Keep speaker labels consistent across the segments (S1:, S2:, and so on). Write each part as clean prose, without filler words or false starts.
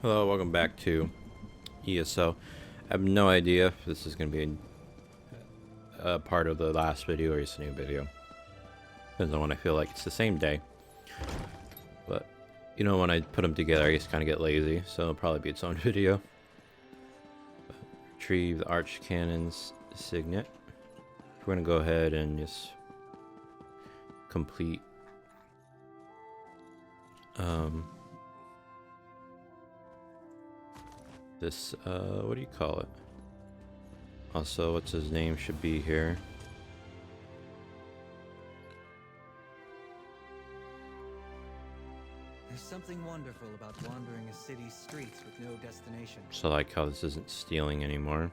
S1: Hello, welcome back to ESO. I have no idea if this is going to be a part of the last video or just a new video. Depends on when I feel like it's the same day. But, you know, when I put them together, I just kind of get lazy, so it'll probably be its own video. Retrieve the arch cannon's signet. We're going to go ahead and just complete this, what do you call it? Also, what's his name should be here.
S2: There's something wonderful about wandering a city's streets with no destination.
S1: So I like how this isn't stealing anymore.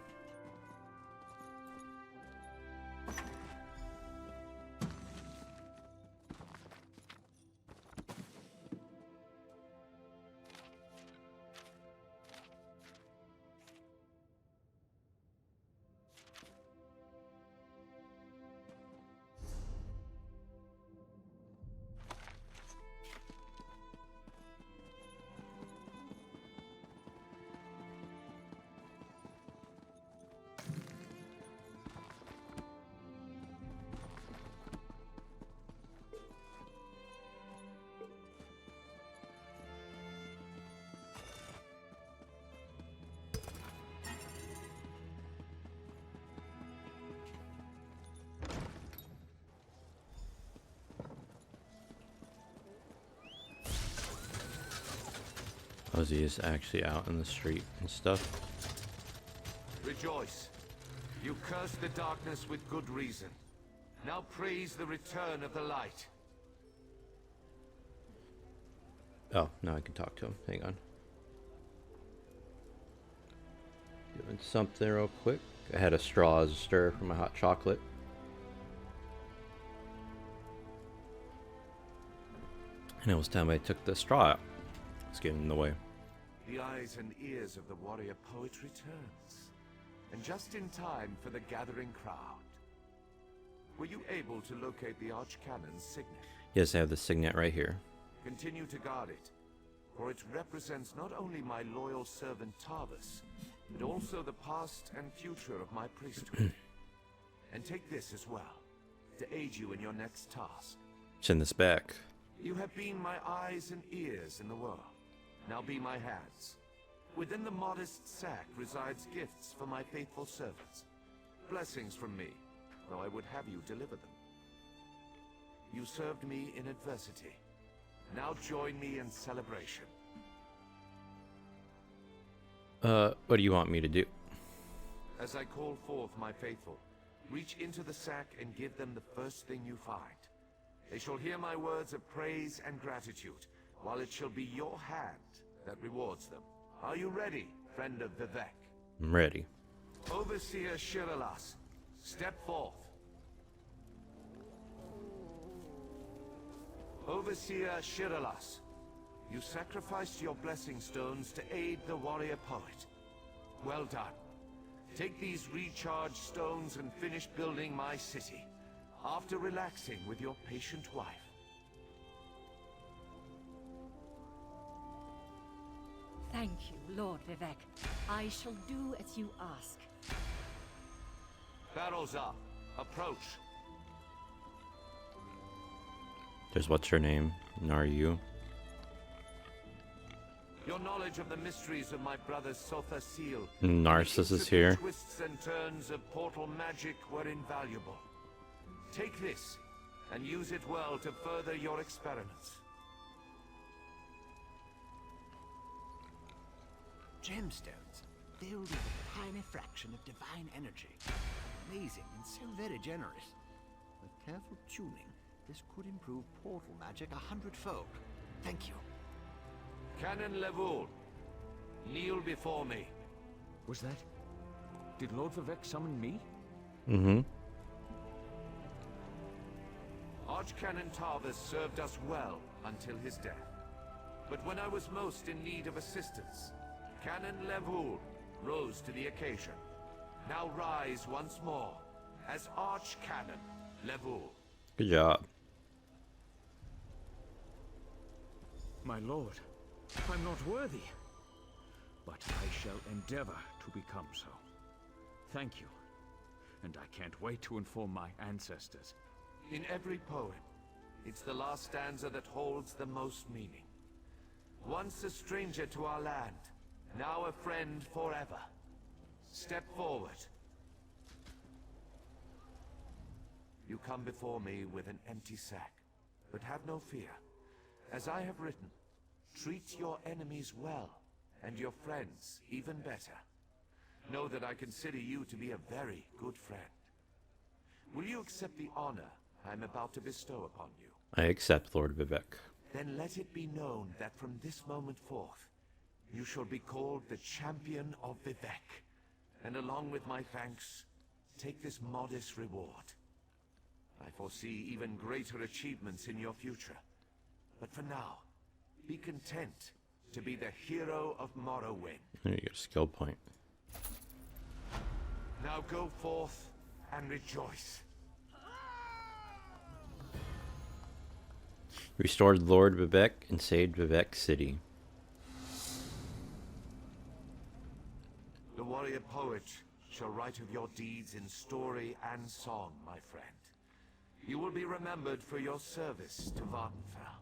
S1: Ozzy is actually out in the street and stuff.
S3: Rejoice. You cursed the darkness with good reason. Now praise the return of the light.
S1: Oh, now I can talk to him. Hang on. Doing something real quick. I had a straw as a stir for my hot chocolate. And it was time I took the straw out. It's getting in the way.
S3: The eyes and ears of the warrior poet returns. And just in time for the gathering crowd. Were you able to locate the Archcannon's signet?
S1: Yes, I have the signet right here.
S3: Continue to guard it, for it represents not only my loyal servant Tarvis, but also the past and future of my priesthood. And take this as well, to aid you in your next task.
S1: Send this back.
S3: You have been my eyes and ears in the world. Now be my hands. Within the modest sack resides gifts for my faithful servants. Blessings from me, though I would have you deliver them. You served me in adversity. Now join me in celebration.
S1: What do you want me to do?
S3: As I call forth my faithful, reach into the sack and give them the first thing you find. They shall hear my words of praise and gratitude, while it shall be your hand that rewards them. Are you ready, friend of Vivek?
S1: I'm ready.
S3: Overseer Shiralas, step forth. Overseer Shiralas, you sacrificed your blessing stones to aid the warrior poet. Well done. Take these recharged stones and finish building my city, after relaxing with your patient wife.
S4: Thank you, Lord Vivek. I shall do as you ask.
S3: Barrels up. Approach.
S1: There's what's her name? Naru.
S3: Your knowledge of the mysteries of my brother Sotha Seal,
S1: Narcissus is here.
S3: twists and turns of portal magic were invaluable. Take this, and use it well to further your experiments.
S5: Gemstones, filled with a tiny fraction of divine energy. Amazing and so very generous. With careful tuning, this could improve portal magic 100-fold. Thank you.
S3: Canon Levoul, kneel before me.
S6: Was that... Did Lord Vivek summon me?
S1: Mm-hmm.
S3: Archcanon Tarvis served us well until his death. But when I was most in need of assistance, Canon Levoul rose to the occasion. Now rise once more as Archcanon Levoul.
S1: Good job.
S6: My lord, I'm not worthy. but I shall endeavor to become so. Thank you, and I can't wait to inform my ancestors.
S3: In every poem, it's the last stanza that holds the most meaning. Once a stranger to our land, now a friend forever. Step forward. You come before me with an empty sack, but have no fear. As I have written, treat your enemies well, and your friends even better. Know that I consider you to be a very good friend. Will you accept the honor I'm about to bestow upon you?
S1: I accept, Lord Vivek.
S3: Then let it be known that from this moment forth, you shall be called the Champion of Vivek. And along with my thanks, take this modest reward. I foresee even greater achievements in your future. But for now, be content to be the hero of Morrowind.
S1: There you go, skill point.
S3: Now go forth and rejoice.
S1: Restored Lord Vivek and saved Vivek City.
S3: The warrior poet shall write of your deeds in story and song, my friend. You will be remembered for your service to Vardenfell.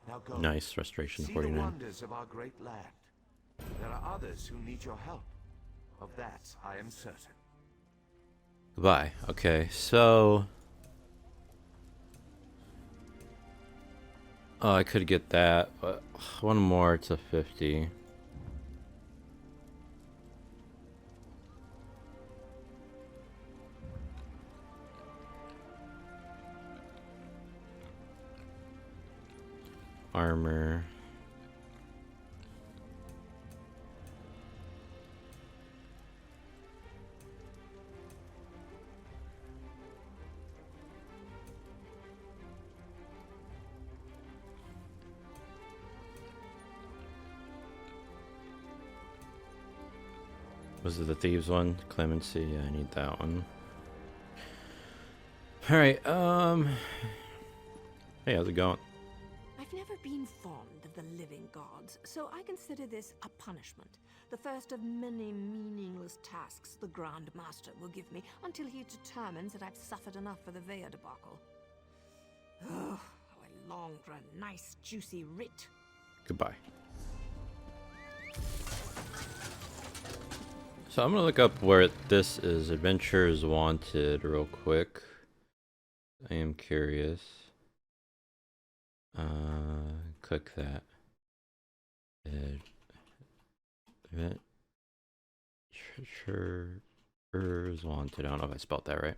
S3: Now go.
S1: Nice, restoration
S3: See
S1: 49.
S3: the wonders of our great land. There are others who need your help. Of that, I am certain.
S1: Goodbye. Okay, so... Oh, I could get that, but one more to 50. Armor. Was it the thieves one? Clemency, yeah, I need that one. Alright, hey, how's it going?
S7: I've never been fond of the living gods, so I consider this a punishment. The first of many meaningless tasks the Grand Master will give me until he determines that I've suffered enough for the Vea debacle. Oh, how I long for a nice, juicy writ.
S1: Goodbye. So I'm gonna look up where this is. Adventures Wanted real quick. I am curious. Click that. Adventures Wanted. I don't know if I spelled that right.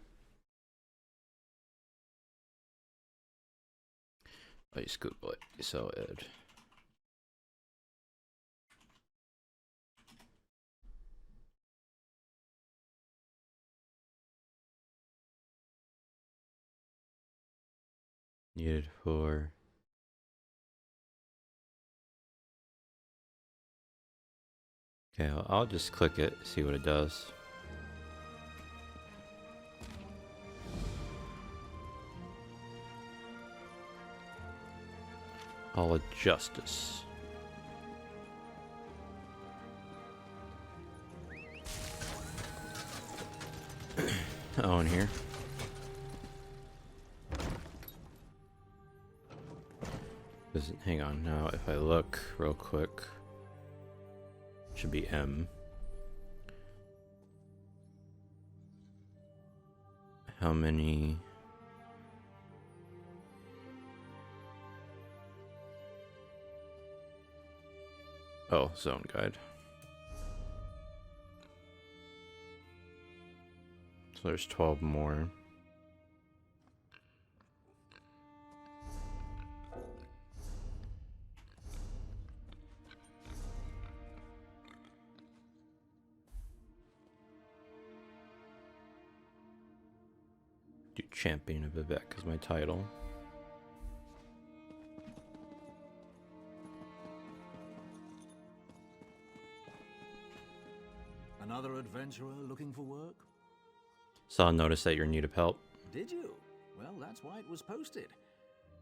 S1: Oh, you Google it. So Ed. Needed for okay, I'll just click it, see what it does. Hall of Justice. Oh, in here. Hang on, now if I look real quick, should be M. How many? Oh, zone guide. So there's 12 more. Do Champion of Vivek is my title.
S8: Another adventurer looking for work?
S1: Saw a notice that you're in need of help.
S8: Did you? Well, that's why it was posted.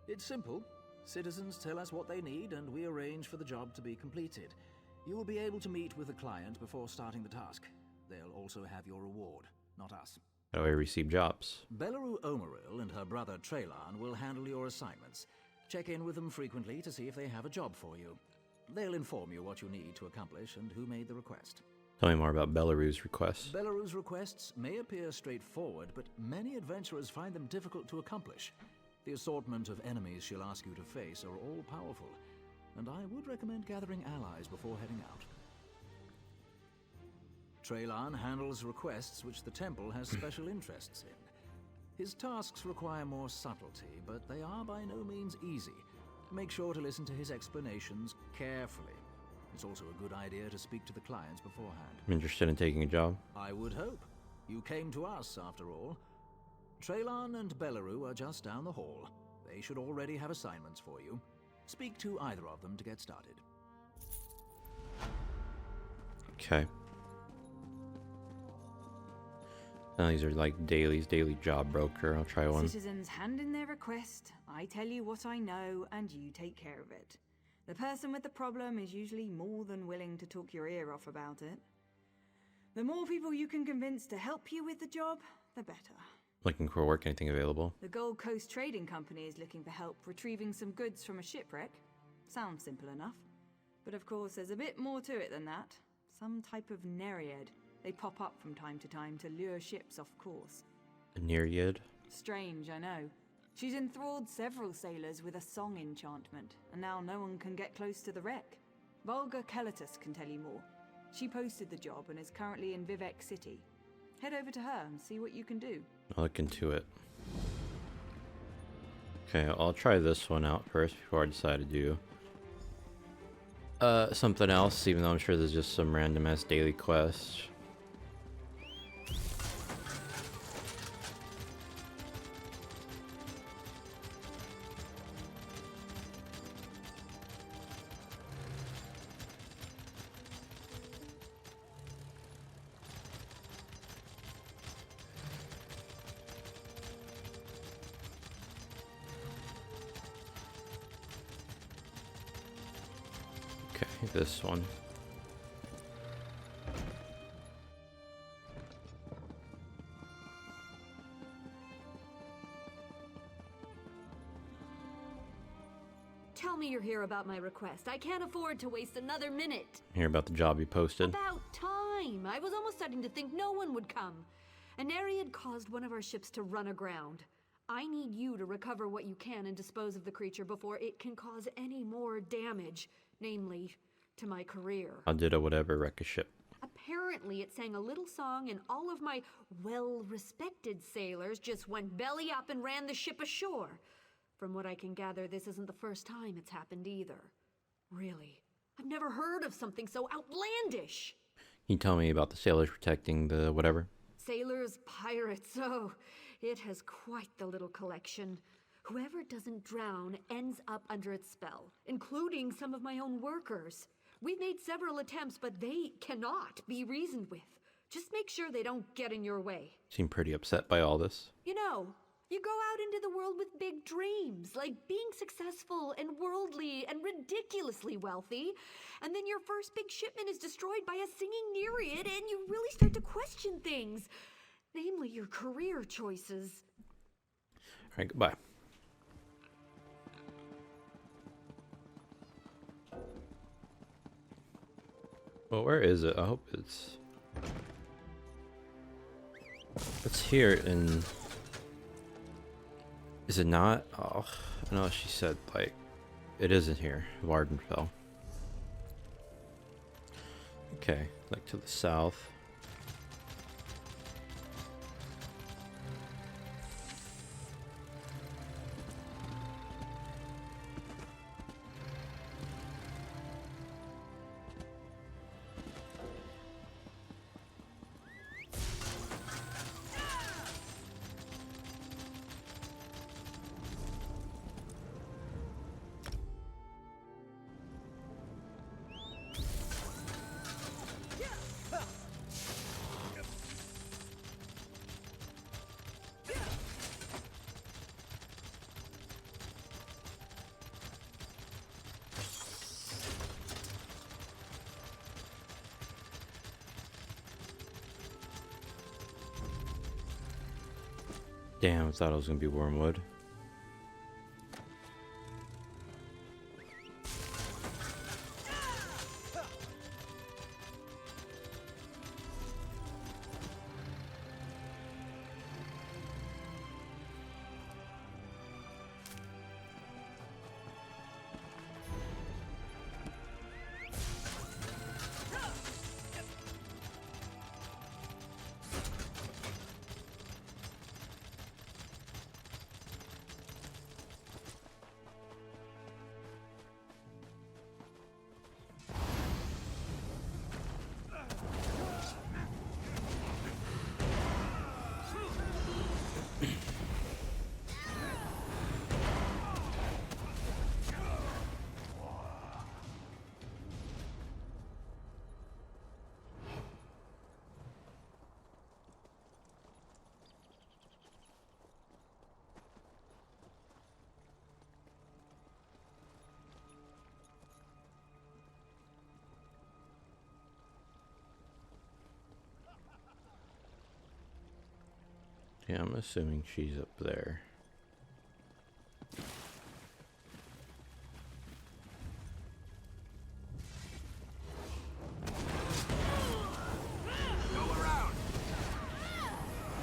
S8: It's simple. Citizens tell us what they need and we arrange for the job to be completed. You will be able to meet with the client before starting the task. They'll also have your reward, not us.
S1: How do I receive jobs?
S8: Belarus Omeril and her brother Traylan will handle your assignments. Check in with them frequently to see if they have a job for you. They'll inform you what you need to accomplish and who made the request.
S1: Tell me more about Belarus' requests.
S8: Belarus' requests may appear straightforward, but many adventurers find them difficult to accomplish. The assortment of enemies she'll ask you to face are all powerful, and I would recommend gathering allies before heading out. Traylan handles requests which the temple has special interests in. His tasks require more subtlety, but they are by no means easy. Make sure to listen to his explanations carefully. It's also a good idea to speak to the clients beforehand.
S1: I'm interested in taking a job.
S8: I would hope. You came to us, after all. Traylan and Belarus are just down the hall. They should already have assignments for you. Speak to either of them to get started.
S1: Okay. These are like dailies, daily job broker. I'll try one.
S9: Citizens hand in their request. I tell you what I know, and you take care of it. The person with the problem is usually more than willing to talk your ear off about it. The more people you can convince to help you with the job, the better.
S1: Looking for work, anything available?
S9: The Gold Coast Trading Company is looking for help retrieving some goods from a shipwreck. Sounds simple enough. But of course, there's a bit more to it than that. Some type of nereid. They pop up from time to lure ships off course.
S1: A Nereid?
S9: Strange, I know. She's enthralled several sailors with a song enchantment, and now no one can get close to the wreck. Volga Kelletus can tell you more. She posted the job and is currently in Vivek City. Head over to her and see what you can do.
S1: I'll look into it. Okay, I'll try this one out first before I decide to do something else, even though I'm sure there's just some random ass daily quest. This one.
S7: Tell me you're here about my request. I can't afford to waste another minute.
S1: Hear about the job you posted?
S7: About time. I was almost starting to think no one would come. A nereid caused one of our ships to run aground. I need you to recover what you can and dispose of the creature before it can cause any more damage. Namely, to my career.
S1: I did a whatever wreck a ship.
S7: Apparently it sang a little song and all of my well-respected sailors just went belly up and ran the ship ashore. From what I can gather, this isn't the first time it's happened either. Really, I've never heard of something so outlandish.
S1: Can you tell me about the sailors protecting the whatever?
S7: Sailors, pirates, oh, it has quite the little collection. Whoever doesn't drown ends up under its spell, including some of my own workers. We've made several attempts, but they cannot be reasoned with. Just make sure they don't get in your way.
S1: Seem pretty upset by all this.
S7: You know, you go out into the world with big dreams, like being successful and worldly and ridiculously wealthy, and then your first big shipment is destroyed by a singing nereid, and you really start to question things, namely your career choices.
S1: All right, goodbye. Well, where is it? I hope it's here in... Is it not? Oh, I know she said, like, it isn't here. Vardenfell. Okay, like to the south. Damn, I thought it was gonna be wormwood. Yeah, I'm assuming she's up there.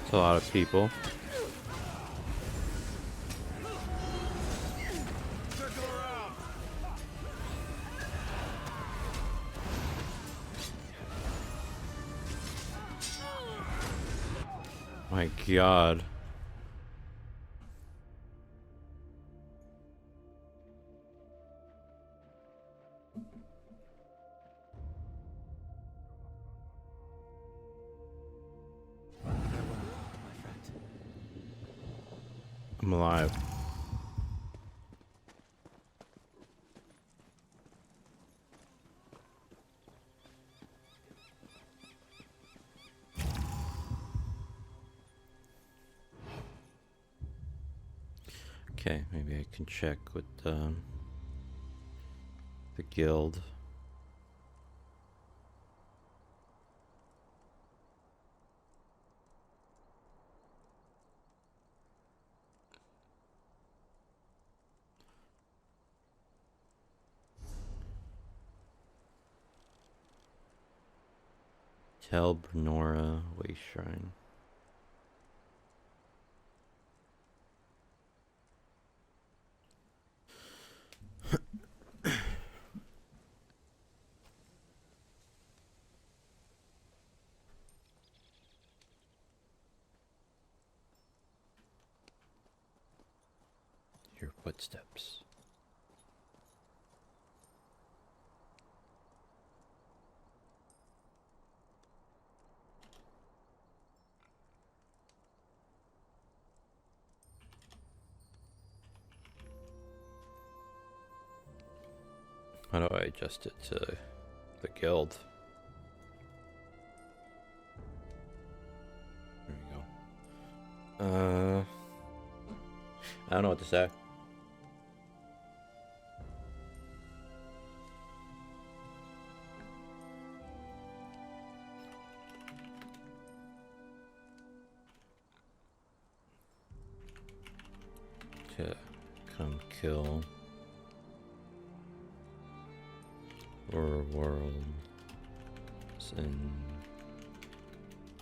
S1: It's a lot of people. My God. I'm alive. Okay, maybe I can check with the guild. Tel Brenora Way Shrine. Your footsteps. How do I adjust it to the guild? There we go. I don't know what to say. To come kill or world in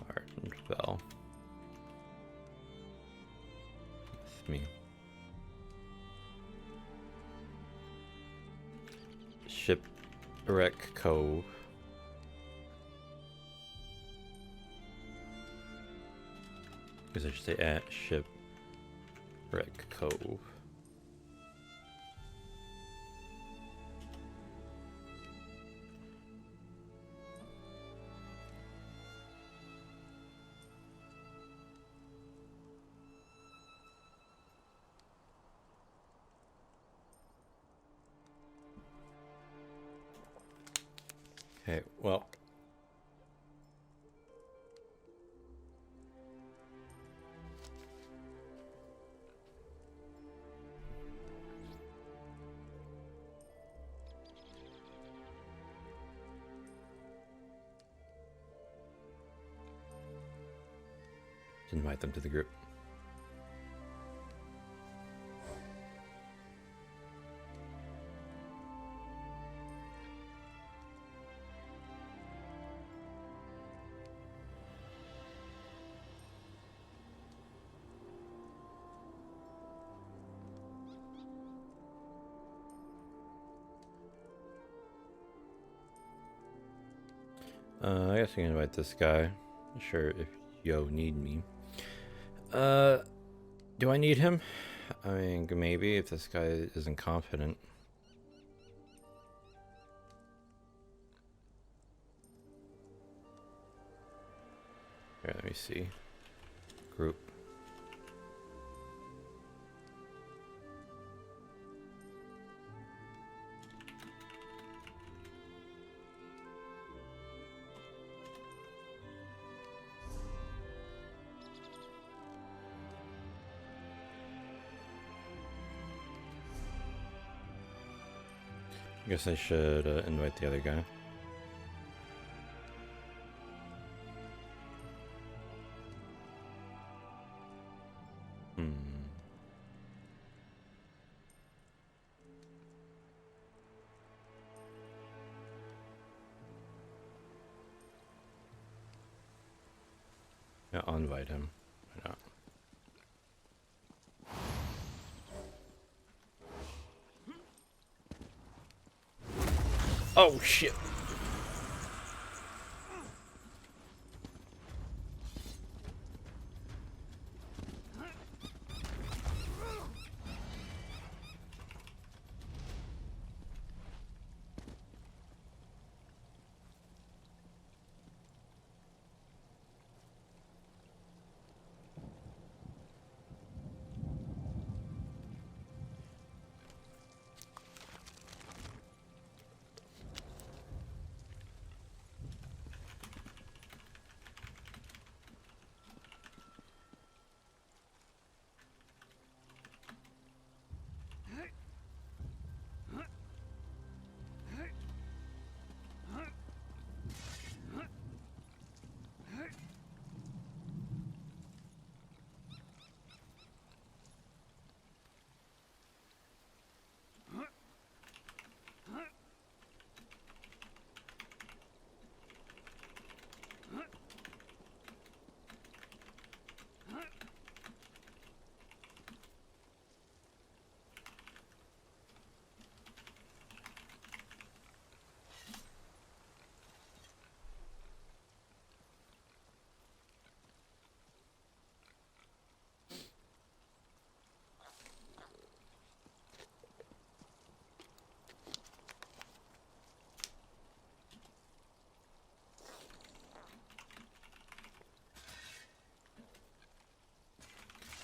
S1: Ardent Fell with me. Shipwreck Cove. Because I should say at Shipwreck Cove. Okay, well. Invite them to the group. I guess I can invite this guy. Sure, if yo need me. Do I need him? I mean, maybe if this guy isn't confident. Here, let me see. Group. I guess I should invite the other guy. Yeah, I'll invite him. Why not? Oh shit!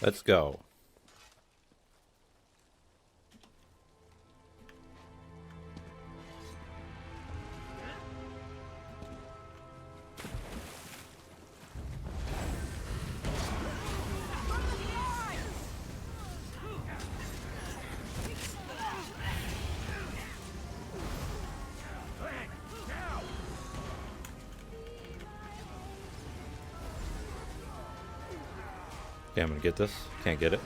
S1: Let's go. Okay, I'm gonna get this. Can't get it.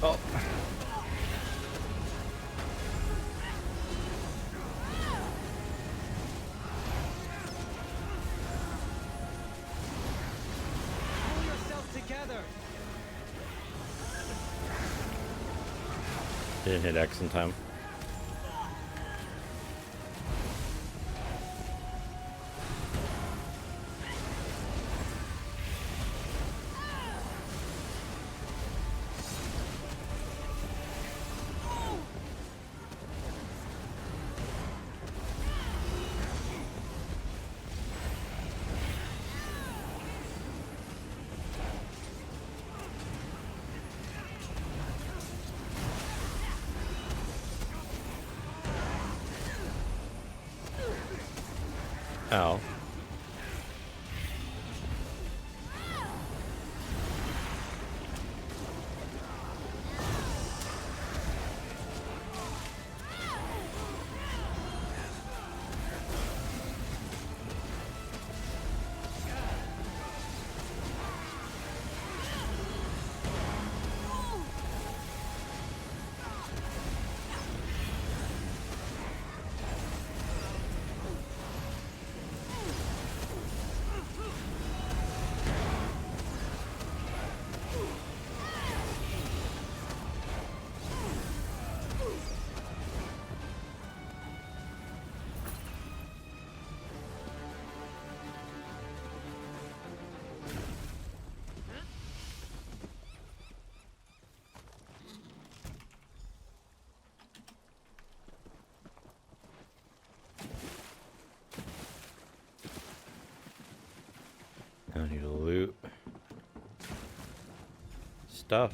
S1: Oh.
S2: Pull yourself together.
S1: Didn't hit X in time. Ow. I need to loot stuff.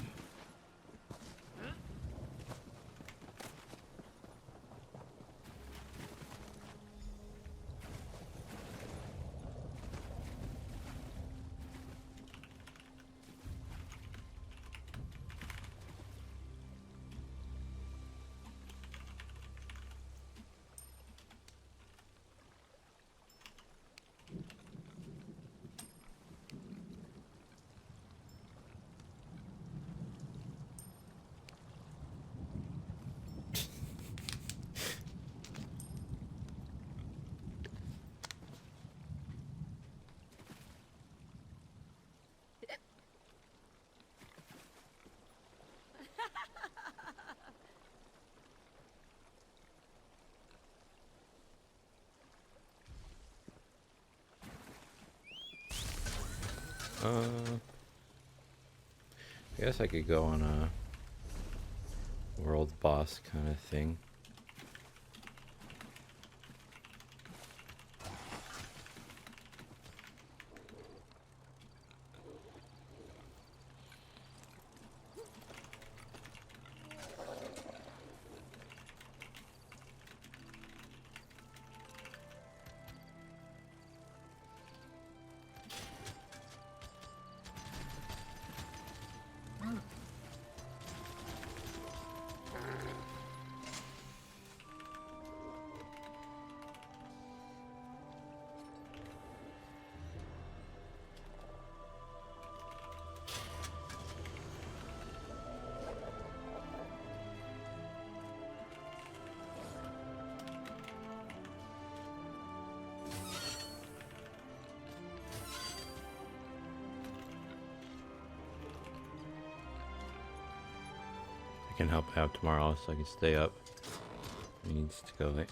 S1: I guess I could go on a world boss kind of thing. I can help out tomorrow so I can stay up. He needs to go late.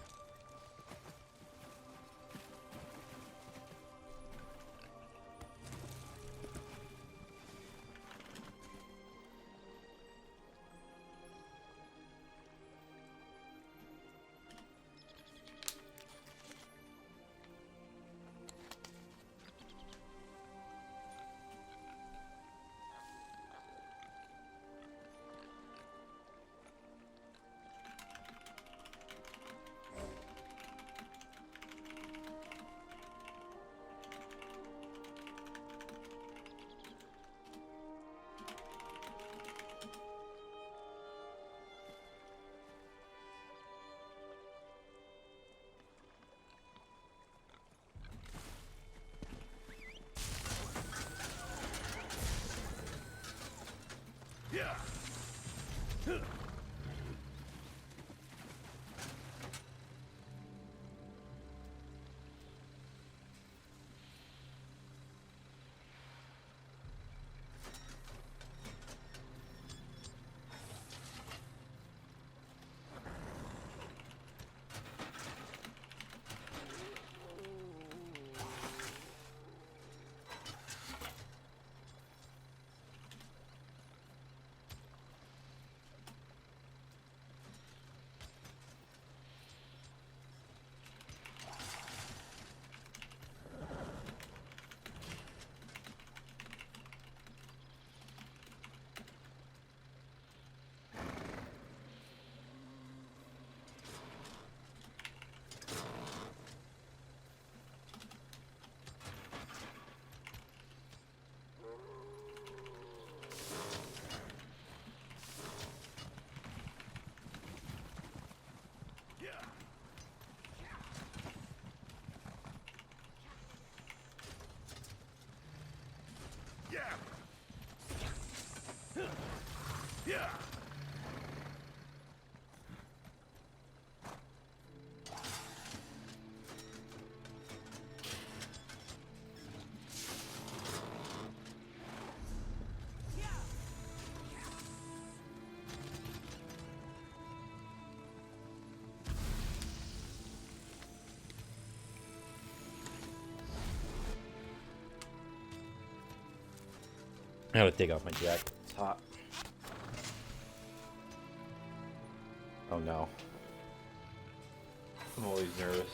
S1: I gotta take off my jacket. It's hot. Oh no. I'm always nervous.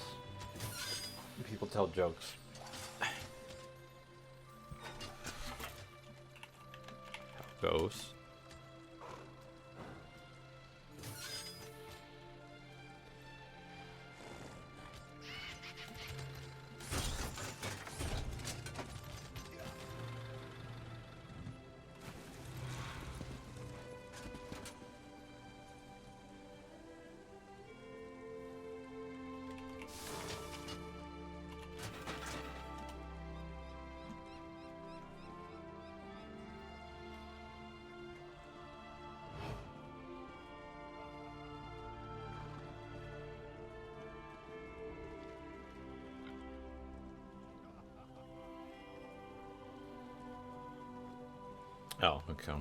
S1: People tell jokes. How it goes. Oh, okay.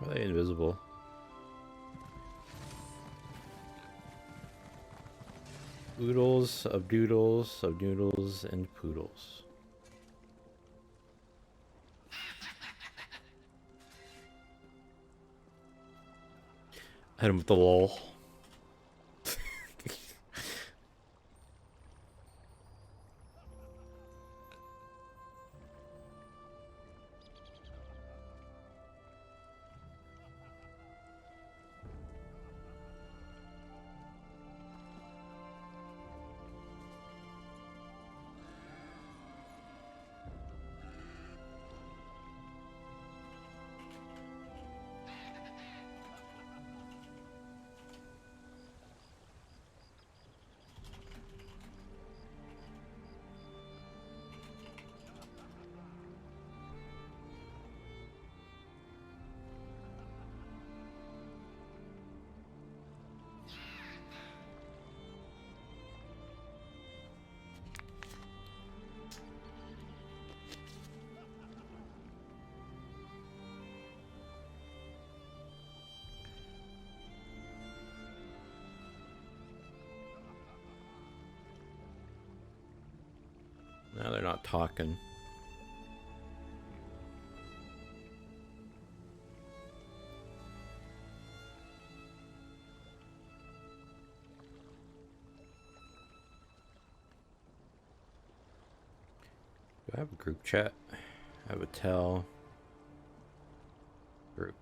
S1: Are they invisible? Oodles of doodles of noodles and poodles. Hit him with the lol. Now they're not talking. Do I have a group chat? I have a tell group.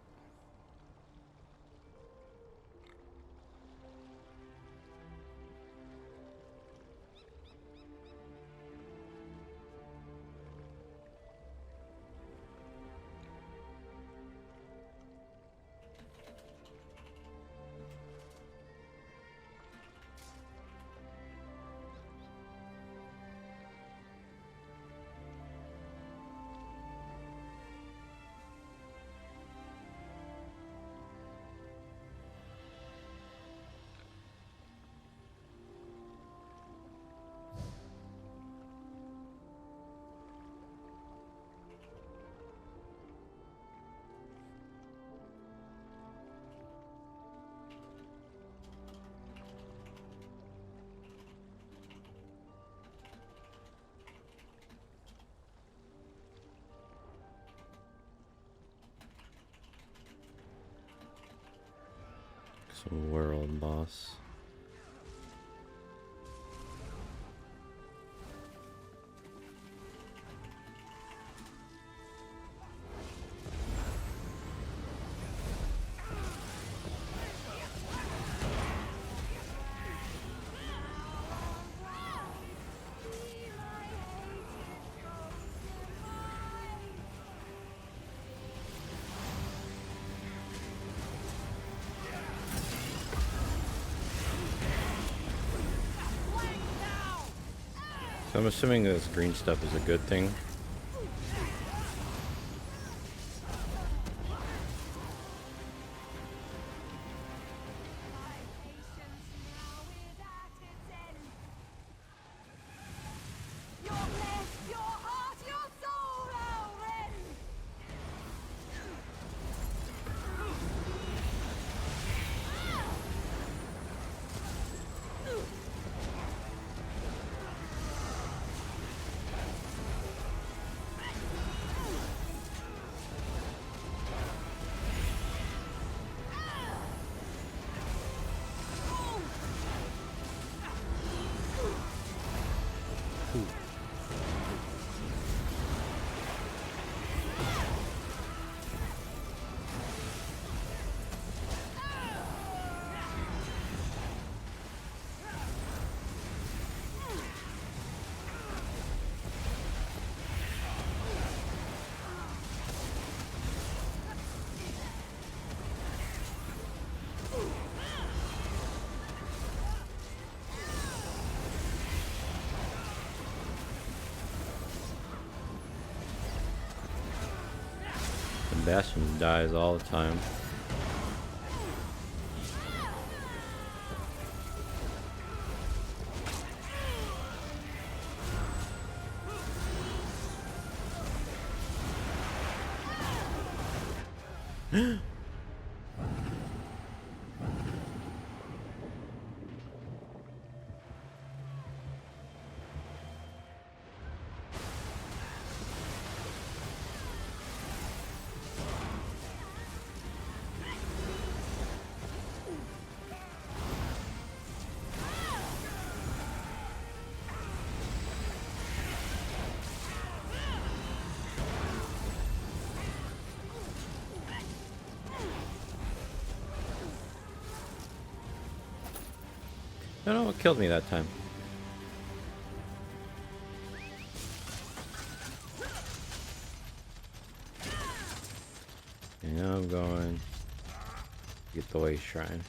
S1: Some world boss. So I'm assuming this green stuff is a good thing. Bastion dies all the time. I don't know what killed me that time. And now I'm going to get the way shrine.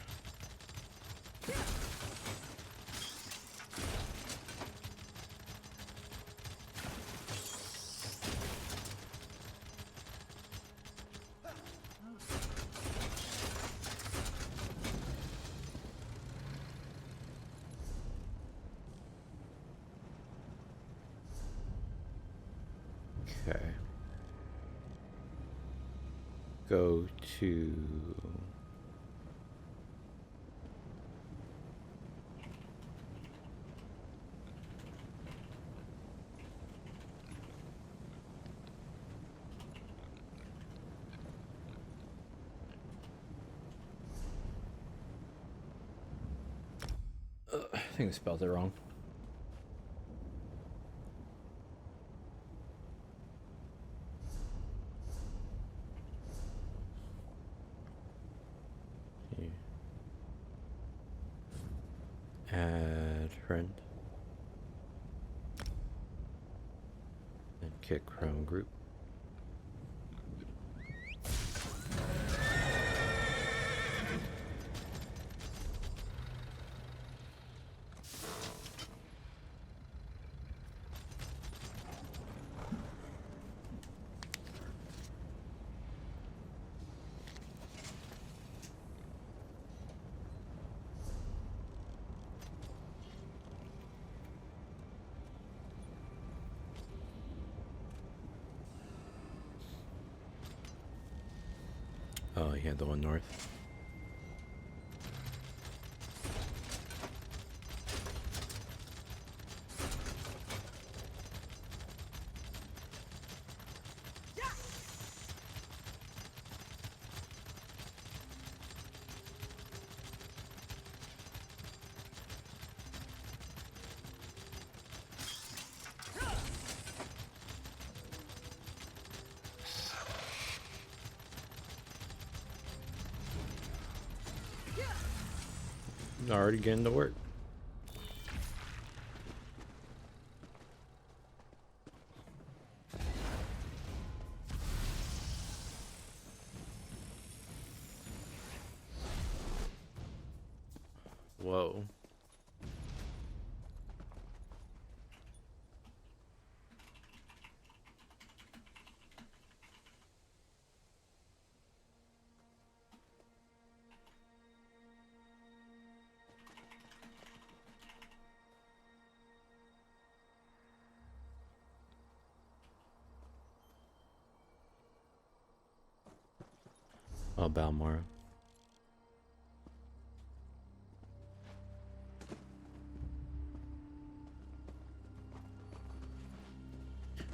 S1: Okay. Go to... I think I spelled it wrong. Add friend. And kick from group. Oh, yeah, the one north. Already getting to work. Whoa. Oh, Balmora.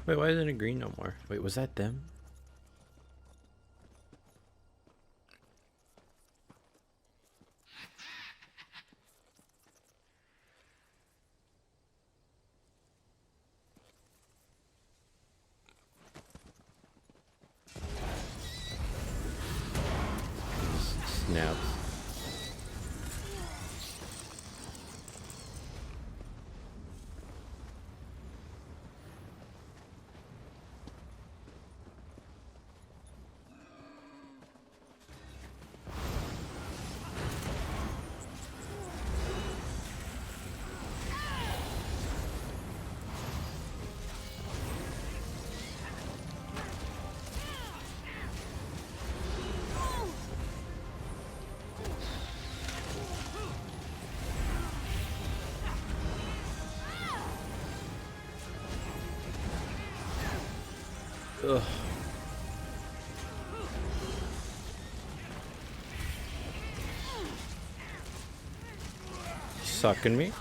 S1: Wait, why isn't it green no more? Wait, was that them? Snaps. Ugh. Sucking me.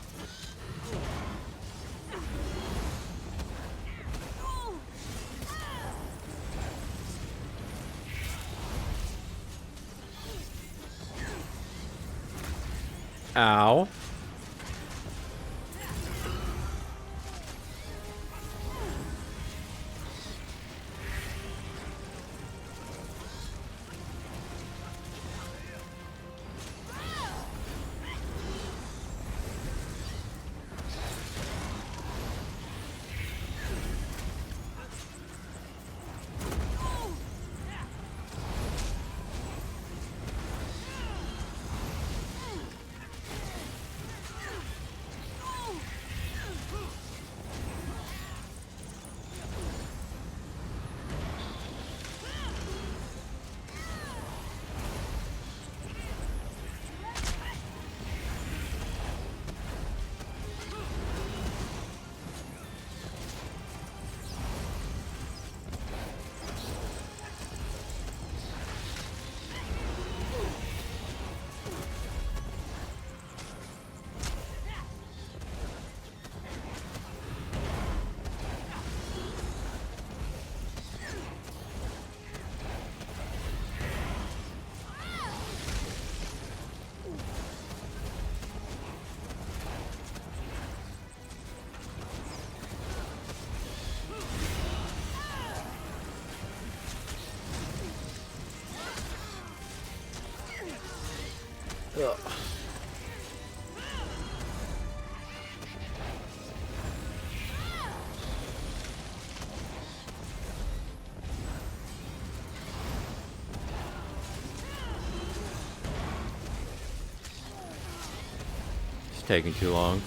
S1: Ow. Ugh. It's taking too long.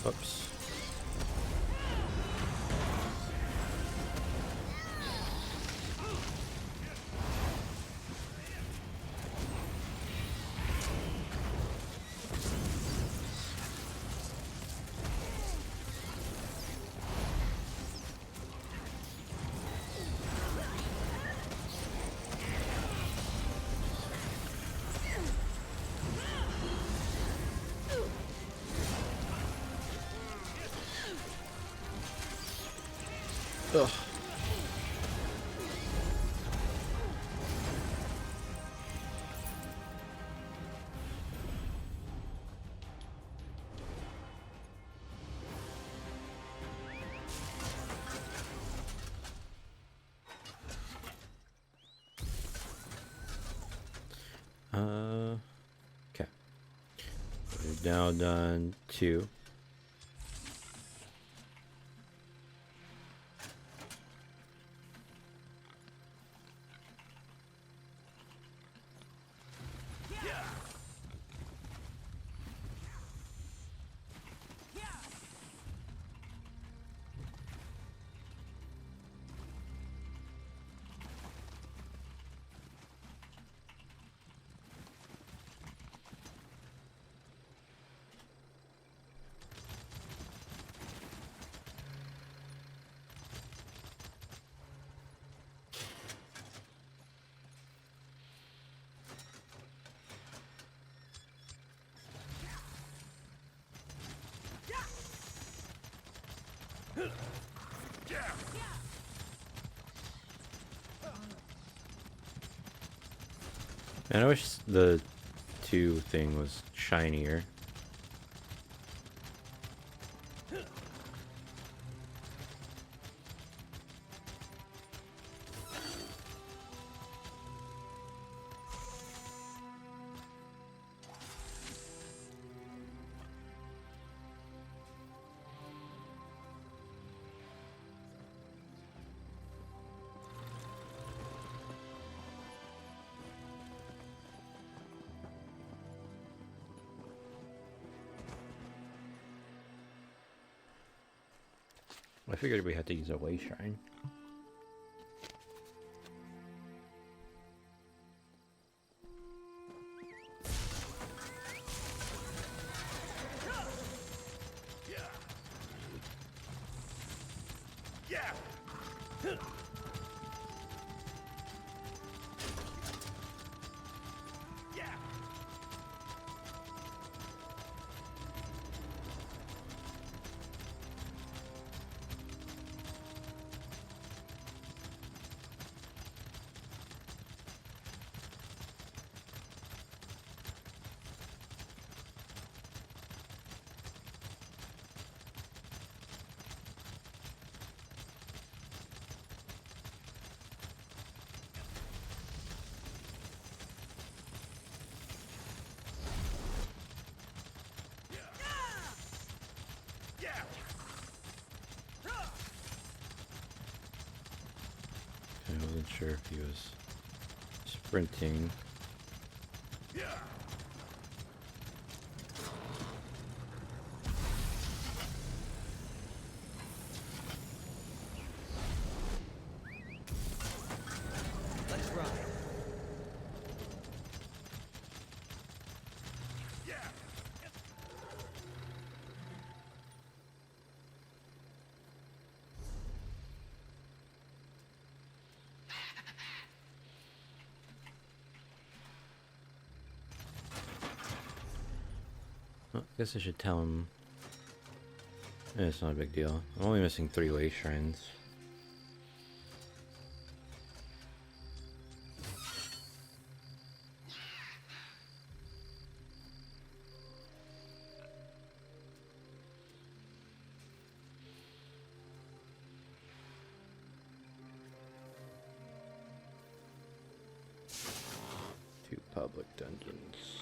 S1: Oops. Ugh. Okay. We've now done 2. And I wish the 2 thing was shinier. I figured we had to use a way shrine. I wasn't sure if he was sprinting.
S2: Let's ride.
S1: Well, I guess I should tell him. It's not a big deal. I'm only missing 3 way shrines. Two public dungeons.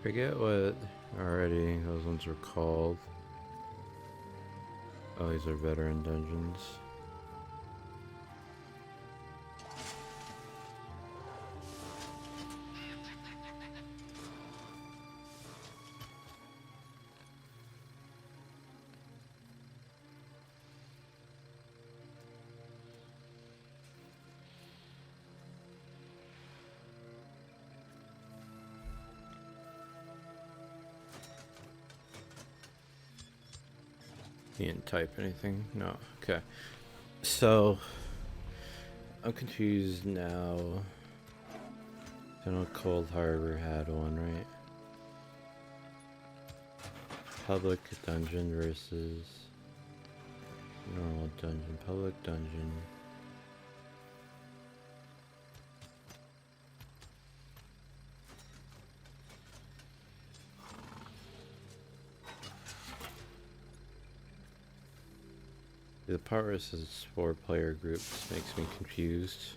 S1: Forget what already those ones were called. Oh, these are veteran dungeons. You didn't type anything? No. Okay. So, I'm confused now. I know Cold Harbor had one, right? Public dungeon versus normal dungeon. Public dungeon. The part where it says 4-player groups makes me confused.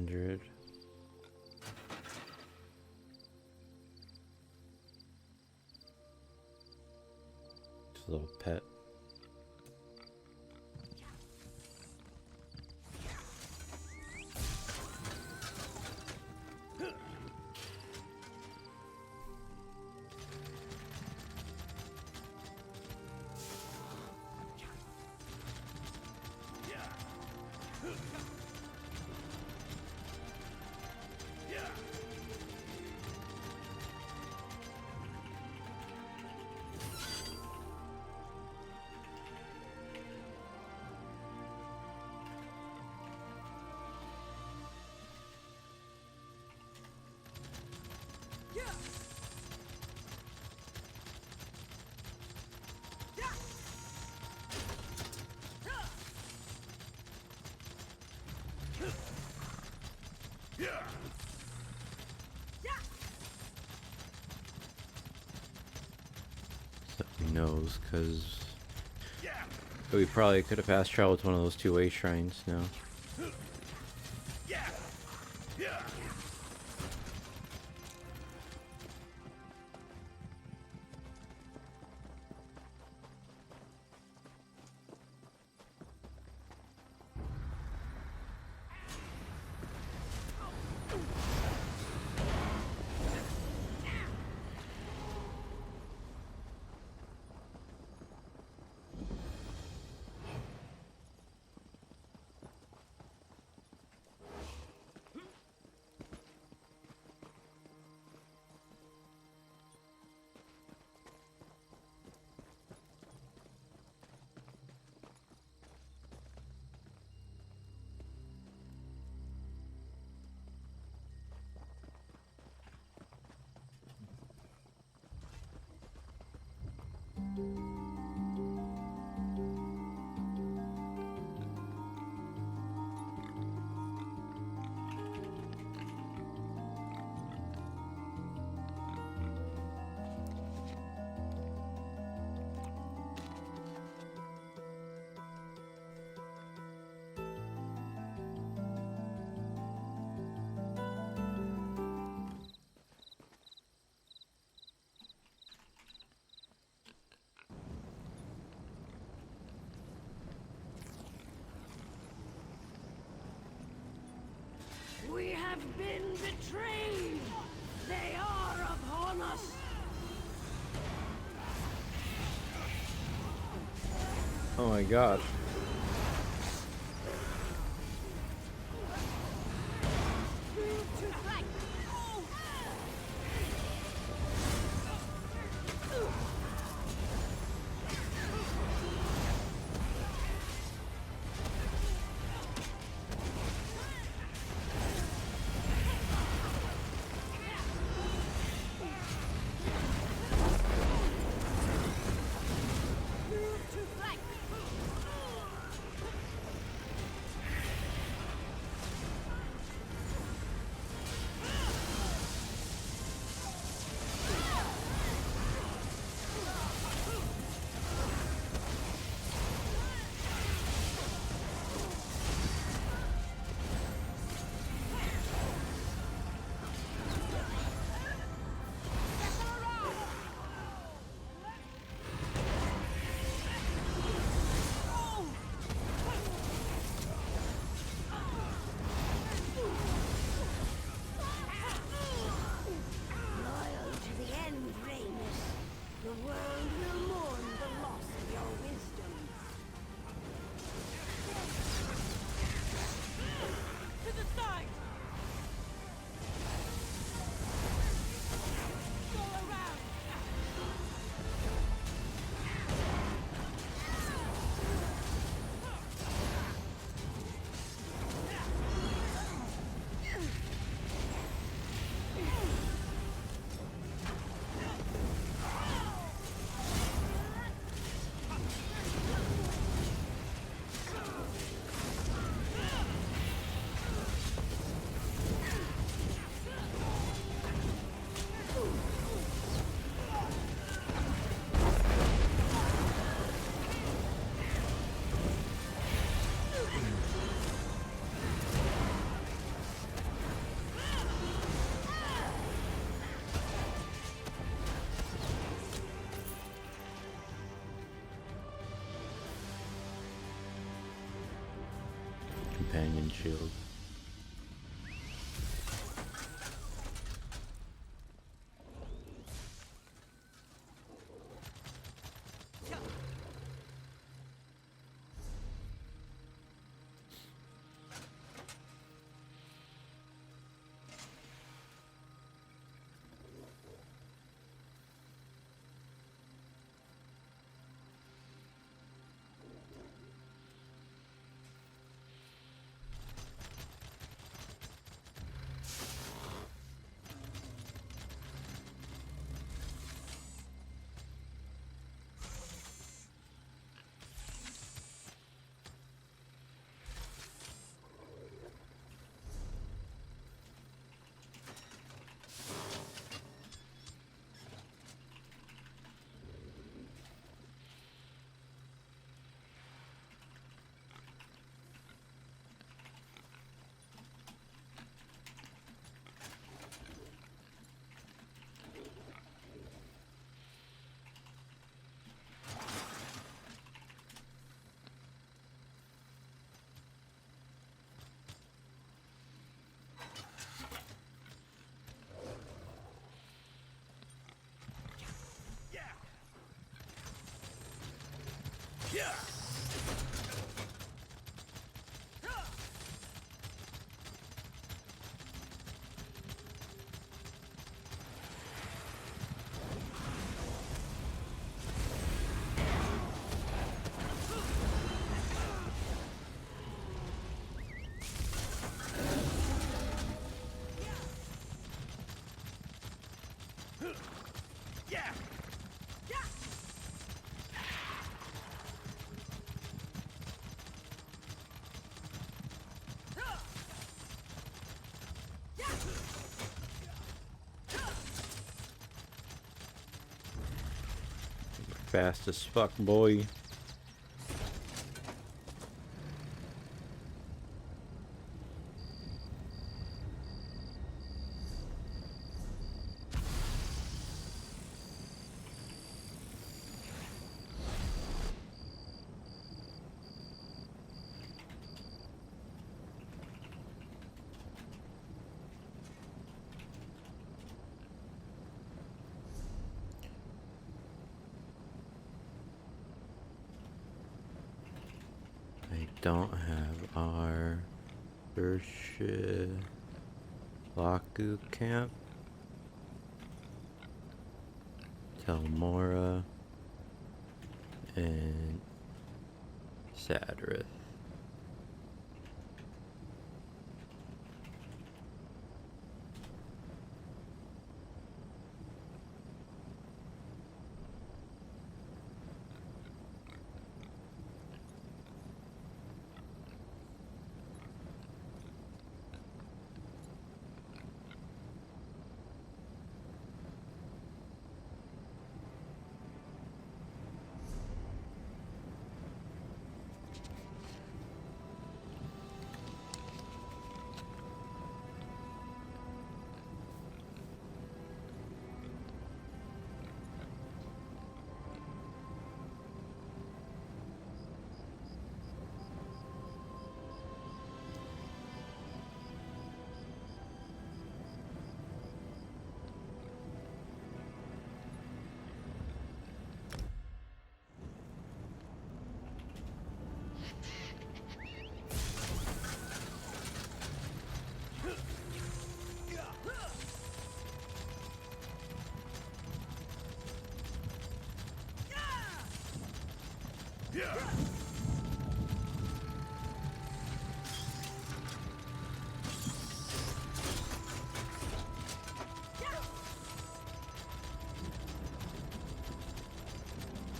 S1: 100. Just a little pet. So he knows, because we probably could have fast traveled to one of those two-way shrines now.
S7: We have been betrayed! They are upon us!
S1: Oh my god. companion shield. Fast as fuck, boy. Don't have our Laku camp, Telmora, and Sadrith.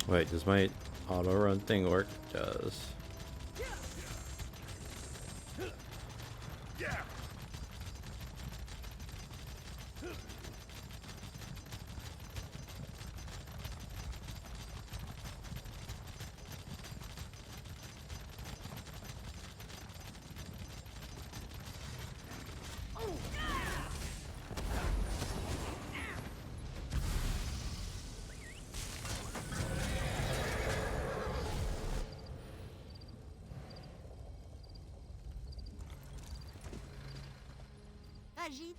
S1: Wait, does my auto run thing work? It does.
S7: magie.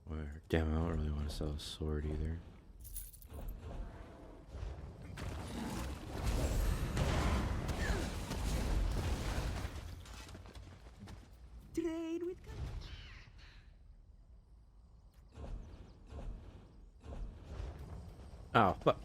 S1: Where? Damn, I don't really want to sell a sword either.
S7: Trade with.
S1: Oh, fuck.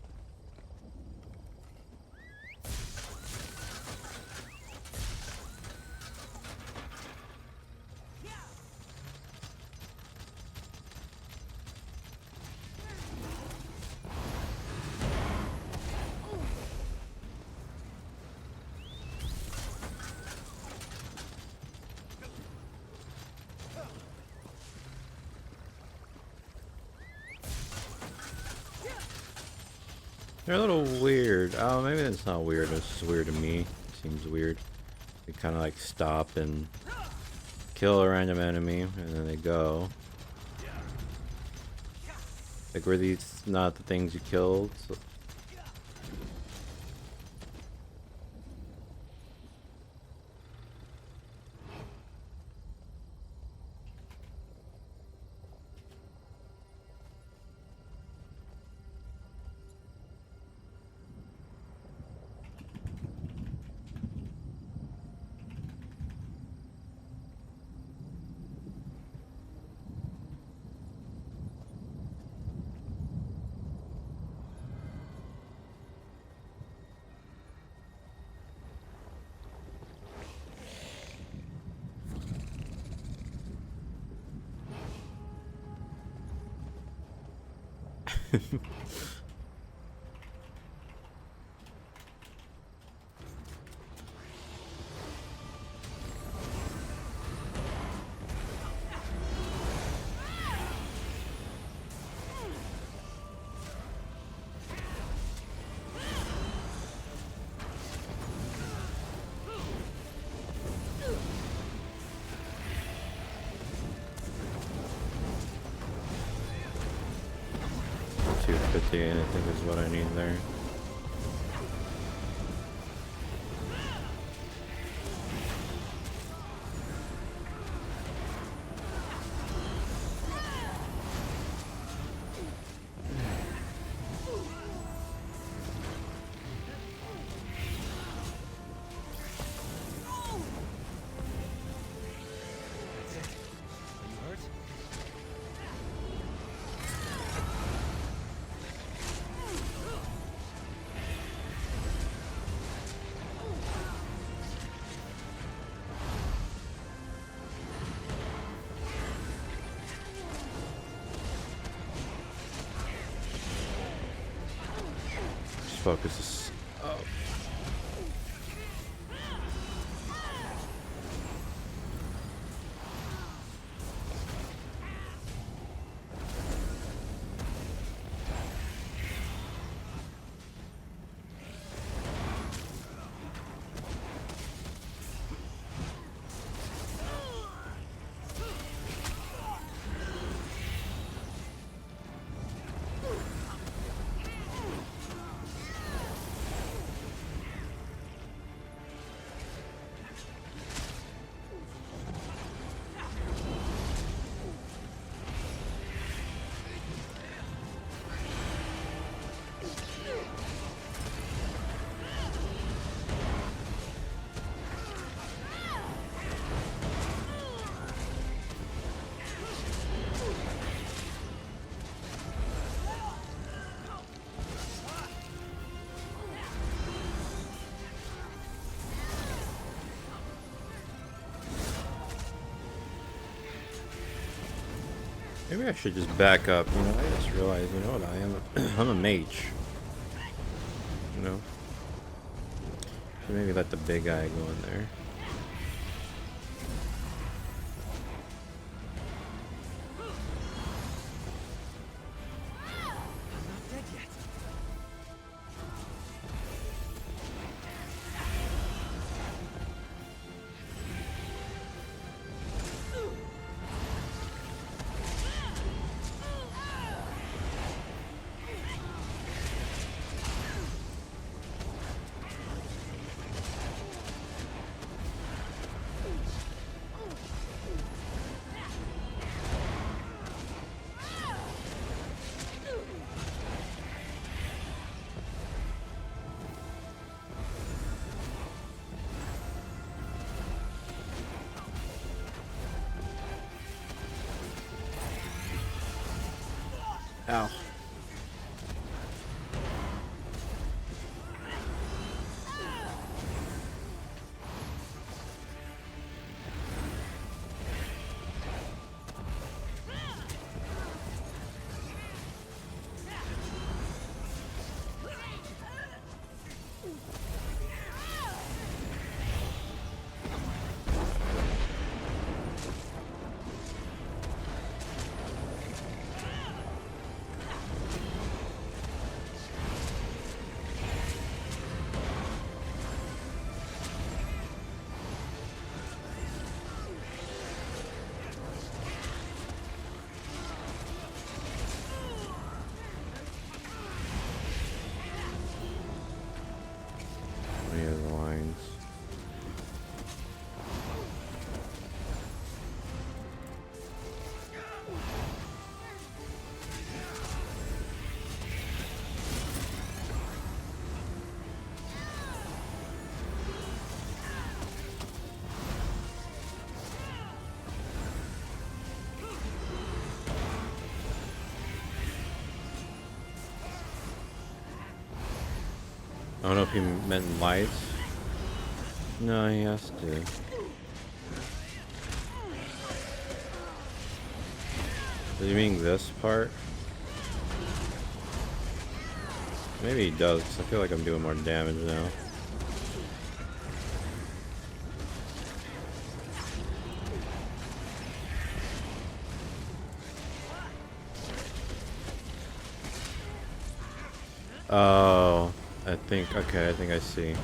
S1: They're a little weird. Oh, maybe that's not weird. It's just weird to me. Seems weird. They kind of like stop and kill a random enemy, and then they go. Like, were these not the things you killed? So $250, I think, is what I need there. Focus this. Oh. Maybe I should just back up. You know, I just realized, you know what I am? I'm a mage. You know? So maybe let the big guy go in there. Ow. Any of the lines. I don't know if he meant lights. No, he has to. Does he mean this part? Maybe he does, 'cause I feel like I'm doing more damage now. Oh, I think I see.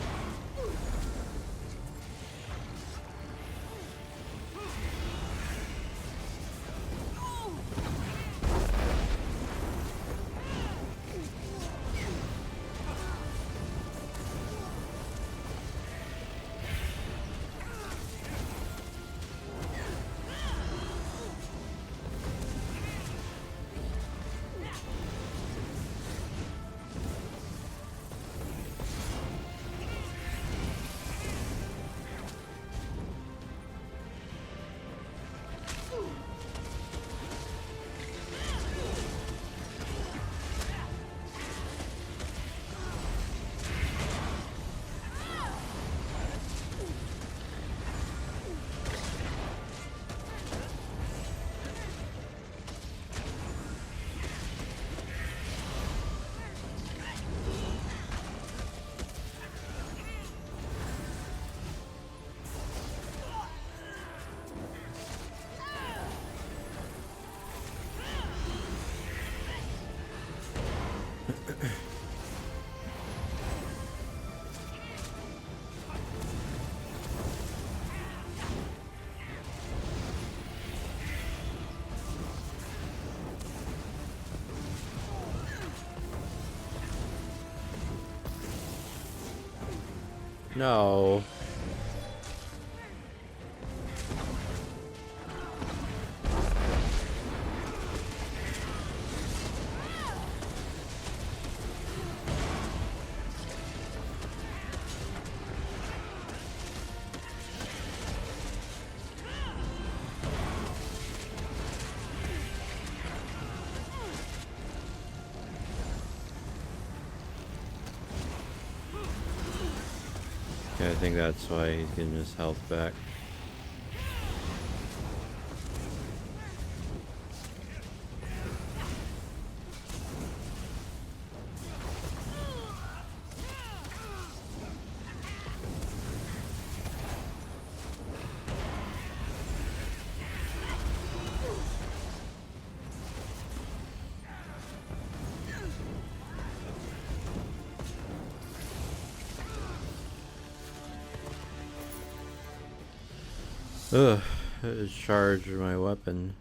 S1: No. Yeah, I think that's why he's getting his health back. Ugh, I charged my weapon.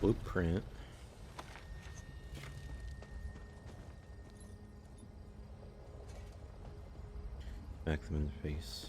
S1: blueprint. Smack them in the face.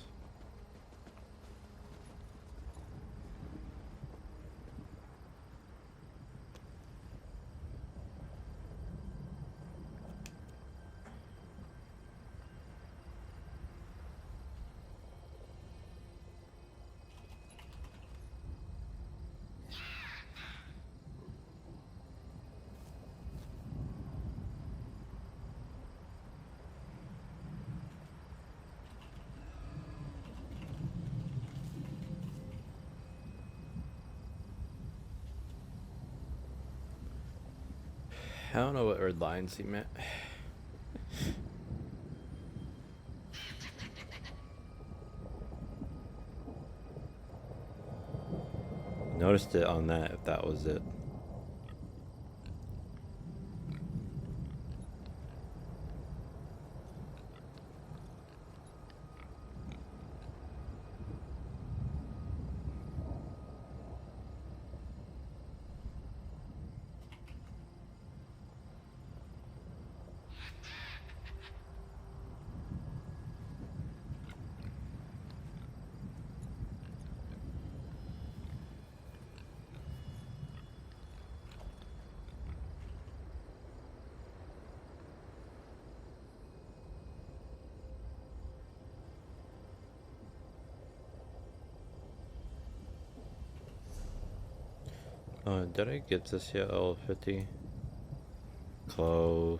S1: I don't know what red lines he meant. Noticed it on that, if that was it. Did I get this yet? Level 50? Close.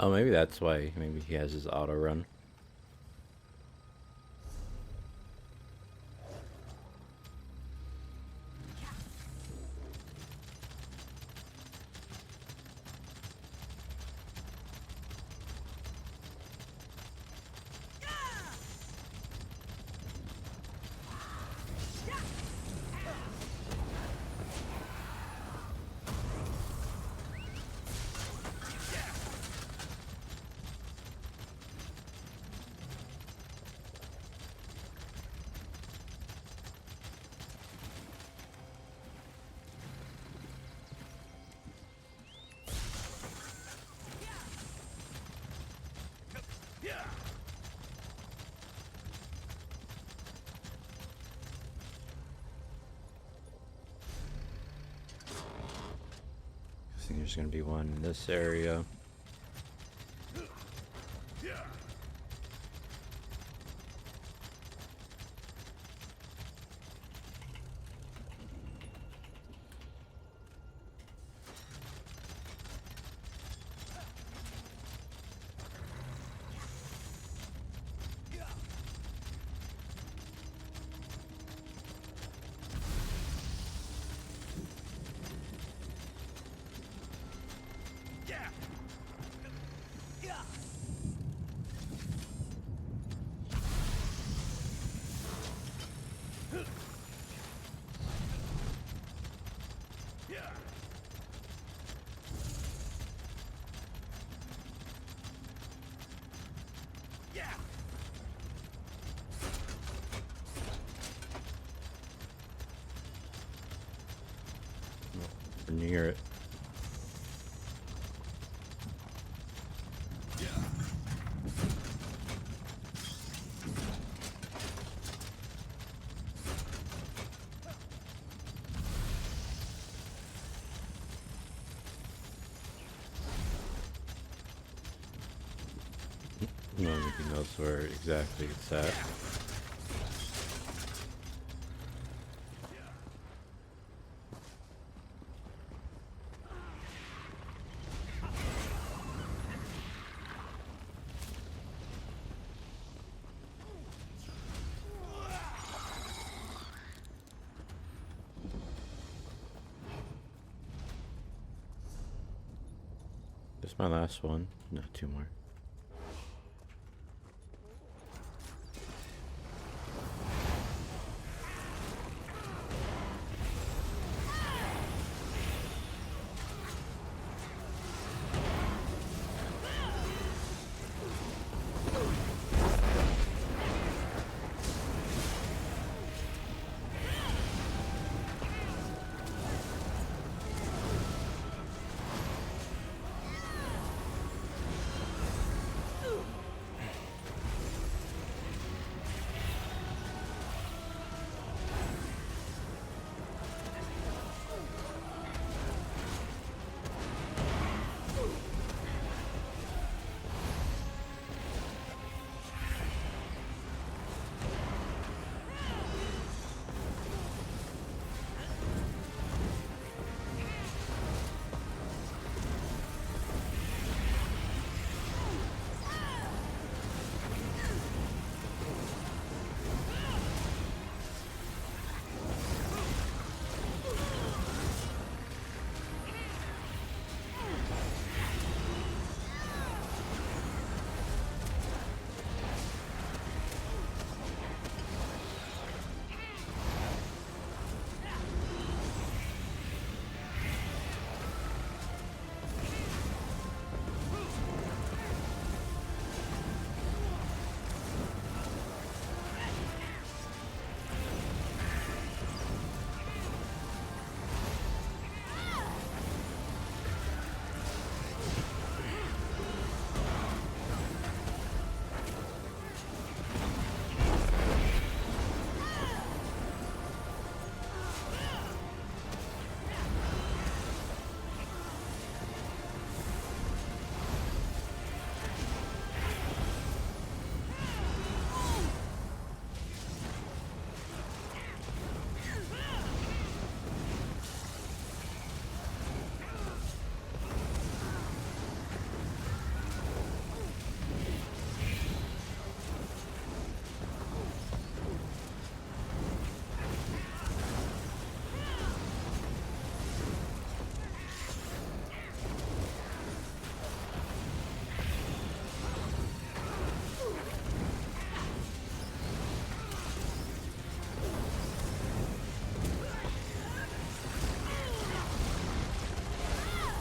S1: Oh, maybe that's why. Maybe he has his auto run. I think there's gonna be one in this area. hear it. Nobody knows where exactly it's at. This is my last one. No, two more.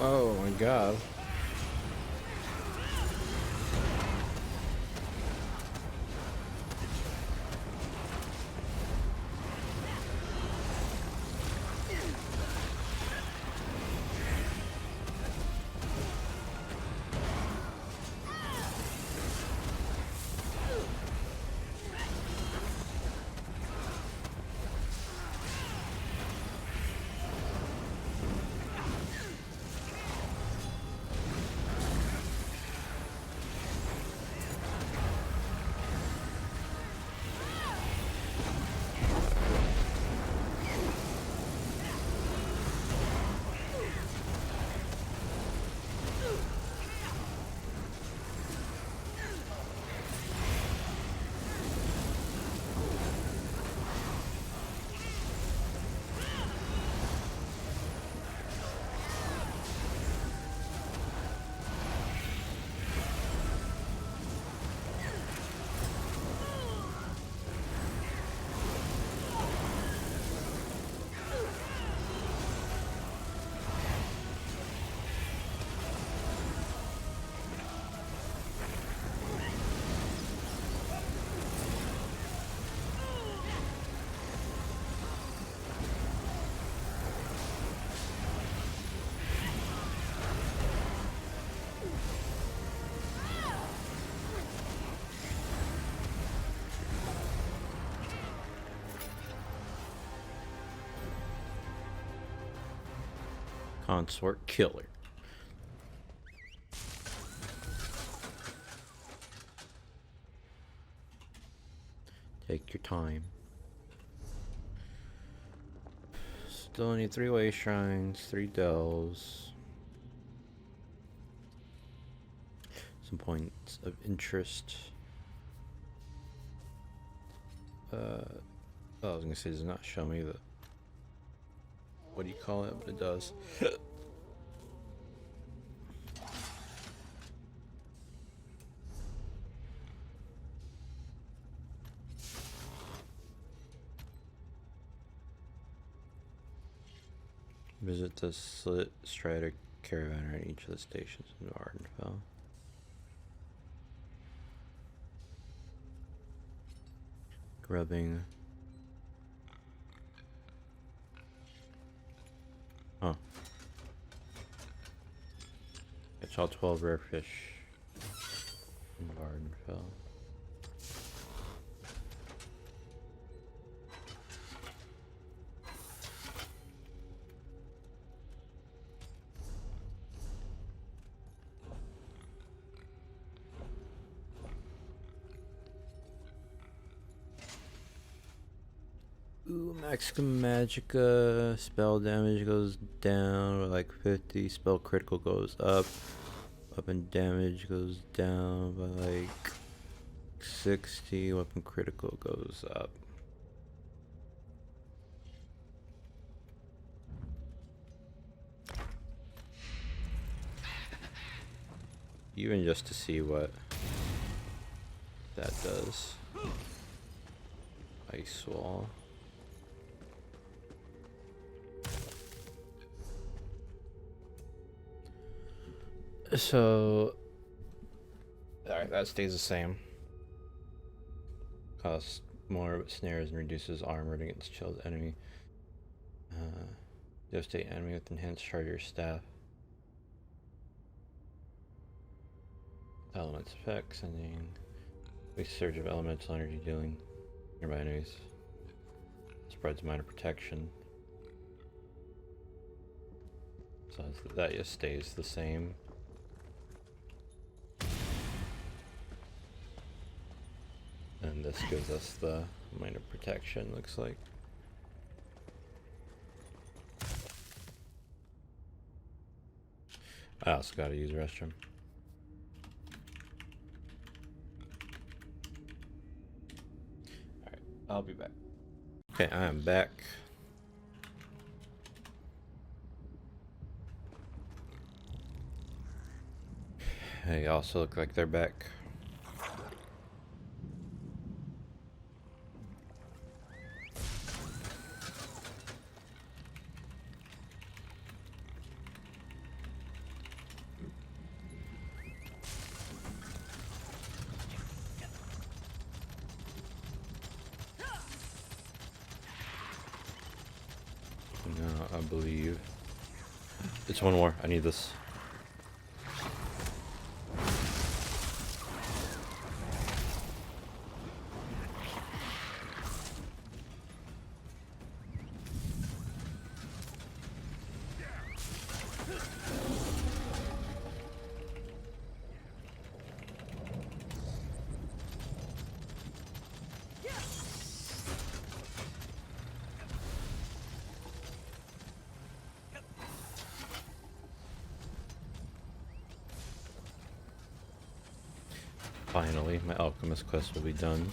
S1: Oh my god. Consort killer. Take your time. Still need 3 way shrines, 3 dells. Some points of interest. I was gonna say, does not show me the, what do you call it? But it does. Visit the Slit Strider Caravan at each of the stations in Ardenfell. Grubbing. Oh. Catch all 12 rare fish in Ardenfell. Ooh, Maximum Magicka. Spell damage goes down by like 50. Spell critical goes up. Weapon damage goes down by like 60. Weapon critical goes up. Even just to see what that does. Ice Wall. So, alright, that stays the same. Costs more snares and reduces armor against chilled enemy. Devastate enemy with enhanced charger staff. Elements effect, sending a surge of elemental energy dealing nearby enemies. Spreads minor protection. So that just stays the same. And this gives us the minor protection, looks like. I also gotta use restroom. Alright, I'll be back. Okay, I am back. They also look like they're back. No, I believe it's one more. I need this. Finally, my alchemist quest will be done.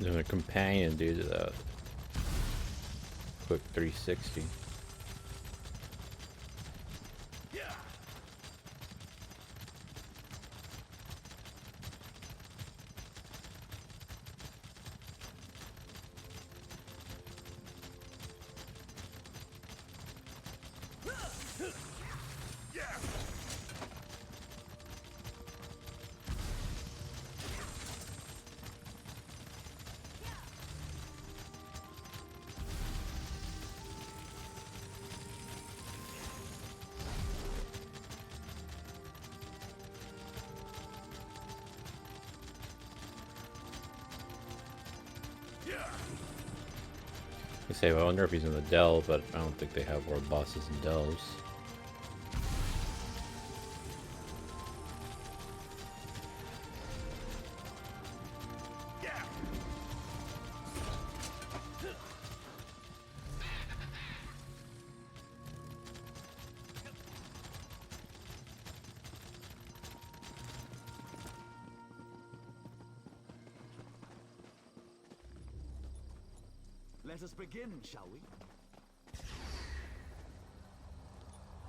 S1: There's a companion due to that quick 360. I say, well, I wonder if he's in the Dell, but I don't think they have world bosses in Dells.
S10: Let us begin, shall we?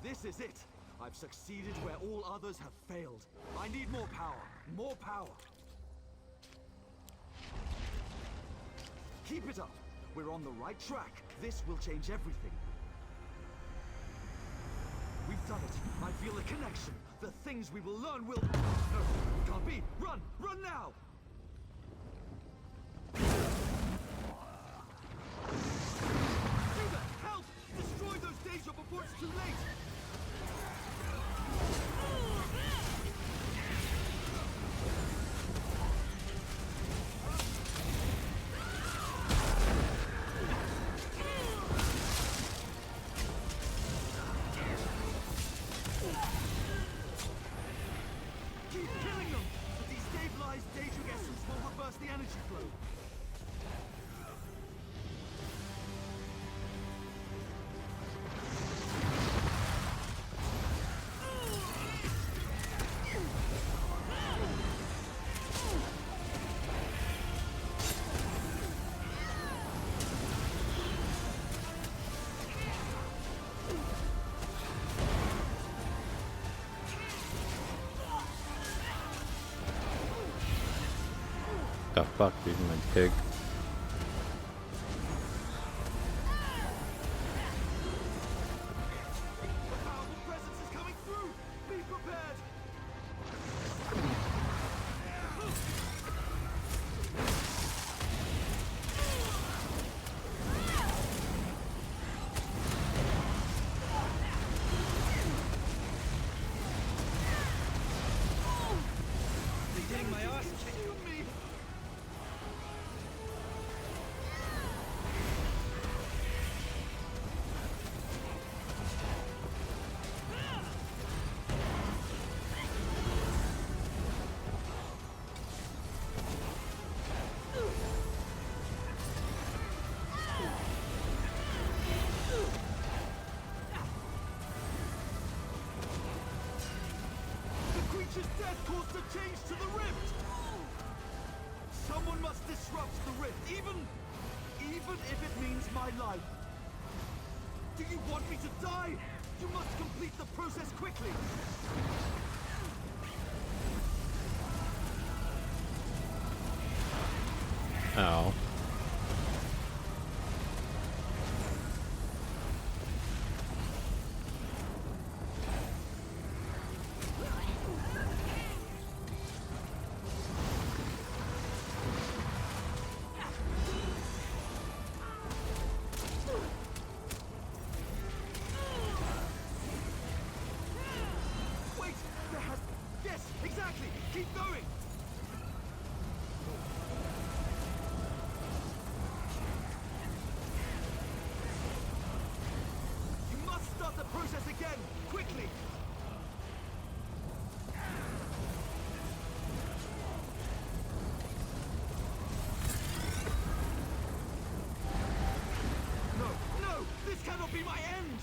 S10: This is it! I've succeeded where all others have failed. I need more power. More power. Keep it up. We're on the right track. This will change everything. We've done it. I feel a connection. The things we will learn will... No, can't be. Run! Run now! Before it's too late! Keep killing them! The destabilized Daedric essence will reverse the energy flow.
S1: The fuck, dude, my pig.
S10: Powerful presence is coming through! Be prepared!
S2: They're getting my ass kicked.
S10: Creature's death caused a change to the rift! Someone must disrupt the rift, even if it means my life. Do you want me to die? You must complete the process quickly.
S1: Ow.
S10: Wait! There has... Yes, exactly! Keep going! You must start the process again! Quickly! No! This cannot be my end!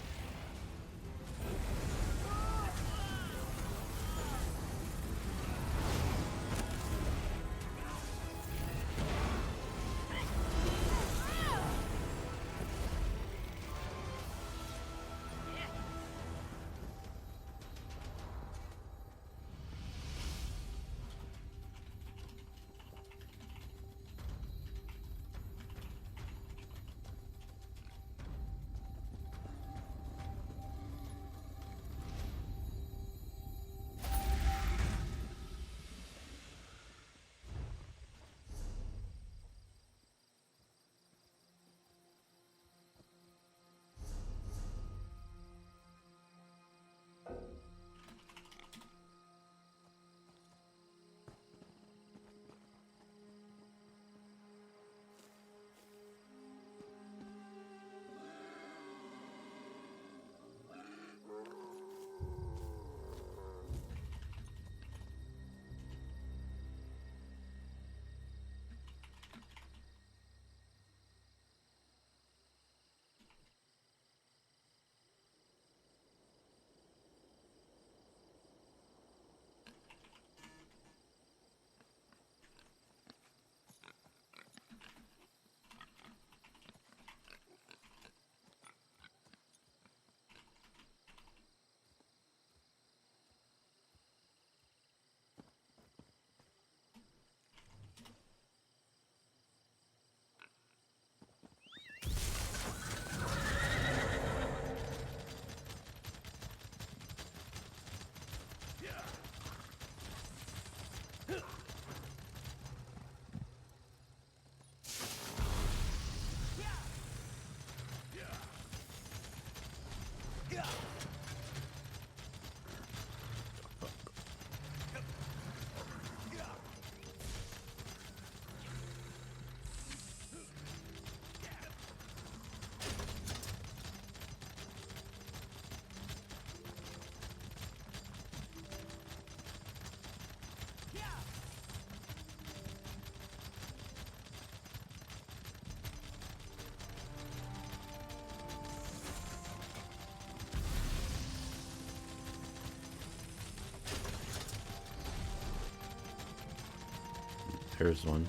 S1: There's one.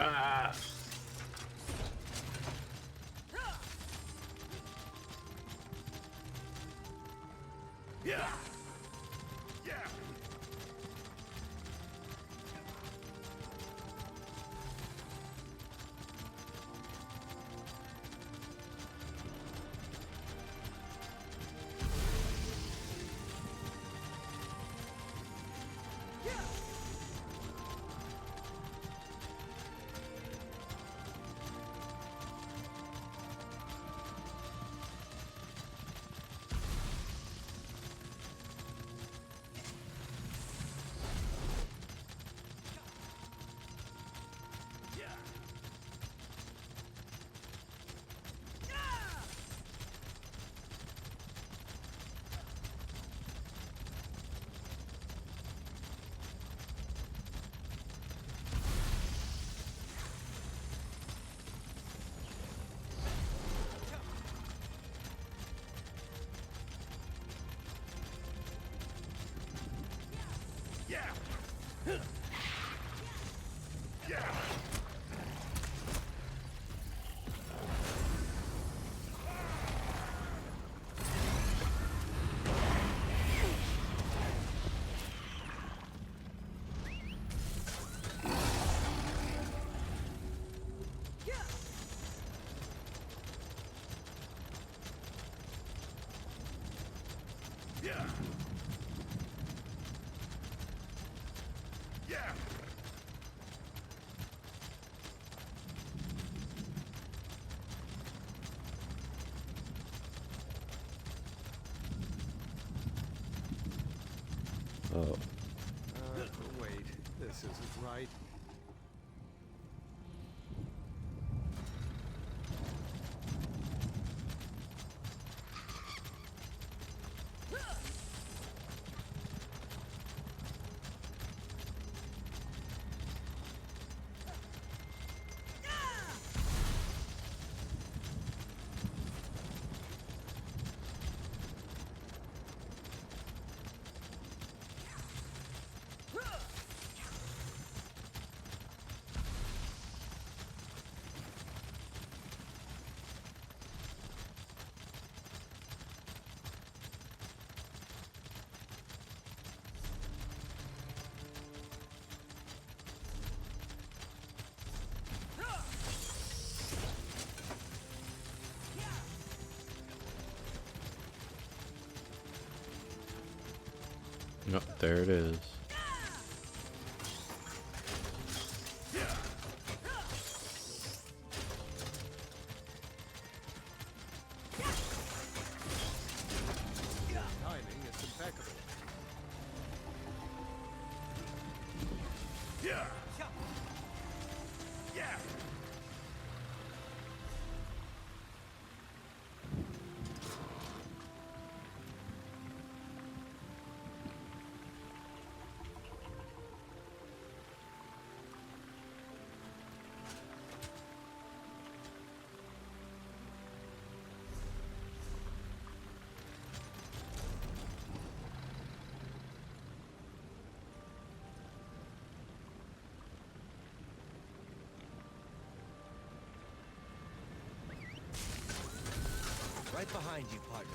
S1: Ah! Yeah! Yeah! Yeah! Yeah! Yeah! Yeah! Oh.
S10: Wait, this isn't right.
S1: No, there it is.
S10: Timing is impeccable.
S3: Yeah! Yeah!
S10: Right behind you, partner.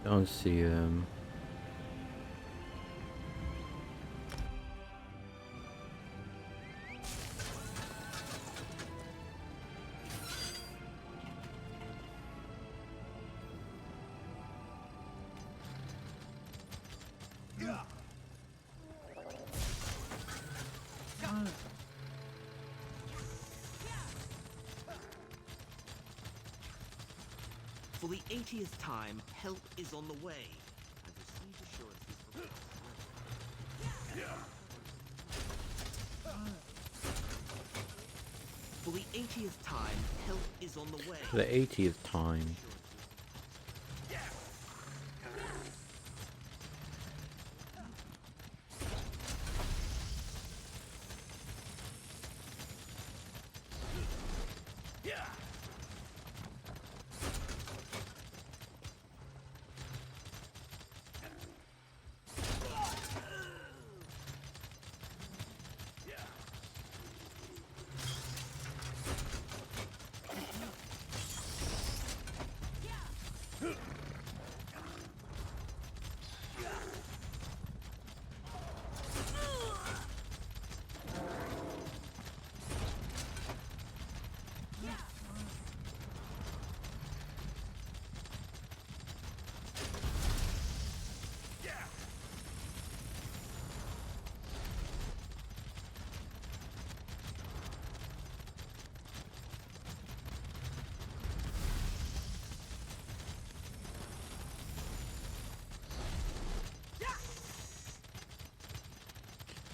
S1: Don't see them.
S10: For the 80th time, help is on the way. I've received assurances from... For the 80th time, help is on the way.
S1: The 80th time.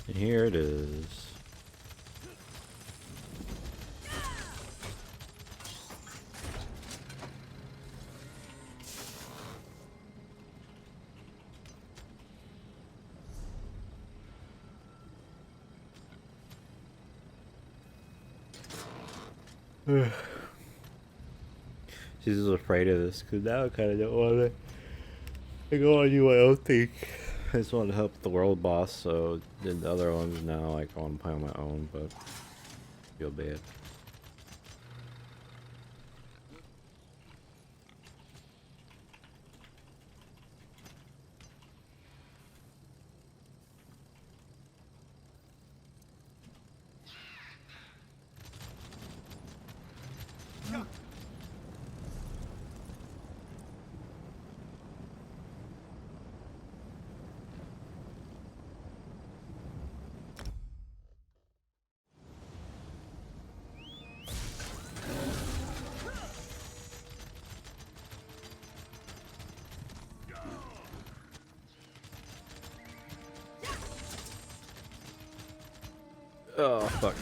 S1: And here it is. She's just afraid of this because now I kind of don't want to go on do my own thing. I just want to help the world boss, so did the other ones. Now like I want to play on my own, but feel bad. Oh, fuck.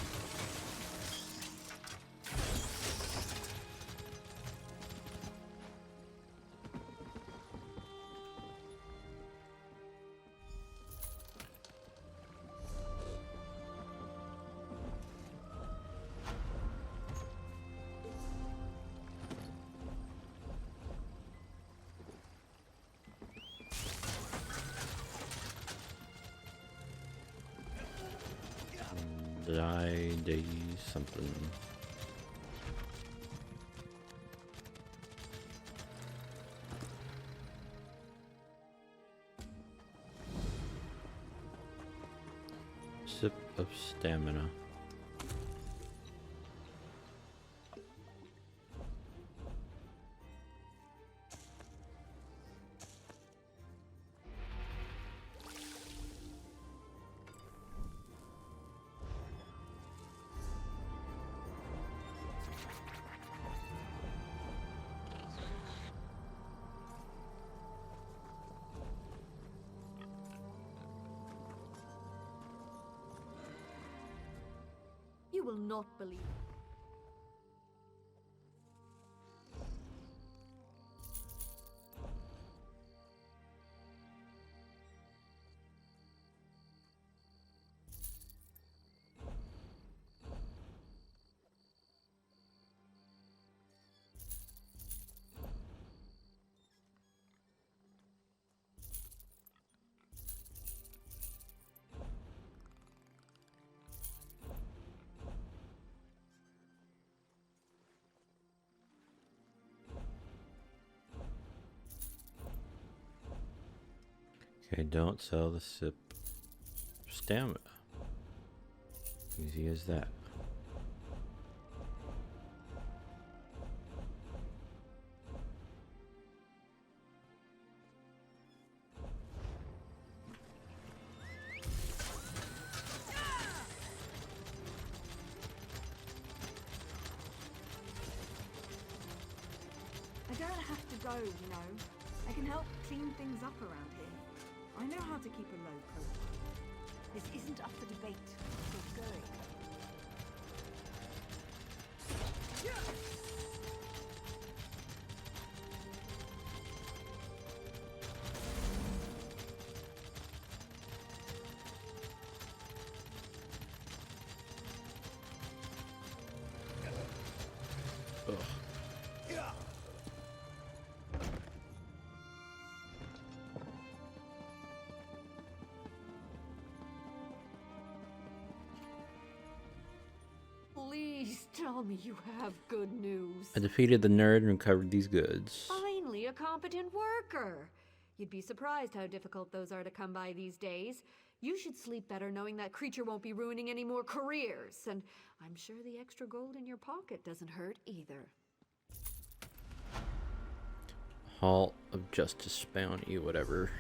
S1: Die something. Sip of stamina.
S7: You will not believe. Okay, don't sell the sip stamina. Easy as that. I don't
S9: have to go, you know. I can help clean things up around here. I know how to keep a low profile.
S4: This isn't up for debate. You're going.
S7: Please tell me you have good news.
S1: I defeated the nerd and recovered these goods.
S7: Finally, a competent worker. You'd be surprised how difficult those are to come by these days. You should sleep better knowing that creature won't be ruining any more careers. And I'm sure the extra gold in your pocket doesn't hurt either.
S1: Hall of Justice bounty, whatever.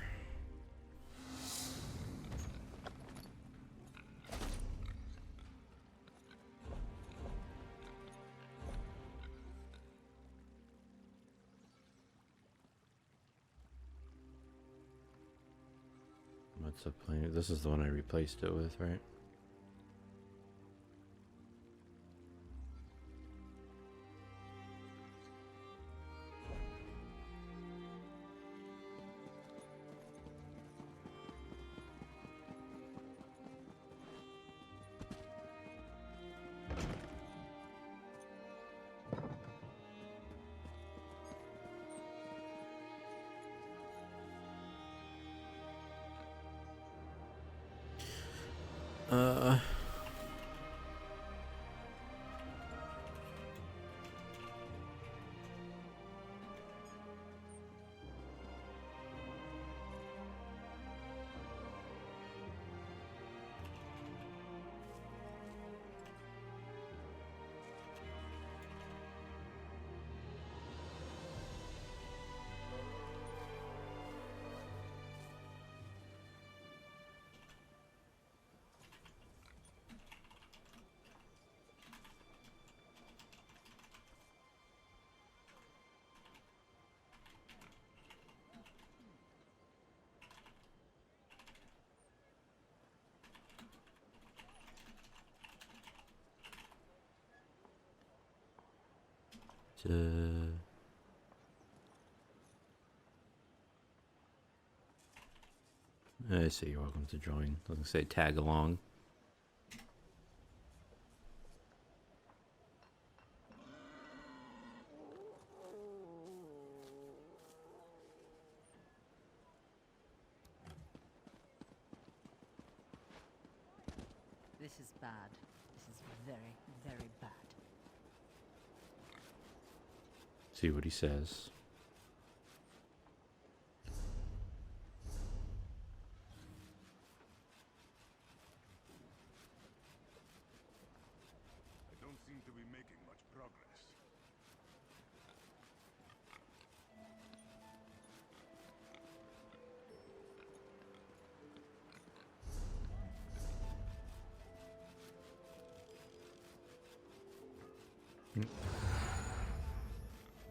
S1: What's the plan? This is the one I replaced it with, right? I see. You're welcome to join. Doesn't say tag along.
S4: This is bad. This is very, very bad.
S1: See what he says.
S10: I don't seem to be making much progress.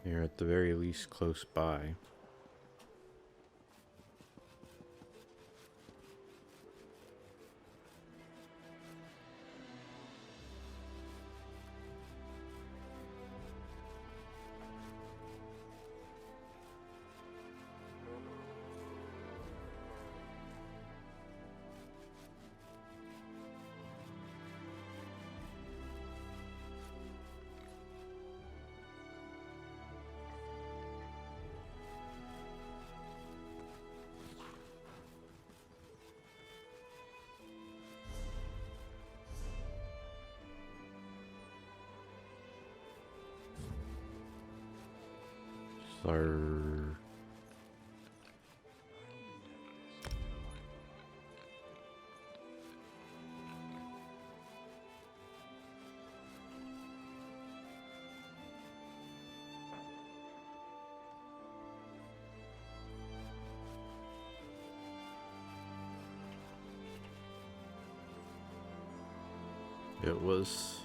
S1: You're at the very least close by. Sir. It was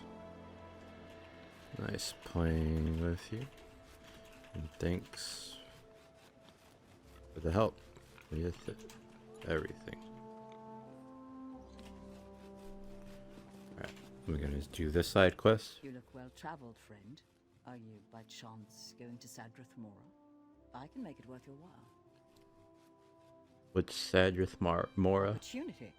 S1: nice playing with you. And thanks for the help with everything. Alright, we're gonna do this side quest.
S11: You look well traveled, friend. Are you, by chance, going to Sadrith Mora? I can make it worth your while.
S1: What's Sadrith Mora?
S11: Opportunity.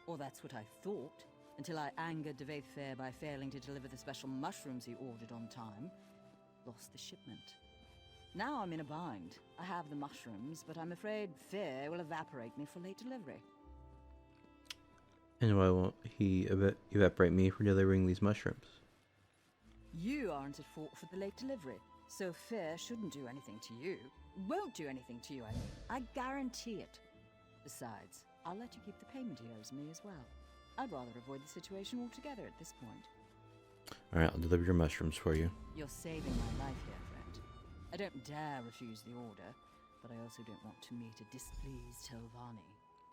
S11: Or that's what I thought, until I angered Deveth Fair by failing to deliver the special mushrooms he ordered on time. Lost the shipment. Now I'm in a bind. I have the mushrooms, but I'm afraid Fair will evaporate me for late delivery.
S1: And why won't he evaporate me for delivering these mushrooms?
S11: You aren't at fault for the late delivery, so Fair shouldn't do anything to you. Won't do anything to you, I mean. I guarantee it. Besides, I'll let you keep the payment he owes me as well. I'd rather avoid the situation altogether at this point.
S1: Alright, I'll deliver your mushrooms for you.
S11: You're saving my life here, friend. I don't dare refuse the order, but I also don't want to meet a displeased Telvanni.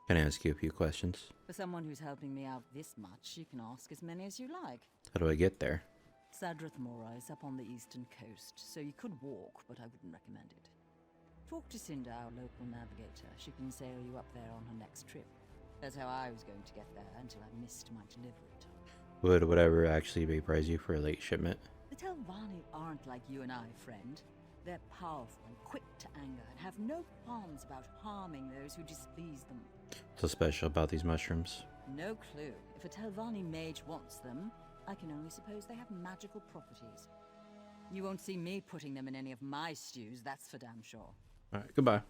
S1: Can I ask you a few questions?
S11: For someone who's helping me out this much, you can ask as many as you like.
S1: How do I get there?
S11: Sadrith Mora is up on the eastern coast, so you could walk, but I wouldn't recommend it. Talk to Cinda, our local navigator. She can sail you up there on her next trip. That's how I was going to get there until I missed my delivery time.
S1: Would whatever actually vaporize you for a late shipment?
S11: The Telvanni aren't like you and I, friend. They're powerful and quick to anger and have no qualms about harming those who displease them.
S1: What's so special about these mushrooms?
S11: No clue. If a Telvanni mage wants them, I can only suppose they have magical properties. You won't see me putting them in any of my stews, that's for damn sure.
S1: Alright, goodbye.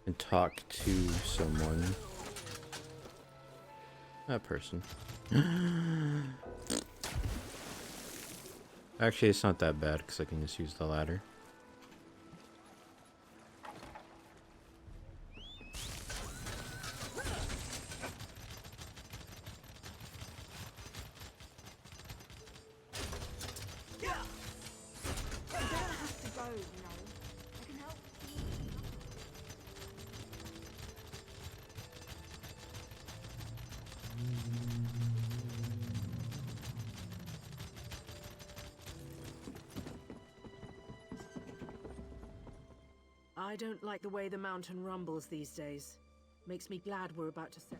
S1: And talk to someone. That person. Actually, it's not that bad because I can just use the ladder.
S12: I don't like the way the mountain rumbles these days. Makes me glad we're about to set.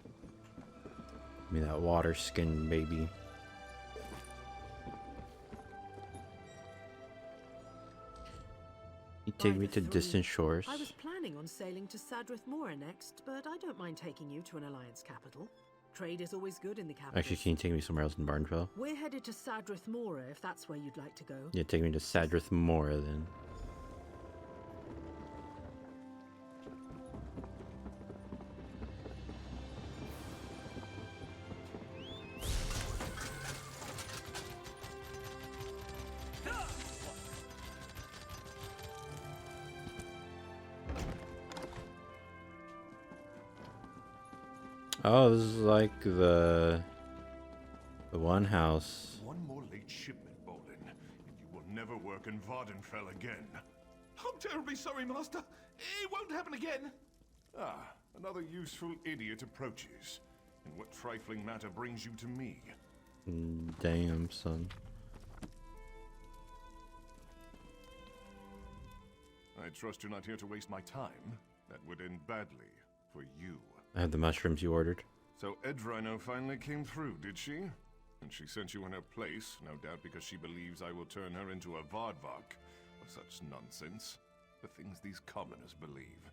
S1: Give me that water skin, baby. You take me to distant shores.
S12: I was planning on sailing to Sadrith Mora next, but I don't mind taking you to an alliance capital. Trade is always good in the capital.
S1: Actually, can you take me somewhere else in Barnfell?
S12: We're headed to Sadrith Mora if that's where you'd like to go.
S1: Yeah, take me to Sadrith Mora then. Oh, this is like the one house.
S13: One more late shipment, Bolin, and you will never work in Vardenfell again.
S10: I'm terribly sorry, Master. It won't happen again.
S13: Ah, another useful idiot approaches. And what trifling matter brings you to me?
S1: Damn, son.
S13: I trust you're not here to waste my time. That would end badly for you.
S1: I have the mushrooms you ordered.
S13: So Edrino finally came through, did she? And she sent you in her place, no doubt because she believes I will turn her into a Vardvak. Or such nonsense. The things these commoners believe.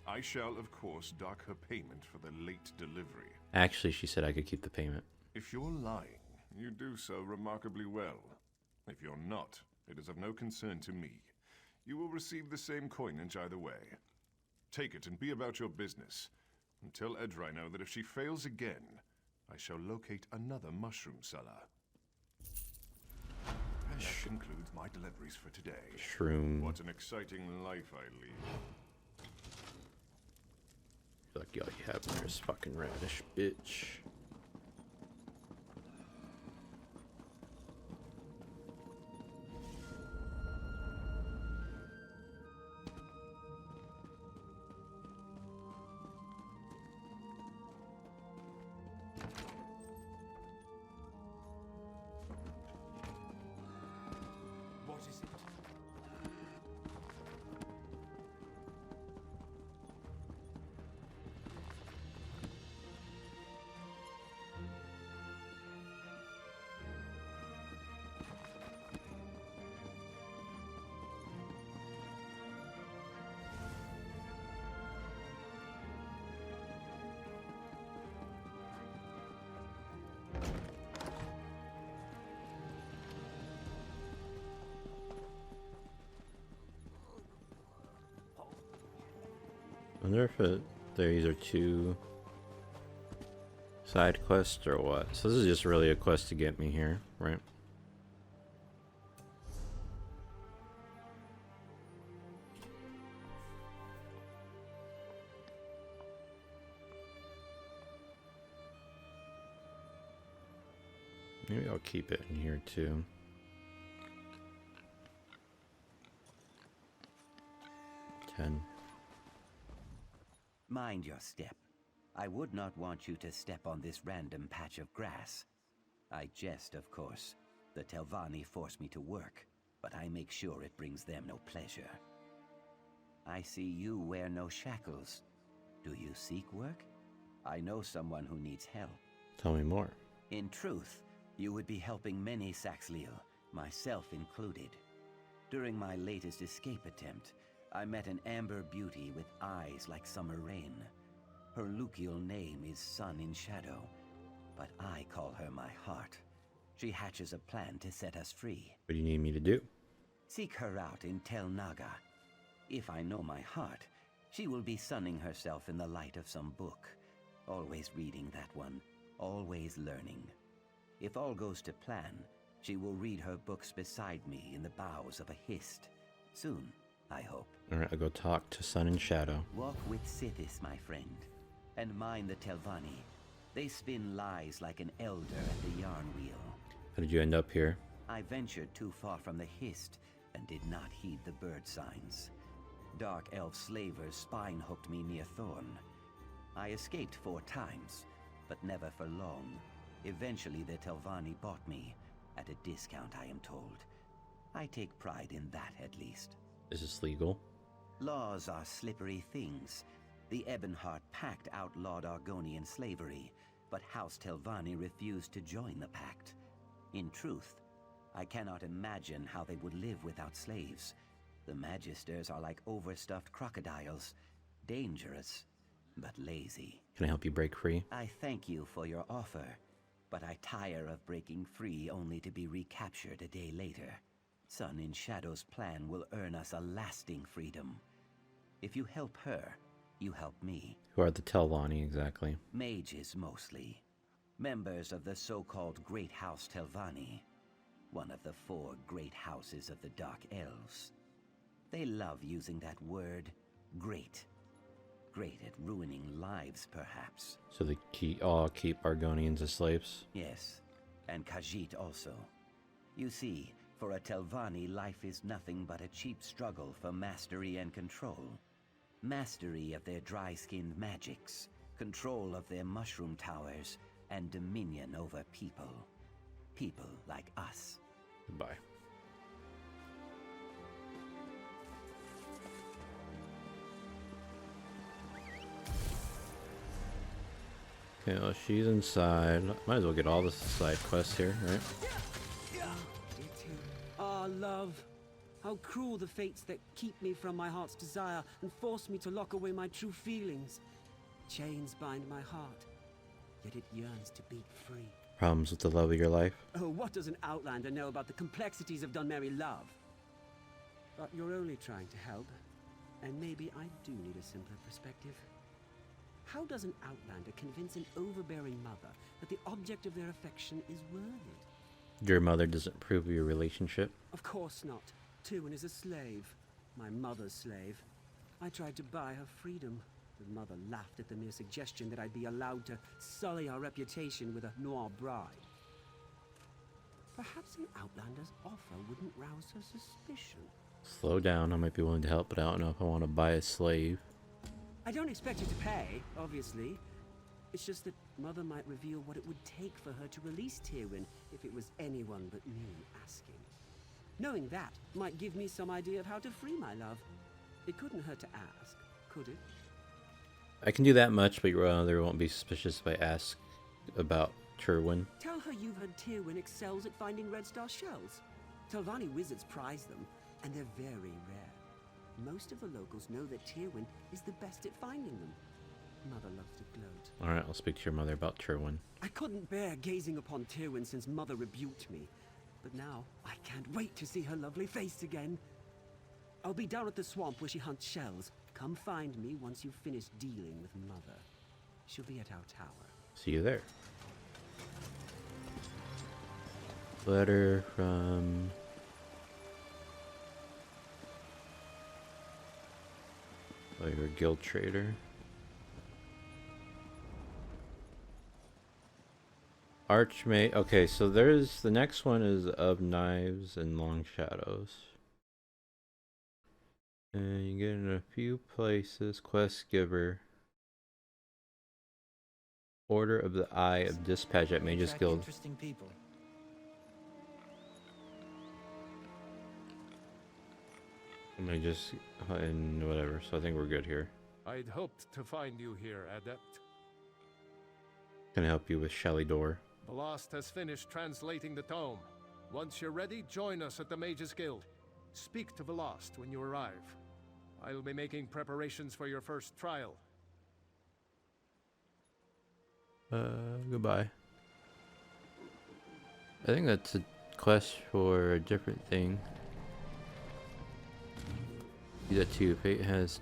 S13: I shall, of course, dock her payment for the late delivery.
S1: Actually, she said I could keep the payment.
S13: If you're lying, you do so remarkably well. If you're not, it is of no concern to me. You will receive the same coinage either way. Take it and be about your business. And tell Edrino that if she fails again, I shall locate another mushroom seller. And that concludes my deliveries for today.
S1: Shroom.
S13: What an exciting life I lead.
S1: Like all you have there is fucking radish, bitch.
S10: What is it?
S1: I wonder if these are two side quests or what. So this is just really a quest to get me here, right? Maybe I'll keep it in here too.
S5: Mind your step. I would not want you to step on this random patch of grass. I jest, of course. The Telvanni force me to work, but I make sure it brings them no pleasure. I see you wear no shackles. Do you seek work? I know someone who needs help.
S1: Tell me more.
S5: In truth, you would be helping many Saxleel, myself included. During my latest escape attempt, I met an amber beauty with eyes like summer rain. Her Lucial name is Sun in Shadow, but I call her my heart. She hatches a plan to set us free.
S1: What do you need me to do?
S5: Seek her out in Tel Naga. If I know my heart, she will be sunning herself in the light of some book. Always reading that one, always learning. If all goes to plan, she will read her books beside me in the boughs of a hist. Soon, I hope.
S1: Alright, I'll go talk to Sun and Shadow.
S5: Walk with Sithis, my friend, and mind the Telvanni. They spin lies like an elder at the yarn wheel.
S1: How did you end up here?
S5: I ventured too far from the hist and did not heed the bird signs. Dark elf slavers spine-hooked me near Thorn. I escaped 4 times, but never for long. Eventually the Telvanni bought me, at a discount I am told. I take pride in that at least.
S1: Is this legal?
S5: Laws are slippery things. The Ebonheart Pact outlawed Argonian slavery, but House Telvanni refused to join the pact. In truth, I cannot imagine how they would live without slaves. The Magisters are like overstuffed crocodiles, dangerous, but lazy.
S1: Can I help you break free?
S5: I thank you for your offer, but I tire of breaking free only to be recaptured a day later. Sun in Shadow's plan will earn us a lasting freedom. If you help her, you help me.
S1: Who are the Telvanni exactly?
S5: Mages mostly. Members of the so-called Great House Telvanni. One of the 4 great houses of the Dark Elves. They love using that word, great. Great at ruining lives, perhaps.
S1: So they all keep Argonians as slaves?
S5: Yes, and Khajiit also. You see, for a Telvanni, life is nothing but a cheap struggle for mastery and control. Mastery of their dry-skinned magics, control of their mushroom towers, and dominion over people. People like us.
S1: Goodbye. Okay, well, she's inside. Might as well get all the side quests here, right?
S14: Ah, love. How cruel the fates that keep me from my heart's desire and force me to lock away my true feelings. Chains bind my heart, yet it yearns to beat free.
S1: Problems with the love of your life?
S14: Oh, what does an outlander know about the complexities of Dunmerry love? But you're only trying to help, and maybe I do need a simpler perspective. How does an outlander convince an overbearing mother that the object of their affection is worthy?
S1: Your mother doesn't approve of your relationship?
S14: Of course not. Tywin is a slave. My mother's slave. I tried to buy her freedom. The mother laughed at the mere suggestion that I'd be allowed to sully our reputation with a noir bride. Perhaps an outlander's offer wouldn't rouse her suspicion.
S1: Slow down, I might be willing to help, but I don't know if I want to buy a slave.
S14: I don't expect you to pay, obviously. It's just that Mother might reveal what it would take for her to release Tywin if it was anyone but me asking. Knowing that might give me some idea of how to free my love. It couldn't hurt to ask, could it?
S1: I can do that much, but your mother won't be suspicious if I ask about Tywin.
S14: Tell her you've heard Tywin excels at finding Red Star shells. Telvanni wizards prize them, and they're very rare. Most of the locals know that Tywin is the best at finding them. Mother loves to gloat.
S1: Alright, I'll speak to your mother about Tywin.
S14: I couldn't bear gazing upon Tywin since Mother rebuked me. But now, I can't wait to see her lovely face again. I'll be down at the swamp where she hunts shells. Come find me once you've finished dealing with Mother. She'll be at our tower.
S1: See you there. Letter from... Oh, you're a guild trader. Archmage. Okay, so there's the next one is of knives and long shadows. And you get in a few places. Quest giver. Order of the Eye of Dispatch at Mage's
S2: Attract
S1: Guild.
S2: Interesting people.
S1: Let me just and whatever. So I think we're good here.
S15: I'd hoped to find you here, Adept.
S1: Can I help you with Shelly Door?
S15: Blast has finished translating the tome. Once you're ready, join us at the Mage's Guild. Speak to Velast when you arrive. I'll be making preparations for your first trial.
S1: Goodbye. I think that's a quest for a different thing. Do that too. Fate has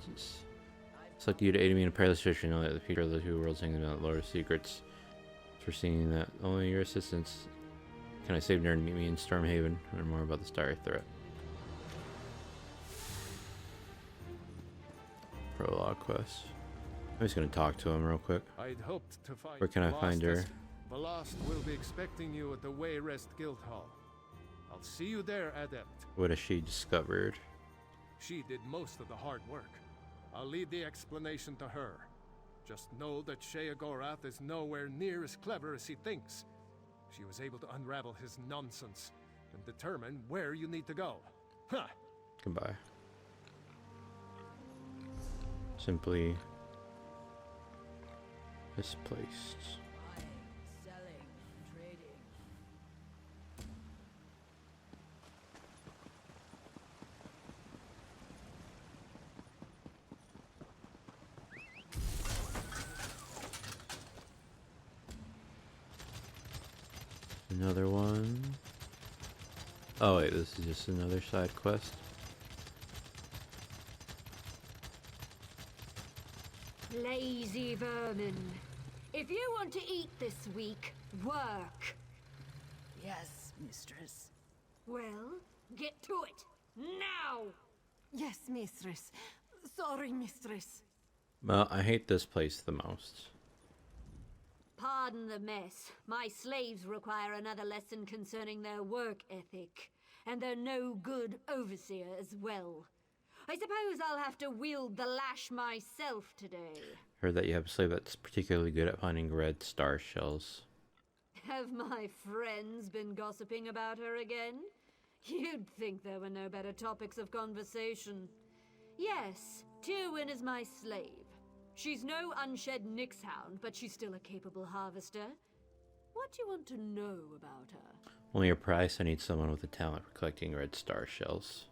S1: selected you to aid me in a perilous situation. Know that the future of the two worlds hangs about lower secrets. Foreseeing that only your assistance can I save Nerd and meet me in Stormhaven. Learn more about this dire threat. Prologue quest. I'm just gonna talk to him real quick.
S15: I'd hoped to find.
S1: Where can I find her?
S15: Velast will be expecting you at the Wayrest Guild Hall. I'll see you there, Adept.
S1: What has she discovered?
S15: She did most of the hard work. I'll leave the explanation to her. Just know that Sheogorath is nowhere near as clever as he thinks. She was able to unravel his nonsense and determine where you need to go. Huh.
S1: Goodbye. Simply misplaced.
S11: Selling, trading.
S1: Another one. Oh wait, this is just another side quest.
S4: Lazy vermin. If you want to eat this week, work.
S11: Yes, mistress.
S4: Well, get to it. Now!
S7: Yes, mistress. Sorry, mistress.
S1: Well, I hate this place the most.
S4: Pardon the mess. My slaves require another lesson concerning their work ethic. And they're no good overseer as well. I suppose I'll have to wield the lash myself today.
S1: Heard that you have a slave that's particularly good at finding red star shells.
S4: Have my friends been gossiping about her again? You'd think there were no better topics of conversation. Yes, Tywin is my slave. She's no unshed Nixhound, but she's still a capable harvester. What do you want to know about her?
S1: Only your price, I need someone with a talent for collecting red star shells.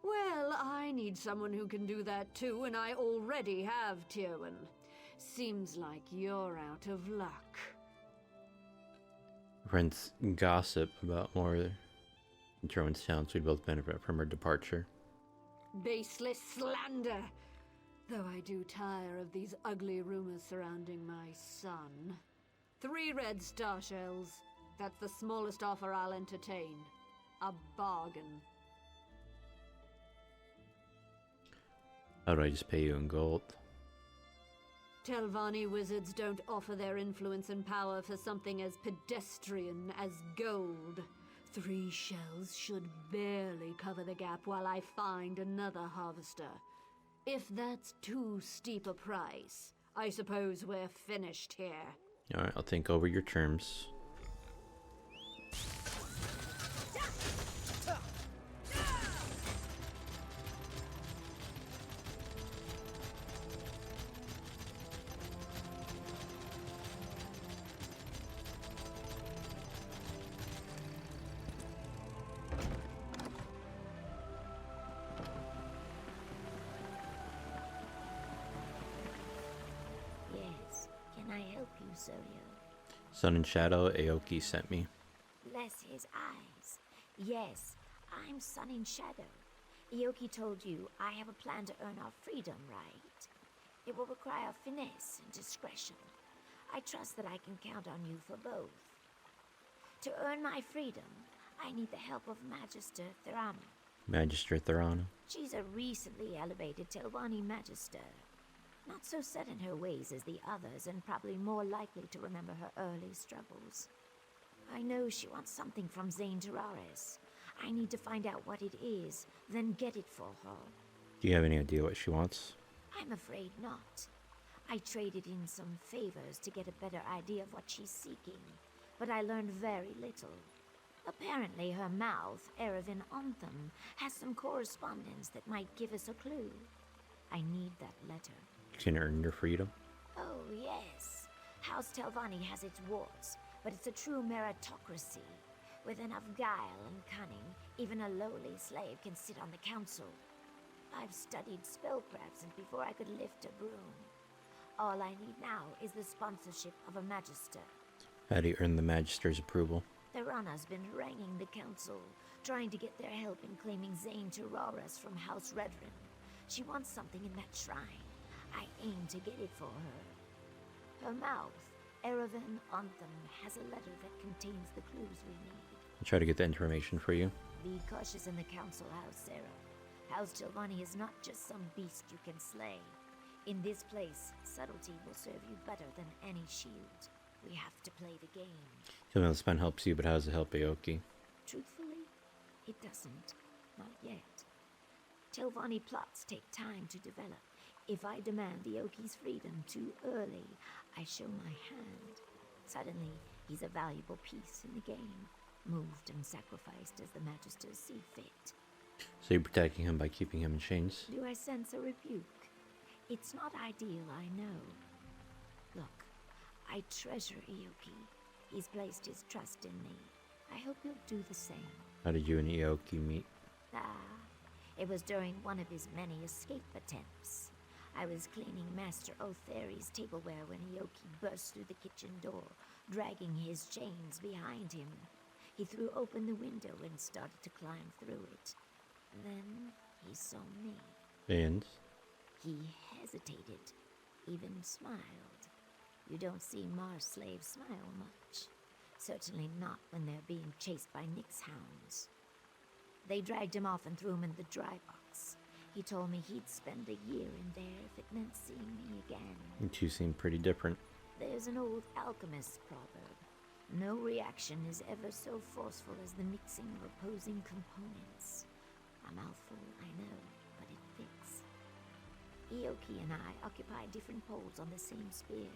S4: Well, I need someone who can do that too, and I already have Tywin. Seems like you're out of luck.
S1: Friends gossip about more in Tywin's talents. We'd both benefit from her departure.
S4: Baseless slander! Though I do tire of these ugly rumors surrounding my son. 3 red star shells. That's the smallest offer I'll entertain. A bargain.
S1: How do I just pay you in gold?
S4: Telvanni wizards don't offer their influence and power for something as pedestrian as gold. 3 shells should barely cover the gap while I find another harvester. If that's too steep a price, I suppose we're finished here.
S1: Alright, I'll think over your terms.
S16: Yes, can I help you, Soyo?
S1: Sun and Shadow, Aoki sent me.
S16: Bless his eyes. Yes, I'm Sun in Shadow. Ioki told you I have a plan to earn our freedom, right? It will require finesse and discretion. I trust that I can count on you for both. To earn my freedom, I need the help of Magister Thurana.
S1: Magister Thurana.
S16: She's a recently elevated Telvanni Magister. Not so set in her ways as the others, and probably more likely to remember her early struggles. I know she wants something from Zane Terraris. I need to find out what it is, then get it for her.
S1: Do you have any idea what she wants?
S16: I'm afraid not. I traded in some favors to get a better idea of what she's seeking, but I learned very little. Apparently her mouth, Erevan Anthem, has some correspondence that might give us a clue. I need that letter.
S1: You can earn your freedom?
S16: Oh, yes. House Telvanni has its warts, but it's a true meritocracy. With enough guile and cunning, even a lowly slave can sit on the council. I've studied spellcraft since before I could lift a broom. All I need now is the sponsorship of a magister.
S1: How do you earn the Magister's approval?
S16: Thurana's been haranguing the council, trying to get their help in claiming Zane Terraris from House Redrin. She wants something in that shrine. I aim to get it for her. Her mouth, Erevan Anthem, has a letter that contains the clues we need.
S1: I'll try to get the information for you.
S16: Be cautious in the council house, Sarah. House Telvanni is not just some beast you can slay. In this place, subtlety will serve you better than any shield. We have to play the game.
S1: Tell me this pen helps you, but how does it help Aoki?
S16: Truthfully, it doesn't. Not yet. Telvanni plots take time to develop. If I demand the Aoki's freedom too early, I show my hand. Suddenly, he's a valuable piece in the game, moved and sacrificed as the Magisters see fit.
S1: So you're protecting him by keeping him in chains?
S16: Do I sense a rebuke? It's not ideal, I know. Look, I treasure Ioki. He's placed his trust in me. I hope you'll do the same.
S1: How did you and Aoki meet?
S16: It was during one of his many escape attempts. I was cleaning Master Otheri's tableware when Ioki burst through the kitchen door, dragging his chains behind him. He threw open the window and started to climb through it. Then he saw me.
S1: And?
S16: He hesitated, even smiled. You don't see Mars slaves smile much. Certainly not when they're being chased by Nyx hounds. They dragged him off and threw him in the dry box. He told me he'd spend a year in there if it meant seeing me again.
S1: You two seem pretty different.
S16: There's an old alchemist proverb. No reaction is ever so forceful as the mixing of opposing components. A mouthful, I know, but it fits. Ioki and I occupy different poles on the same spear.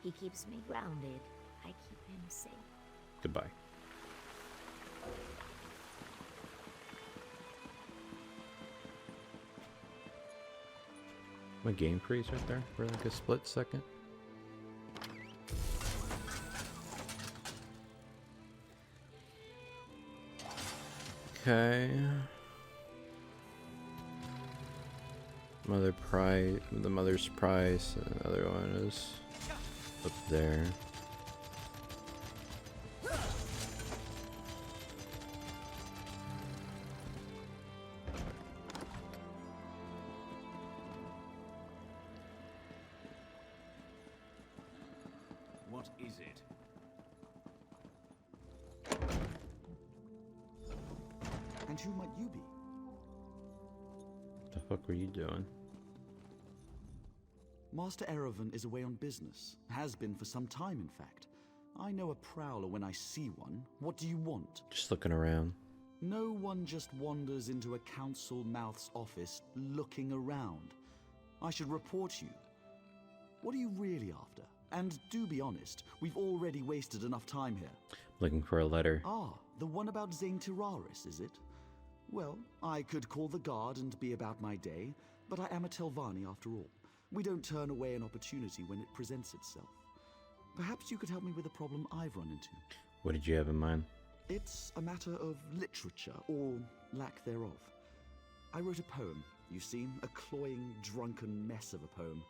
S16: He keeps me grounded. I keep him safe.
S1: Goodbye. My game freeze right there for like a split second. Okay. Mother prize, the mother's prize, and another one is up there.
S5: What is it? And who might you be?
S1: What the fuck were you doing?
S5: Master Erevan is away on business. Has been for some time, in fact. I know a prowler when I see one. What do you want?
S1: Just looking around.
S5: No one just wanders into a council mouth's office looking around. I should report you. What are you really after? And do be honest, we've already wasted enough time here.
S1: Looking for a letter.
S5: Ah, the one about Zane Terraris, is it? Well, I could call the guard and be about my day, but I am a Telvanni after all. We don't turn away an opportunity when it presents itself. Perhaps you could help me with a problem I've run into.
S1: What did you have in mind?
S5: It's a matter of literature, or lack thereof. I wrote a poem, you see, a cloying, drunken mess of a poem.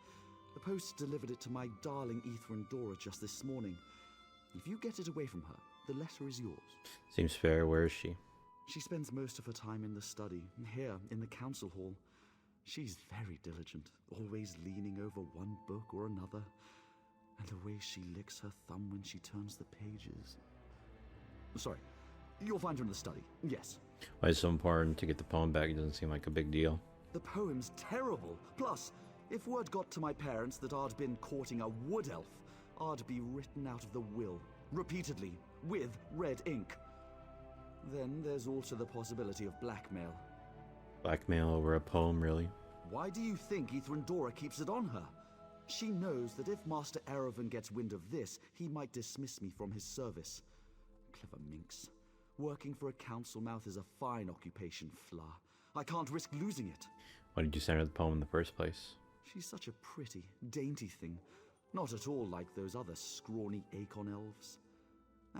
S5: The post delivered it to my darling Ether Dora just this morning. If you get it away from her, the letter is yours.
S1: Seems fair. Where is she?
S10: She spends most of her time in the study, here in the council hall. She's very diligent, always leaning over one book or another. And the way she licks her thumb when she turns the pages. Sorry, you'll find her in the study, yes.
S1: Why it's so important to get the poem back? It doesn't seem like a big deal.
S10: The poem's terrible. Plus, if word got to my parents that I'd been courting a wood elf, I'd be written out of the will, repeatedly, with red ink. Then there's also the possibility of blackmail.
S1: Blackmail over a poem, really?
S10: Why do you think Ethrandora keeps it on her? She knows that if Master Aravan gets wind of this, he might dismiss me from his service. Clever minx. Working for a council mouth is a fine occupation, Fla. I can't risk losing it.
S1: Why did you send her the poem in the first place?
S10: She's such a pretty, dainty thing. Not at all like those other scrawny Acorn elves.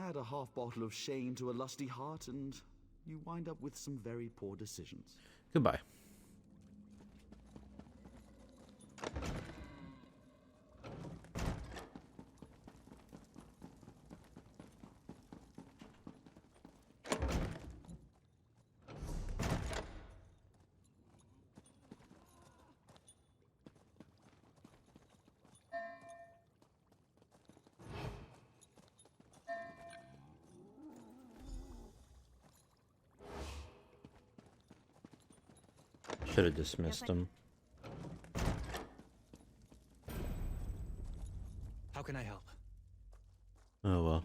S10: Add a half bottle of Shane to a lusty heart, and you wind up with some very poor decisions.
S1: Goodbye. Should have dismissed him.
S2: How can I help?
S1: Oh well.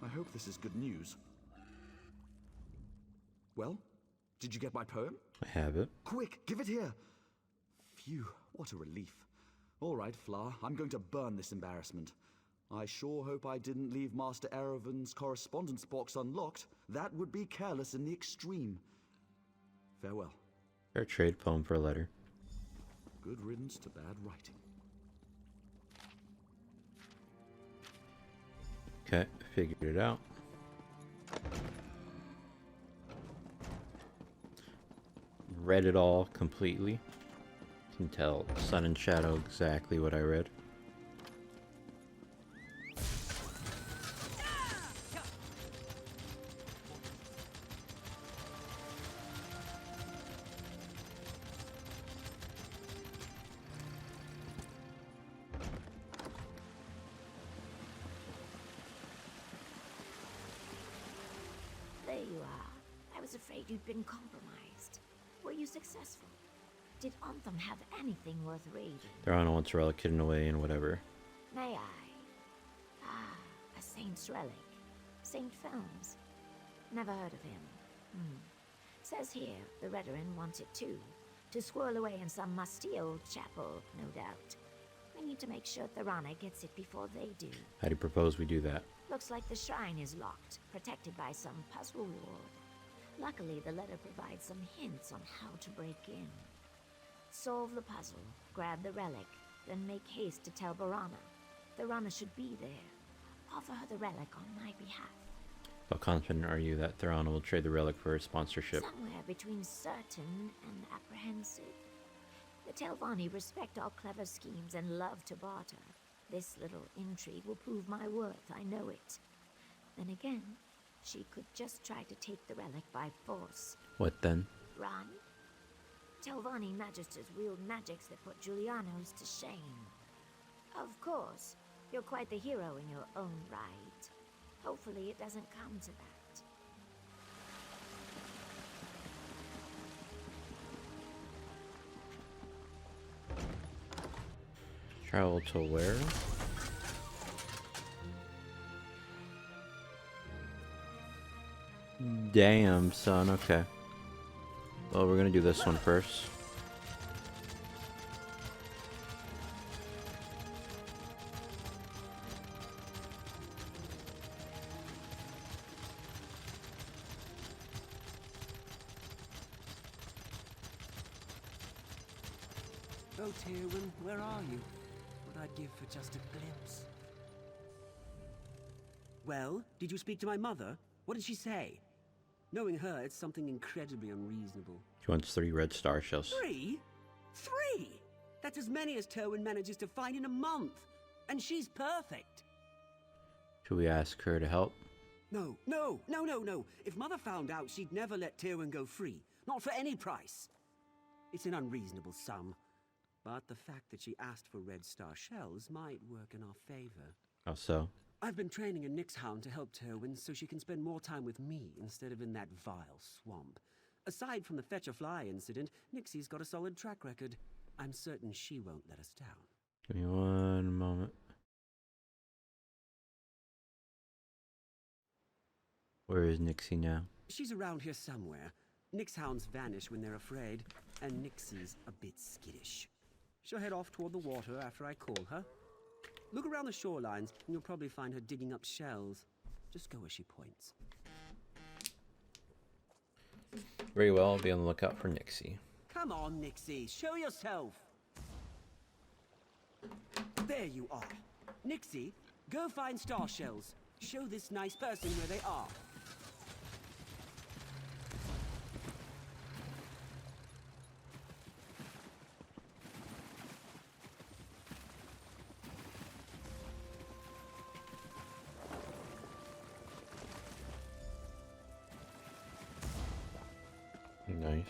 S10: I hope this is good news. Well, did you get my poem?
S1: I have it.
S10: Quick, give it here. Phew, what a relief. All right, Fla, I'm going to burn this embarrassment. I sure hope I didn't leave Master Aravan's correspondence box unlocked. That would be careless in the extreme. Farewell.
S1: Fair trade, poem for a letter.
S10: Good riddance to bad writing.
S1: Okay, figured it out. Read it all completely. Can tell sun and shadow exactly what I read.
S16: There you are. I was afraid you'd been compromised. Were you successful? Did Anthem have anything worth reading?
S1: Therano wants a relic hidden away and whatever.
S16: May I? Ah, a saint's relic. Saint Films. Never heard of him. Says here, the Redoran wants it too. To squirrel away in some musty old chapel, no doubt. We need to make sure Therana gets it before they do.
S1: How do you propose we do that?
S16: Looks like the shrine is locked, protected by some puzzle ward. Luckily, the letter provides some hints on how to break in. Solve the puzzle, grab the relic, then make haste to tell Barana. Therana should be there. Offer her the relic on my behalf.
S1: How confident are you that Therana will trade the relic for her sponsorship?
S16: Somewhere between certain and apprehensive. The Telvanni respect our clever schemes and love to barter. This little intrigue will prove my worth, I know it. Then again, she could just try to take the relic by force.
S1: What then?
S16: Run? Telvanni magisters wield magics that put Julianos to shame. Of course, you're quite the hero in your own right. Hopefully it doesn't come to that.
S1: Travel to where? Damn, son, okay. Well, we're gonna do this one first.
S14: Oh, Tywin, where are you? What I'd give for just a glimpse. Well, did you speak to my mother? What did she say? Knowing her, it's something incredibly unreasonable.
S1: She wants 3 red star shells.
S14: 3? 3? That's as many as Tywin manages to find in a month. And she's perfect.
S1: Should we ask her to help?
S14: No. If Mother found out, she'd never let Tywin go free. Not for any price. It's an unreasonable sum. But the fact that she asked for Red Star shells might work in our favor.
S1: How so?
S14: I've been training a Nyx hound to help Tywin so she can spend more time with me instead of in that vile swamp. Aside from the Fetch a Fly incident, Nixie's got a solid track record. I'm certain she won't let us down.
S1: Give me one moment. Where is Nixie now?
S14: She's around here somewhere. Nyx hounds vanish when they're afraid, and Nixie's a bit skittish. She'll head off toward the water after I call her. Look around the shorelines, and you'll probably find her digging up shells. Just go where she points.
S1: Very well, I'll be on the lookout for Nixie.
S14: Come on, Nixie, show yourself! There you are. Nixie, go find star shells. Show this nice person where they are.
S1: Nice.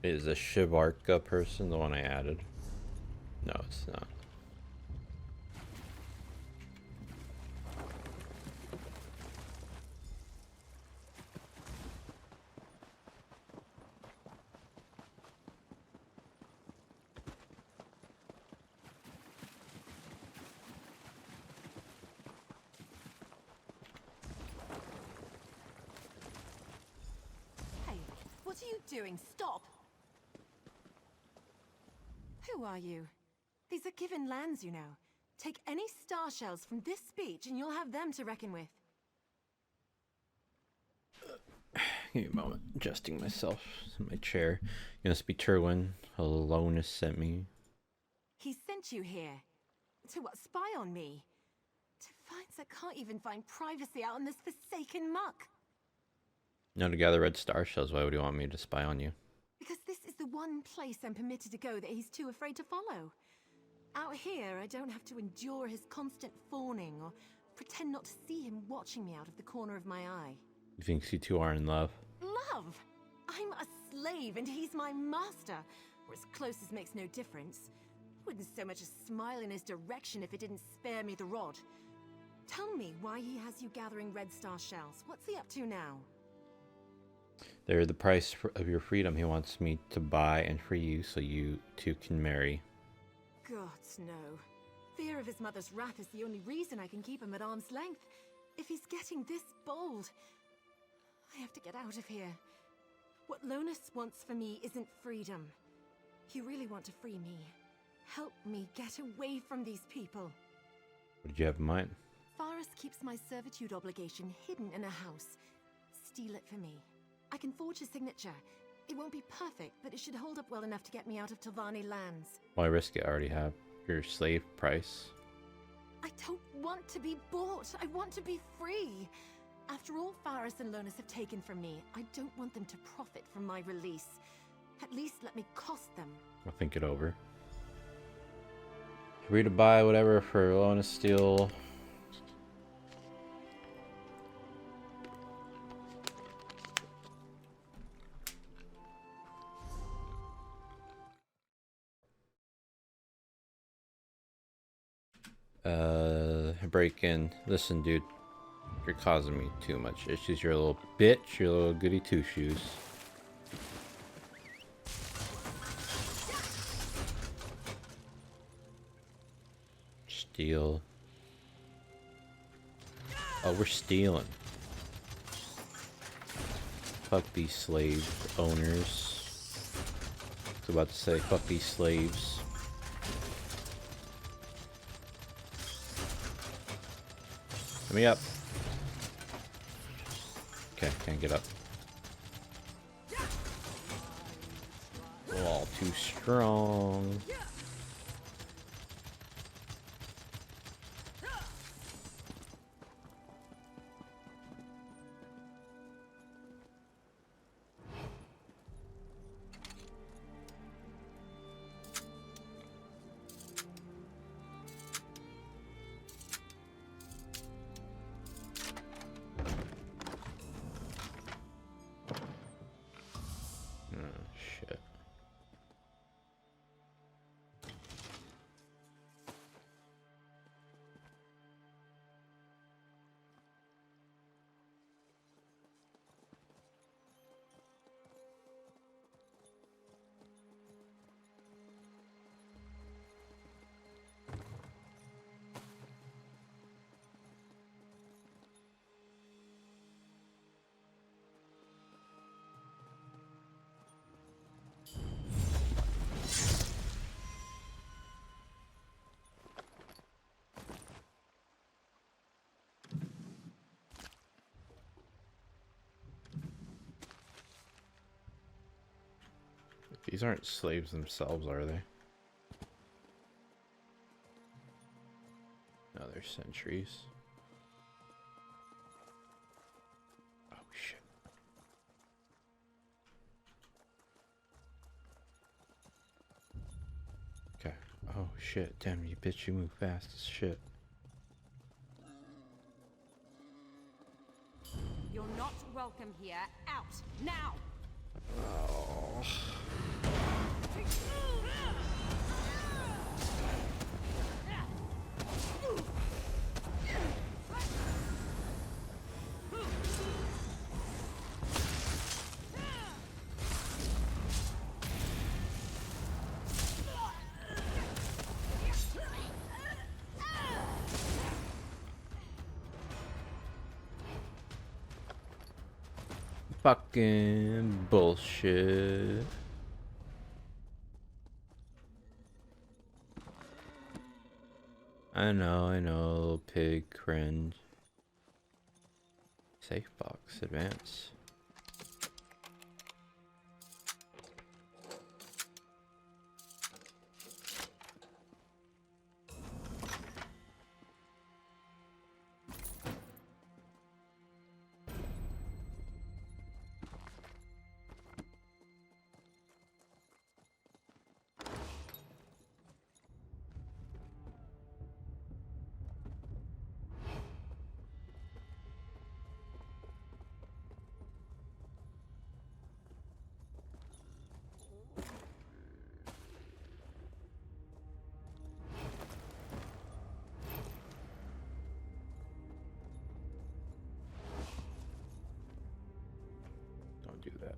S1: Is a Shivarka person the one I added? No, it's not.
S7: Hey, what are you doing? Stop! Who are you? These are given lands, you know. Take any star shells from this beach and you'll have them to reckon with.
S1: Give me a moment. Adjusting myself in my chair. You must be Tywin. Alonus sent me.
S7: He sent you here. To what, spy on me? To finds that can't even find privacy out in this forsaken muck.
S1: No, to gather red star shells. Why would he want me to spy on you?
S7: Because this is the one place I'm permitted to go that he's too afraid to follow. Out here, I don't have to endure his constant fawning or pretend not to see him watching me out of the corner of my eye.
S1: You think you two are in love?
S7: Love? I'm a slave and he's my master, or as close as makes no difference. Wouldn't so much as smile in his direction if it didn't spare me the rod. Tell me why he has you gathering red star shells. What's he up to now?
S1: They're the price of your freedom. He wants me to buy and free you so you two can marry.
S7: Gods, no. Fear of his mother's wrath is the only reason I can keep him at arm's length. If he's getting this bold, I have to get out of here. What Lonus wants for me isn't freedom. You really want to free me. Help me get away from these people.
S1: What did you have in mind?
S7: Faris keeps my servitude obligation hidden in a house. Steal it for me. I can forge his signature. It won't be perfect, but it should hold up well enough to get me out of Telvanni lands.
S1: Why risk it? I already have your slave price.
S7: I don't want to be bought. I want to be free. After all Faris and Lonus have taken from me, I don't want them to profit from my release. At least let me cost them.
S1: I'll think it over. Free to buy whatever for Lonus Steel. Break in. Listen, dude. You're causing me too much issues. You're a little bitch. You're a little goody two-shoes. Steal. Oh, we're stealing. Fuck these slave owners. I was about to say, fuck these slaves. Let me up. Okay, can't get up. All too strong. Shit. These aren't slaves themselves, are they? No, they're sentries. Oh, shit. Okay. Oh, shit. Damn, you bitch, you move fast as shit.
S7: You're not welcome here. Out now.
S1: Oh. Fucking bullshit. I know, pig cringe. Safe box, advance. Don't do that.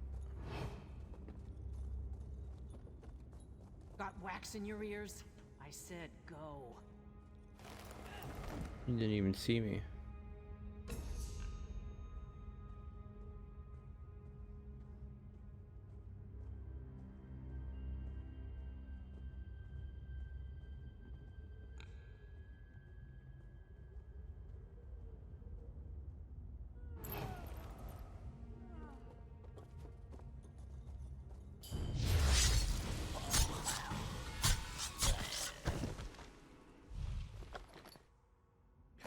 S12: Got wax in your ears? I said go.
S1: You didn't even see me.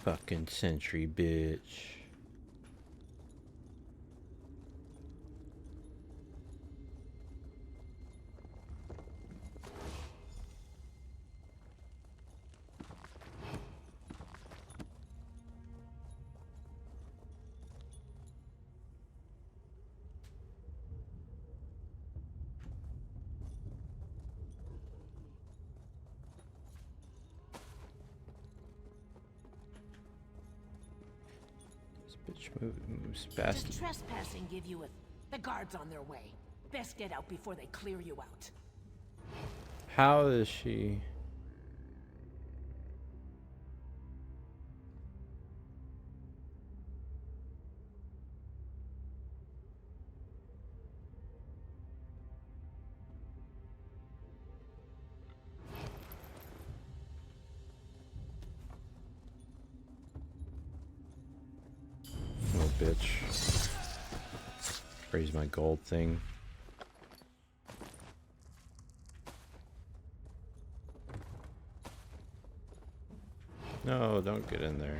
S1: Fucking sentry bitch. Bitch moves fast.
S12: Does trespassing give you a... The guard's on their way. Best get out before they clear you out.
S1: How is she? bitch. Raise my gold thing. No, don't get in there.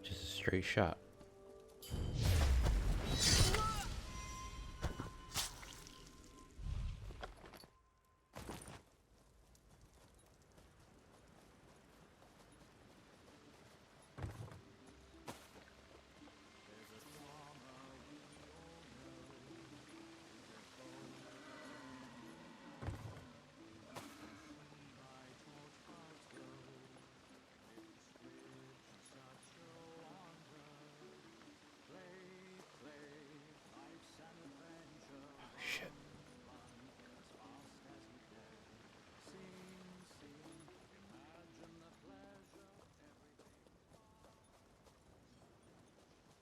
S1: Just a straight shot.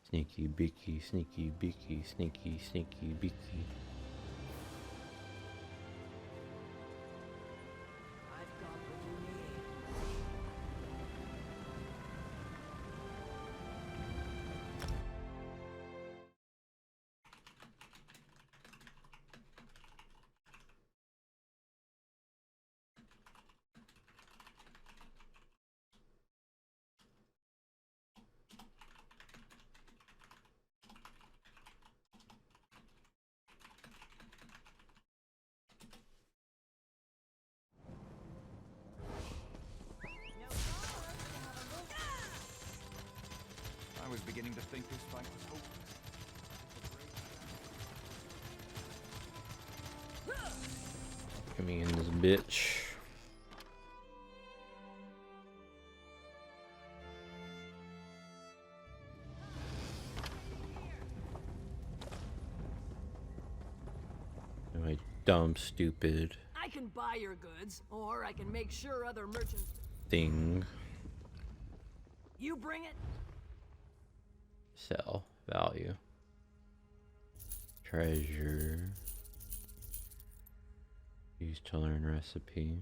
S1: Sneaky beaky, sneaky beaky, sneaky, sneaky beaky.
S5: I was beginning to think this fight was hopeless.
S1: Coming in this bitch. My dumb, stupid
S12: I can buy your goods, or I can make sure other merchants...
S1: thing.
S12: You bring it?
S1: Sell. Value. Treasure. Use to learn recipe.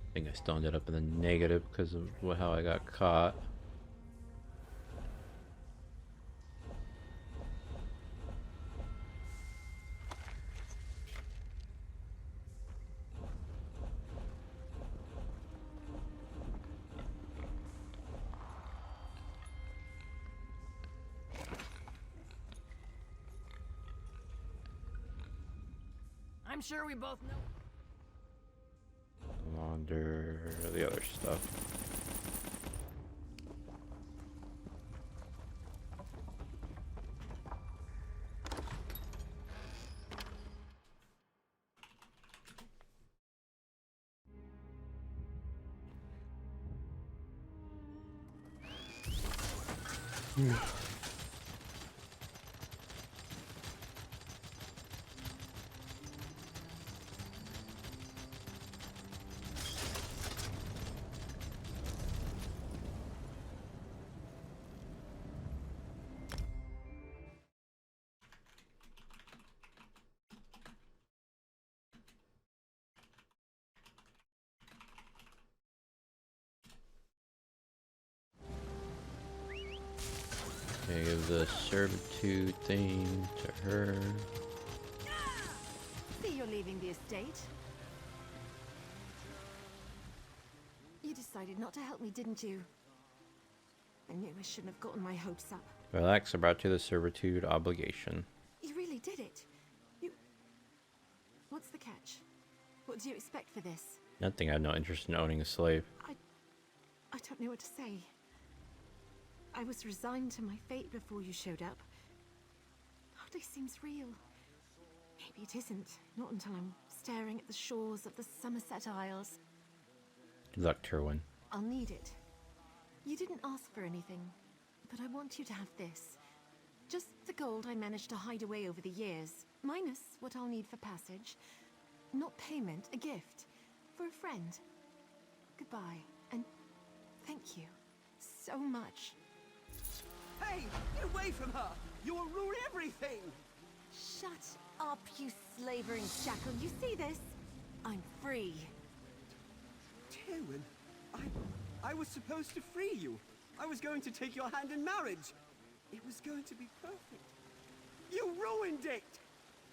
S1: I think I still ended up in the negative because of how I got caught.
S12: I'm sure we both know.
S1: Launder the other stuff. Okay, give the servitude thing to her.
S7: See, you're leaving the estate. You decided not to help me, didn't you? I knew I shouldn't have gotten my hopes up.
S1: Relax about to the servitude obligation.
S7: You really did it. You... What's the catch? What do you expect for this?
S1: Nothing. I have no interest in owning a slave.
S7: I don't know what to say. I was resigned to my fate before you showed up. Hardly seems real. Maybe it isn't. Not until I'm staring at the shores of the Somerset Isles.
S1: Good luck, Terwin.
S7: I'll need it. You didn't ask for anything, but I want you to have this. Just the gold I managed to hide away over the years, minus what I'll need for passage. Not payment, a gift. For a friend. Goodbye, and thank you so much.
S14: Hey, get away from her! You will ruin everything!
S7: Shut up, you slavering shackle. You see this? I'm free.
S14: Tywin, I was supposed to free you. I was going to take your hand in marriage. It was going to be perfect. You ruined it!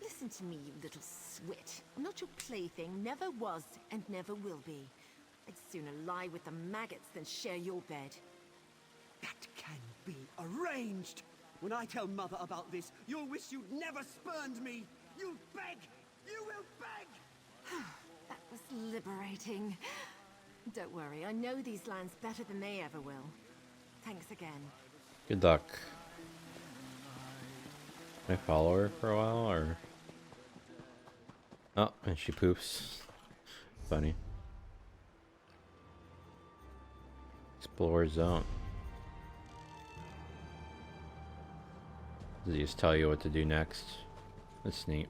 S7: Listen to me, you little swit. I'm not your plaything, never was, and never will be. I'd sooner lie with the maggots than share your bed.
S14: That can be arranged. When I tell Mother about this, you'll wish you'd never spurned me. You'll beg! You will beg!
S7: That was liberating. Don't worry, I know these lands better than they ever will. Thanks again.
S1: Good luck. Can I follow her for a while, or... Oh, and she poops. Funny. Explore zone. Does he just tell you what to do next? That's neat.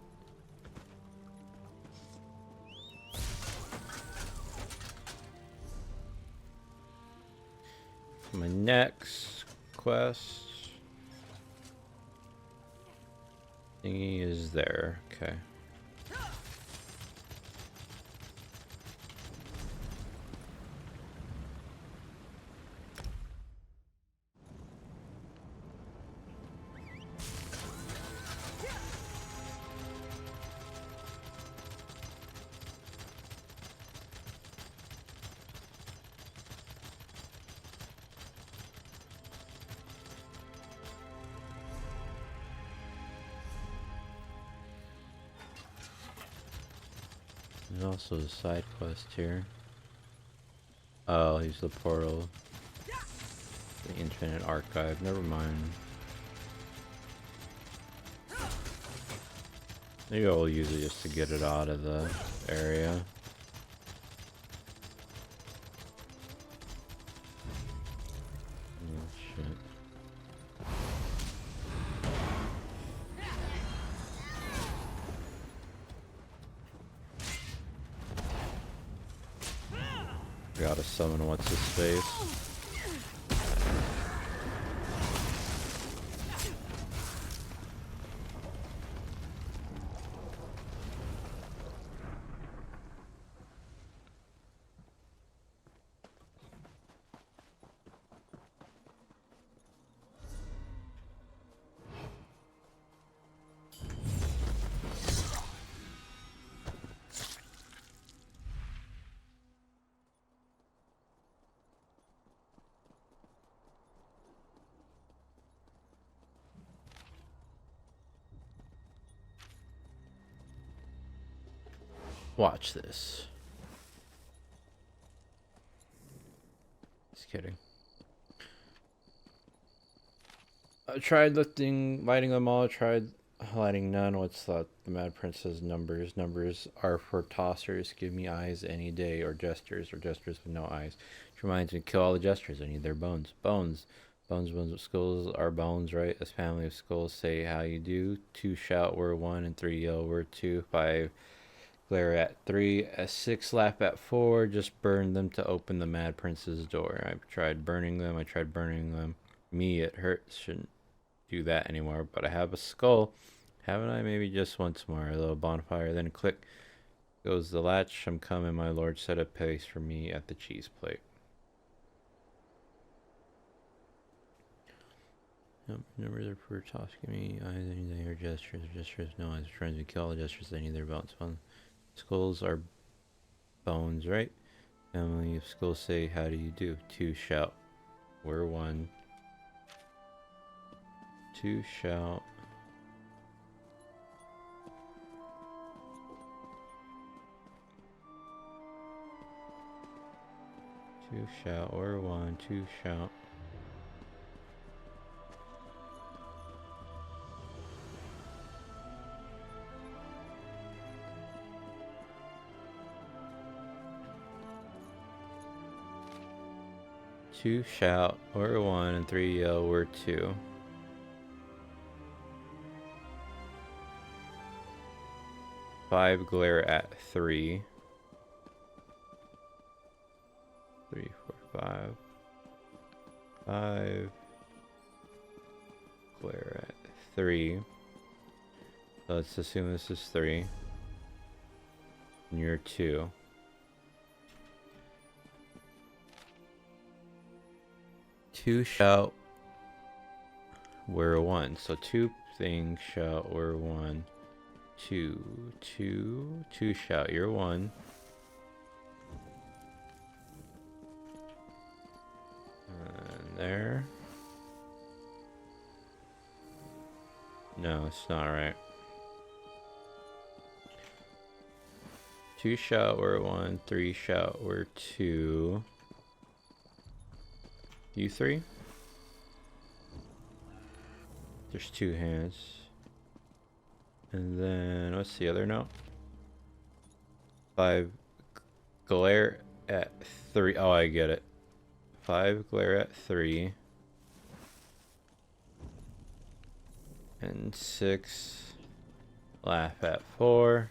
S1: My next quest thingy is there. Okay. There's also a side quest here. Oh, he's the portal. The Infinite Archive. Never mind. Maybe I'll use it just to get it out of the area. Oh, shit. Gotta summon what's his face. Watch this. Just kidding. I tried lighting them all. I tried lighting none. What's that? The Mad Princess numbers. Numbers are for tossers. Give me eyes any day, or jesters with no eyes. Which reminds me, kill all the jesters. I need their bones. Bones. Bones of skulls are bones, right? As family of skulls say how you do. 2 shout were 1, and 3 yell were 2. 5 glare at 3, a 6 laugh at 4, just burn them to open the Mad Prince's door. I tried burning them. Me, it hurts. Shouldn't do that anymore, but I have a skull. Haven't I? Maybe just once more. A little bonfire, then click goes the latch. I'm coming, my lord. Set a place for me at the cheese plate. Never for tasking me either anything or gestures. Gestures no as trying to kill all gestures they need their bones. Skulls are bones, right? Family of skulls say how do you do? Two shout. We're one. Two shout. Two shout or one, two shout. Two shout or one and three yell or two. Five glare at three. 3, 4, 5. 5. Glare at 3. So let's assume this is 3. And you're 2. Two shout. We're 1. So 2 things shout. We're 1. 2. 2 shout. You're 1. And there. No, it's not right. 2 shout, we're 1. 3 shout, we're 2. You 3? There's 2 hands. And then, what's the other note? 5 glare at 3. Oh, I get it. 5 glare at 3. And 6 laugh at 4.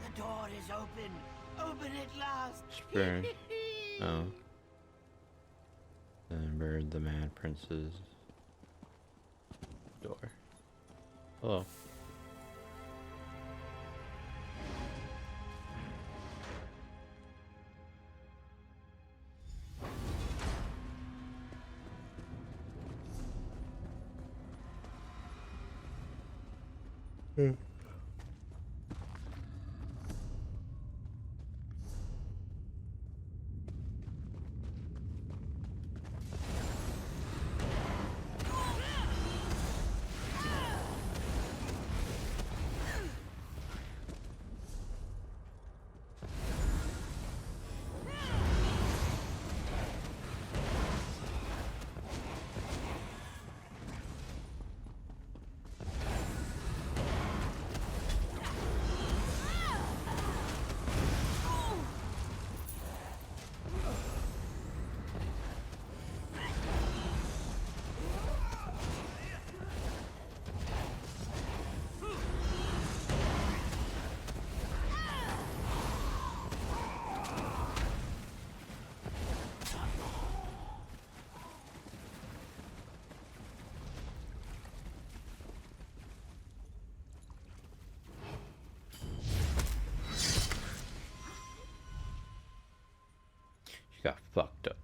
S5: The door is open. Open at last.
S1: Spurn. Oh. Then bird the mad prince's door. Hello. Got fucked up.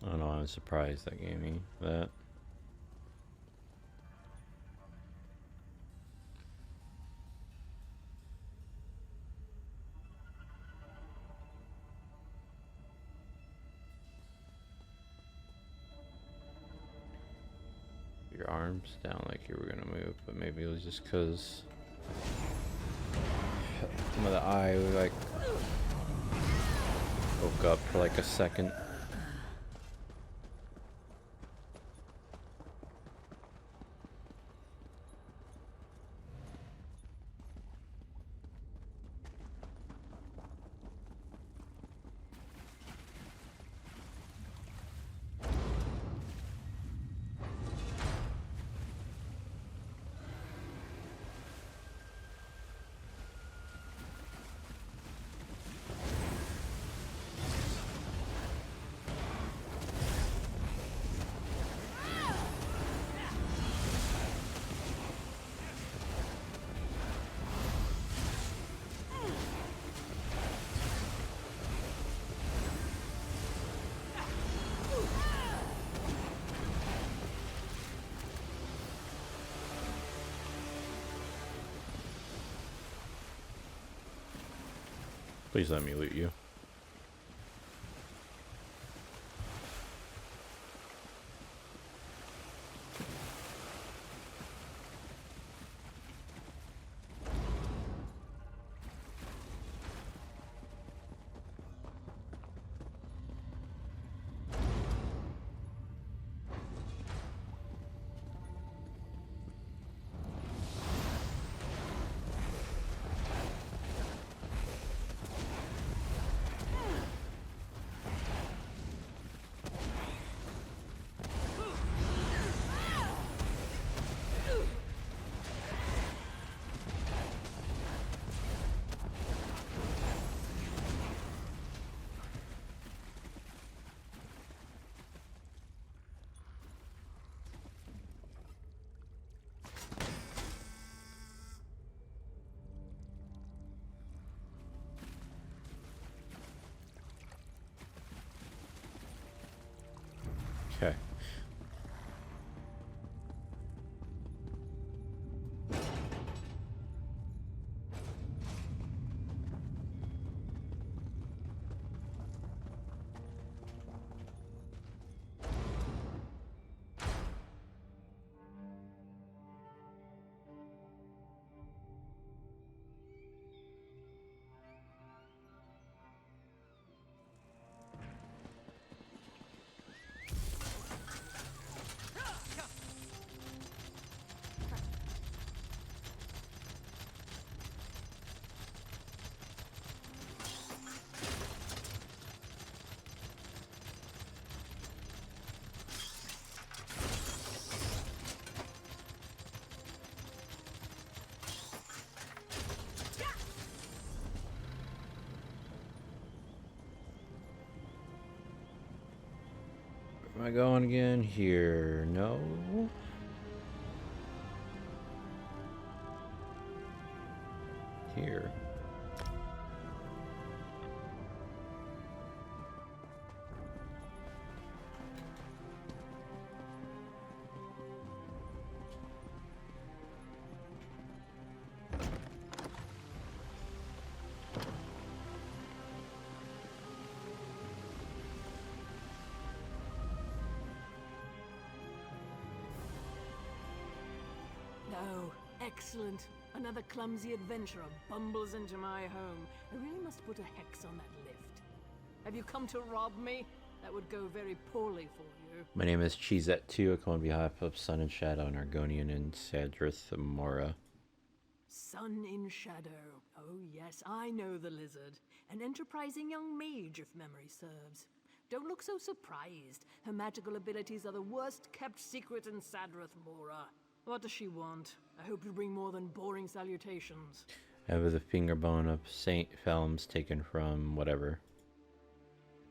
S1: I don't know, I'm surprised that gave me that. Your arms down like you were gonna move, but maybe it was just because some of the eye like woke up for like a second. Please let me loot you. Okay. Am I going again? Here? No. Here.
S12: No. Excellent. Another clumsy adventurer bumbles into my home. I really must put a hex on that lift. Have you come to rob me? That would go very poorly for you.
S1: My name is Cheesette 2. I come on behalf of Sun and Shadow and Argonian and Sadrith Mora.
S12: Sun in Shadow. Oh yes, I know the lizard. An enterprising young mage, if memory serves. Don't look so surprised. Her magical abilities are the worst kept secret in Sadrith Mora. What does she want? I hope you bring more than boring salutations.
S1: I have the finger bone of Saint Felms taken from whatever.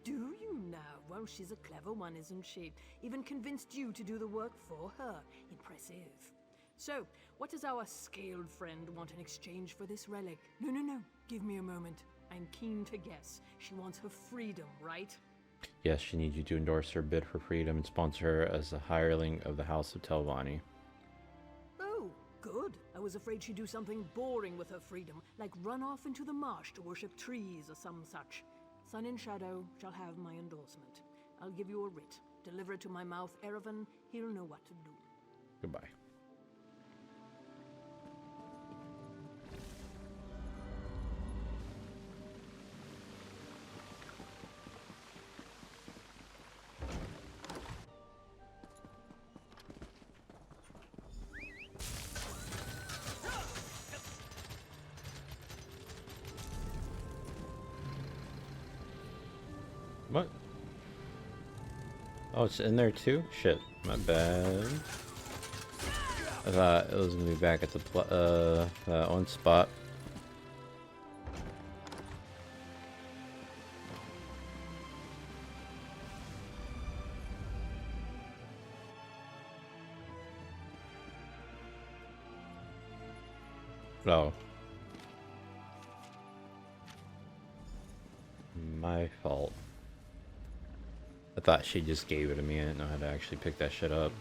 S12: Do you now? Well, she's a clever one, isn't she? Even convinced you to do the work for her. Impressive. So, what does our scaled friend want in exchange for this relic? No. Give me a moment. I'm keen to guess. She wants her freedom, right?
S1: Yes, she needs you to endorse her bid for freedom and sponsor her as a hireling of the House of Telvanni.
S12: Oh, good. I was afraid she'd do something boring with her freedom, like run off into the marsh to worship trees or some such. Sun and Shadow shall have my endorsement. I'll give you a writ. Deliver it to my mouth, Erevan. He'll know what to do.
S1: Goodbye. What? Oh, it's in there too? Shit, my bad. I thought it was gonna be back at the on spot. Oh. My fault. I thought she just gave it to me. I didn't know how to actually pick that shit up.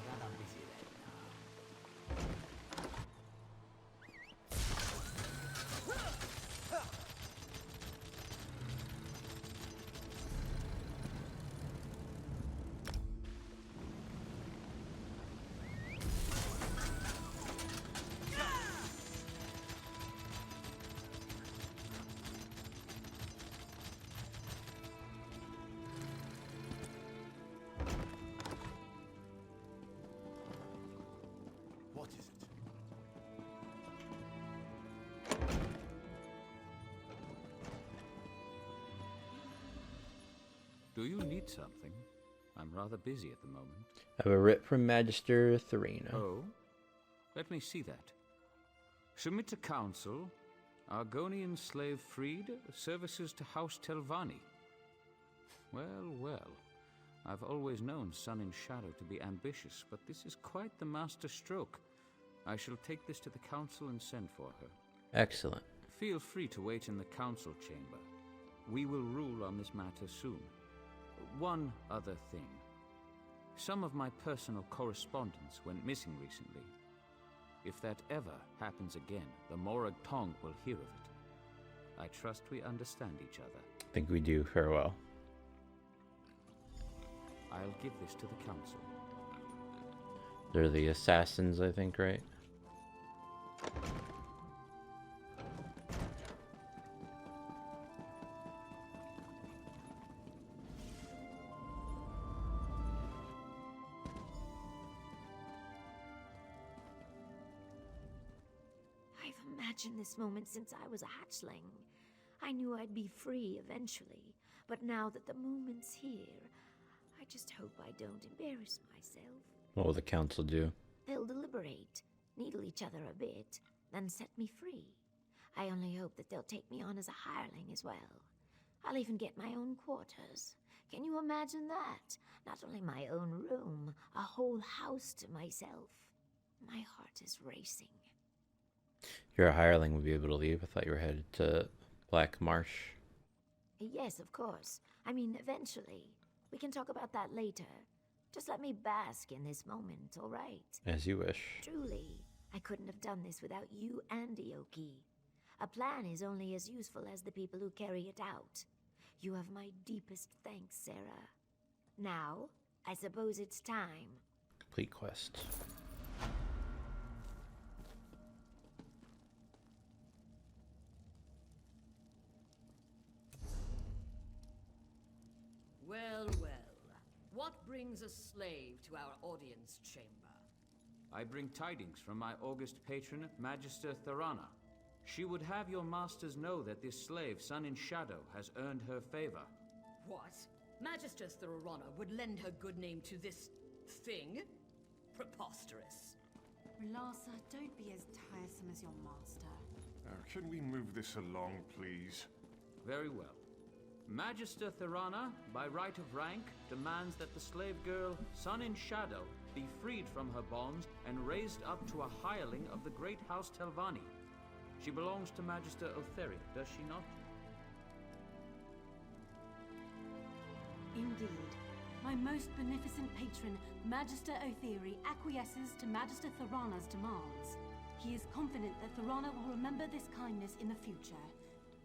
S6: Do you need something? I'm rather busy at the moment.
S1: I have a writ from Magister Therina.
S6: Oh? Let me see that. Submit to council. Argonian slave freed. Services to House Telvanni. Well, well. I've always known Sun in Shadow to be ambitious, but this is quite the master stroke. I shall take this to the council and send for her.
S1: Excellent.
S6: Feel free to wait in the council chamber. We will rule on this matter soon. One other thing. Some of my personal correspondence went missing recently. If that ever happens again, the Morag Tong will hear of it. I trust we understand each other.
S1: I think we do. Farewell.
S6: I'll give this to the council.
S1: They're the assassins, I think, right?
S16: I've imagined this moment since I was a hatchling. I knew I'd be free eventually, but now that the moment's here, I just hope I don't embarrass myself.
S1: What will the council do?
S16: They'll deliberate, needle each other a bit, then set me free. I only hope that they'll take me on as a hireling as well. I'll even get my own quarters. Can you imagine that? Not only my own room, a whole house to myself. My heart is racing.
S1: You're a hireling, would be able to leave. I thought you were headed to Black Marsh.
S16: Yes, of course. I mean, eventually. We can talk about that later. Just let me bask in this moment, all right?
S1: As you wish.
S16: Truly, I couldn't have done this without you and Ioki. A plan is only as useful as the people who carry it out. You have my deepest thanks, Sarah. Now, I suppose it's time.
S1: Complete quest.
S17: Well, well. What brings a slave to our audience chamber?
S6: I bring tidings from my august patron, Magister Therana. She would have your masters know that this slave, Sun in Shadow, has earned her favor.
S17: What? Magister Therana would lend her good name to this thing? Preposterous.
S18: Relasa, don't be as tiresome as your master.
S13: Can we move this along, please?
S6: Very well. Magister Therana, by right of rank, demands that the slave girl, Sun in Shadow, be freed from her bonds and raised up to a hireling of the great House Telvanni. She belongs to Magister Otheri, does she not?
S18: Indeed. My most beneficent patron, Magister Otheri, acquiesces to Magister Therana's demands. He is confident that Therana will remember this kindness in the future.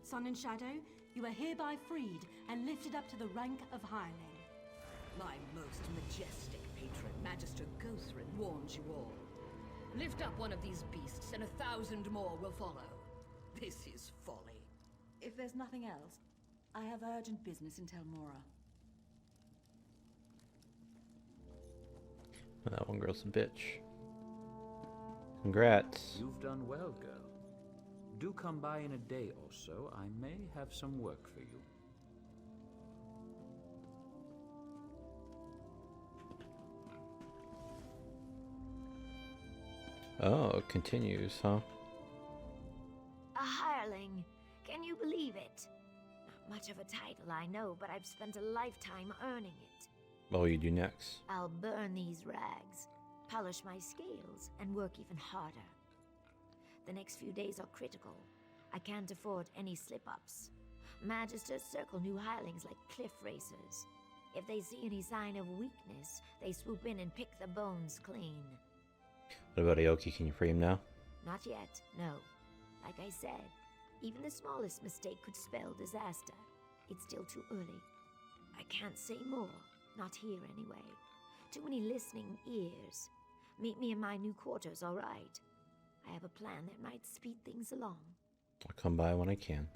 S18: Sun and Shadow, you are hereby freed and lifted up to the rank of hireling.
S17: My most majestic patron, Magister Gothrin, warns you all. Lift up one of these beasts, and 1,000 more will follow. This is folly.
S11: If there's nothing else, I have urgent business in Tel Mora.
S1: That one girl's a bitch. Congrats.
S6: You've done well, girl. Do come by in a day or so. I may have some work for you.
S1: Oh, it continues, huh?
S16: A hireling. Can you believe it? Not much of a title, I know, but I've spent a lifetime earning it.
S1: What will you do next?
S16: I'll burn these rags, polish my scales, and work even harder. The next few days are critical. I can't afford any slip-ups. Magisters circle new hirelings like cliff racers. If they see any sign of weakness, they swoop in and pick the bones clean.
S1: What about Aoki? Can you free him now?
S16: Not yet, no. Like I said, even the smallest mistake could spell disaster. It's still too early. I can't say more. Not here, anyway. Too many listening ears. Meet me in my new quarters, all right? I have a plan that might speed things along.
S1: I'll come by when I can.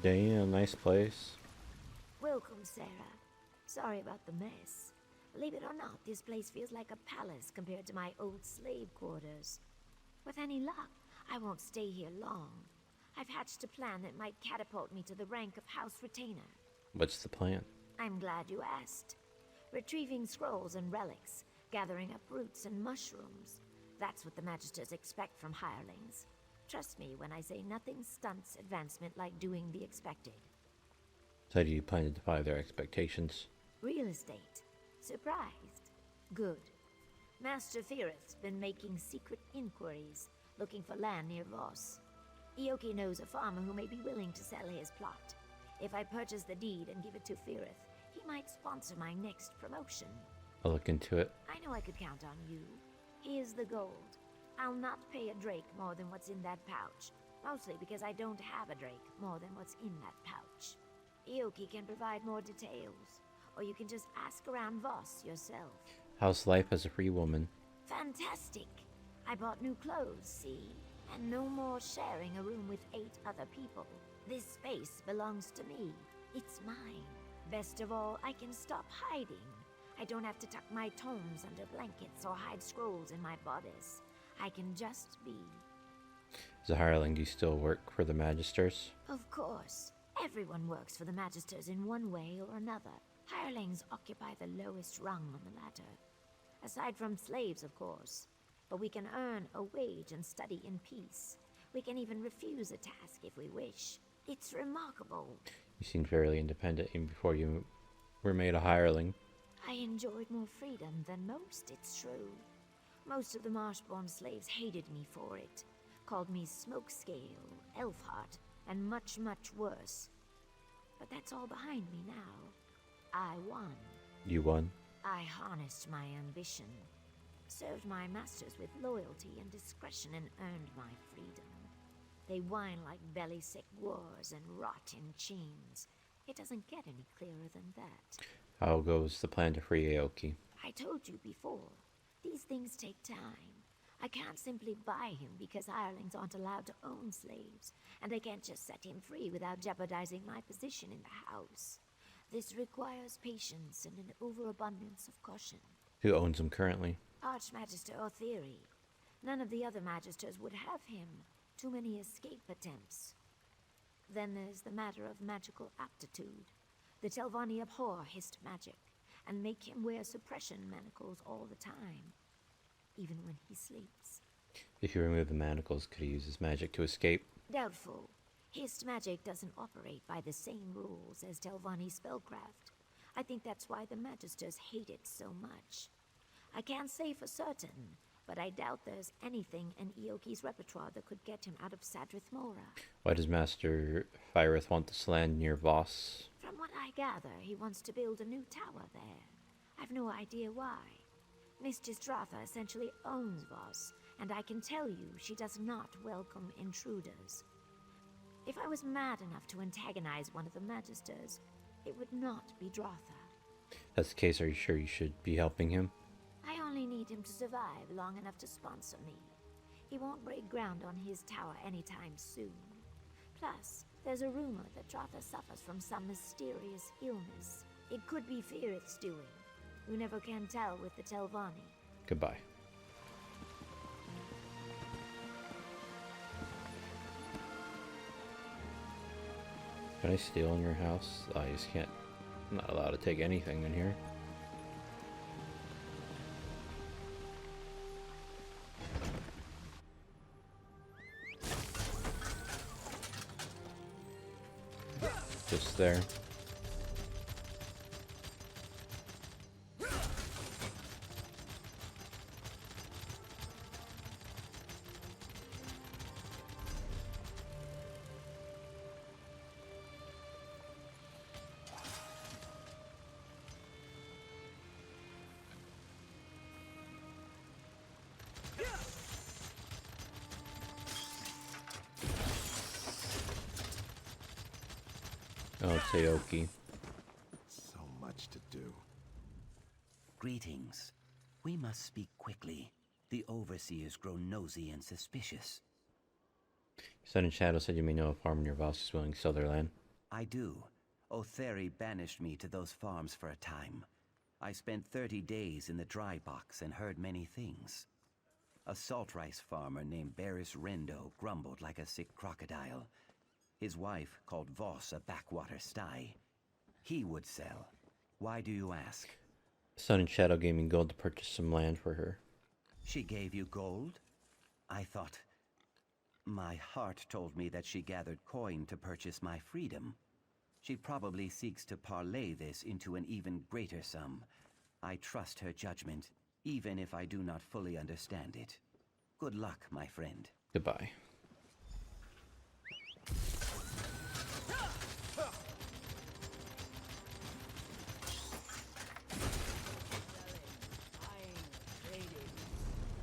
S1: day in a nice place.
S16: Welcome, Sarah. Sorry about the mess. Believe it or not, this place feels like a palace compared to my old slave quarters. With any luck, I won't stay here long. I've hatched a plan that might catapult me to the rank of House Retainer.
S1: What's the plan?
S16: I'm glad you asked. Retrieving scrolls and relics, gathering up roots and mushrooms. That's what the Magisters expect from hirelings. Trust me when I say nothing stunts advancement like doing the expected.
S1: So do you plan to defy their expectations?
S16: Real estate. Surprised? Good. Master Firith's been making secret inquiries, looking for land near Voss. Ioki knows a farmer who may be willing to sell his plot. If I purchase the deed and give it to Firith, he might sponsor my next promotion.
S1: I'll look into it.
S16: I know I could count on you. Here's the gold. I'll not pay a drake more than what's in that pouch. Mostly because I don't have a drake more than what's in that pouch. Ioki can provide more details. Or you can just ask around Voss yourself.
S1: How's life as a free woman?
S16: Fantastic. I bought new clothes, see? And no more sharing a room with 8 other people. This space belongs to me. It's mine. Best of all, I can stop hiding. I don't have to tuck my tomes under blankets or hide scrolls in my bodice. I can just be.
S1: As a hireling, do you still work for the Magisters?
S16: Of course. Everyone works for the Magisters in one way or another. Hirelings occupy the lowest rung on the ladder. Aside from slaves, of course. But we can earn a wage and study in peace. We can even refuse a task if we wish. It's remarkable.
S1: You seemed fairly independent even before you were made a hireling.
S16: I enjoyed more freedom than most, it's true. Most of the Marshborn slaves hated me for it. Called me Smokescale, Elfheart, and much, much worse. But that's all behind me now. I won.
S1: You won?
S16: I harnessed my ambition. Served my masters with loyalty and discretion and earned my freedom. They whine like belly-sick wars and rot in chains. It doesn't get any clearer than that.
S1: How goes the plan to free Aoki?
S16: I told you before. These things take time. I can't simply buy him because hirelings aren't allowed to own slaves, and I can't just set him free without jeopardizing my position in the house. This requires patience and an overabundance of caution.
S1: Who owns him currently?
S16: Archmagister Otheri. None of the other magisters would have him. Too many escape attempts. Then there's the matter of magical aptitude. The Telvanni abhor hissed magic, and make him wear suppression manacles all the time, even when he sleeps.
S1: If you remove the manacles, could he use his magic to escape?
S16: Doubtful. Hissed magic doesn't operate by the same rules as Telvanni spellcraft. I think that's why the Magisters hate it so much. I can't say for certain, but I doubt there's anything in Ioki's repertoire that could get him out of Sadrith Mora.
S1: Why does Master Firith want this land near Voss?
S16: From what I gather, he wants to build a new tower there. I've no idea why. Mistress Dratha essentially owns Voss, and I can tell you she does not welcome intruders. If I was mad enough to antagonize one of the Magisters, it would not be Dratha.
S1: That's the case, are you sure you should be helping him?
S16: I only need him to survive long enough to sponsor me. He won't break ground on his tower anytime soon. Plus, there's a rumor that Dratha suffers from some mysterious illness. It could be Firith's doing. We never can tell with the Telvanni.
S1: Goodbye. Can I steal in your house? I just can't. I'm not allowed to take anything in here. Just there. Oh, it's Aoki.
S5: So much to do.
S19: Greetings. We must speak quickly. The overseers grow nosy and suspicious.
S1: Sun and Shadow said you may know a farmer near Voss is willing to sell their land.
S19: I do. Otheri banished me to those farms for a time. I spent 30 days in the dry box and heard many things. A salt rice farmer named Barris Rendo grumbled like a sick crocodile. His wife called Voss a backwater sty. He would sell. Why do you ask?
S1: Sun and Shadow gave me gold to purchase some land for her.
S19: She gave you gold? I thought... My heart told me that she gathered coin to purchase my freedom. She probably seeks to parlay this into an even greater sum. I trust her judgment, even if I do not fully understand it. Good luck, my friend.
S1: Goodbye.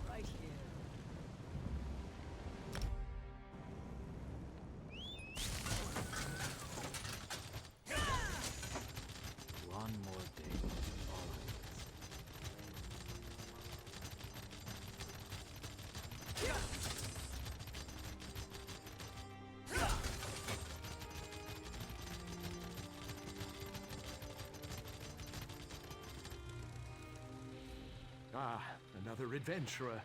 S12: Right here.
S8: One more day. All
S15: Ah, another adventurer.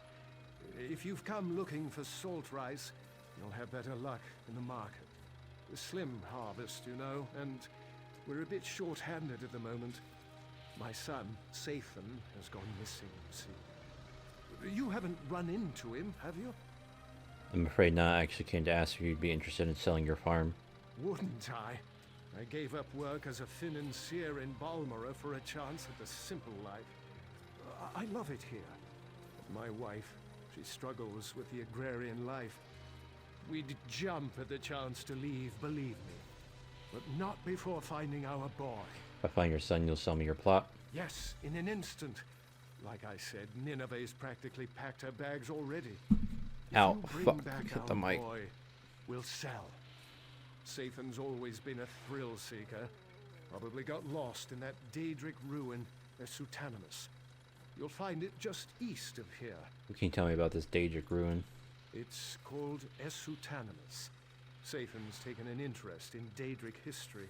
S15: If you've come looking for salt rice, you'll have better luck in the market. A slim harvest, you know, and we're a bit short-handed at the moment. My son, Sathan, has gone missing, you see. You haven't run into him, have you?
S1: I'm afraid not. I actually came to ask if you'd be interested in selling your farm.
S15: Wouldn't I? I gave up work as a financier in Balmora for a chance at the simple life. I love it here. My wife, she struggles with the agrarian life. We'd jump at the chance to leave, believe me. But not before finding our boy.
S1: If I find your son, you'll sell me your plot?
S15: Yes, in an instant. Like I said, Nineveh's practically packed her bags already.
S1: Ow,
S15: If you bring
S1: fuck,
S15: back
S1: hit
S15: our
S1: the mic.
S15: boy, we'll sell. Sathan's always been a thrill seeker. Probably got lost in that Daedric ruin, Esutanimus. You'll find it just east of here.
S1: What can you tell me about this Daedric ruin?
S15: It's called Esutanimus. Sathan's taken an interest in Daedric history.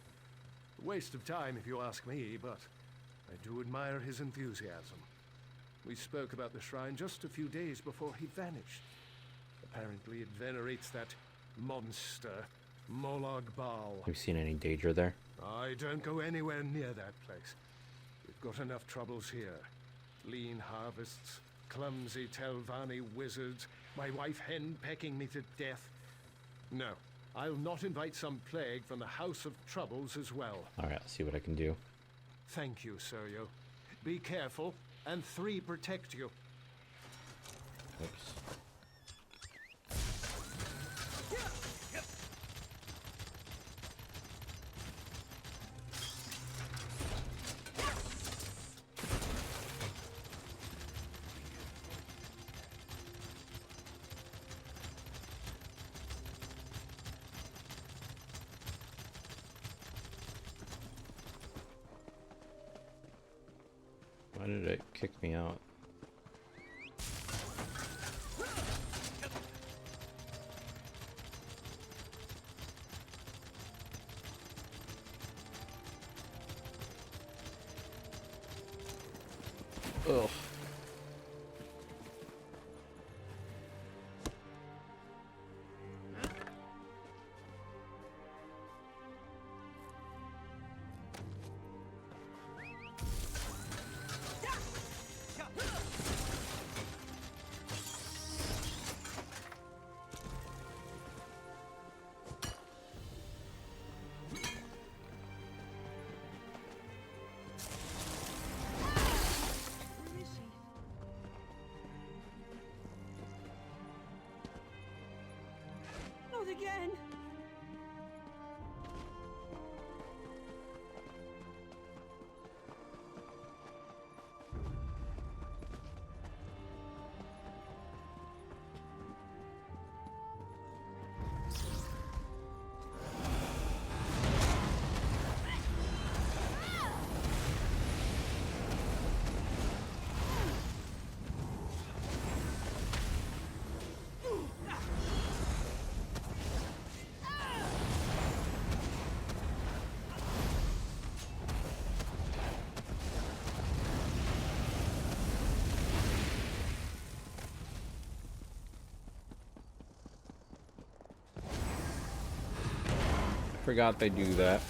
S15: A waste of time if you ask me, but I do admire his enthusiasm. We spoke about the shrine just a few days before he vanished. Apparently it venerates that monster, Molag Bal.
S1: Have you seen any Daedra there?
S15: I don't go anywhere near that place. We've got enough troubles here. Lean harvests, clumsy Telvanni wizards, my wife hen pecking me to death. No, I'll not invite some plague from the House of Troubles as well.
S1: Alright, I'll see what I can do.
S15: Thank you, Soyo. Be careful, and 3 protect you.
S1: Oops. Why did it kick me out? Ugh.
S7: Not again!
S1: forgot they do that.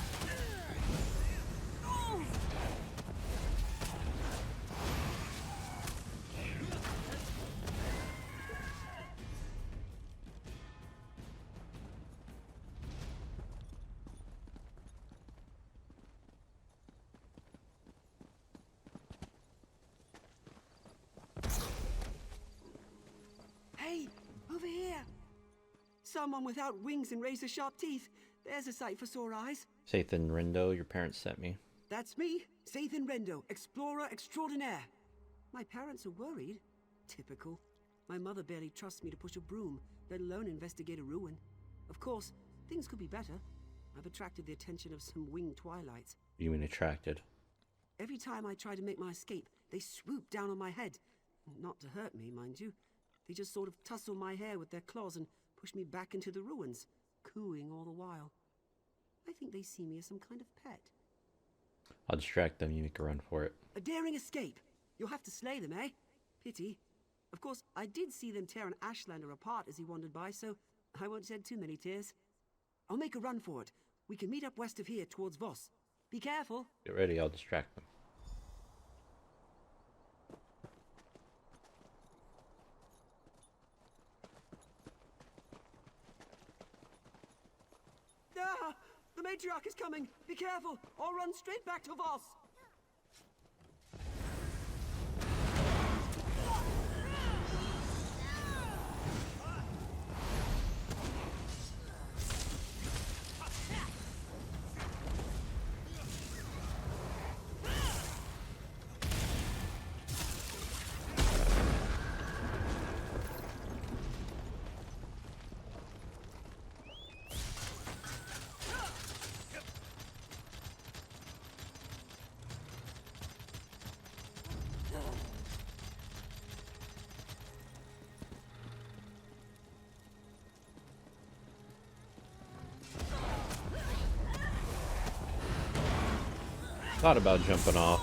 S14: Hey, over here! Someone without wings and razor-sharp teeth. There's a sight for sore eyes.
S1: Sathan Rindo, your parents sent me.
S14: That's me, Sathan Rendo, explorer extraordinaire. My parents are worried. Typical. My mother barely trusts me to push a broom, let alone investigate a ruin. Of course, things could be better. I've attracted the attention of some winged twilights.
S1: You mean attracted?
S14: Every time I try to make my escape, they swoop down on my head. Not to hurt me, mind you. They just sort of tussle my hair with their claws and push me back into the ruins, cooing all the while. I think they see me as some kind of pet.
S1: I'll distract them, you make a run for it.
S14: A daring escape. You'll have to slay them, eh? Pity. Of course, I did see them tear an Ashlander apart as he wandered by, so I won't shed too many tears. I'll make a run for it. We can meet up west of here towards Voss. Be careful.
S1: Get ready, I'll distract them.
S14: Ah! The matriarch is coming! Be careful! I'll run straight back to Voss!
S1: Thought about jumping off.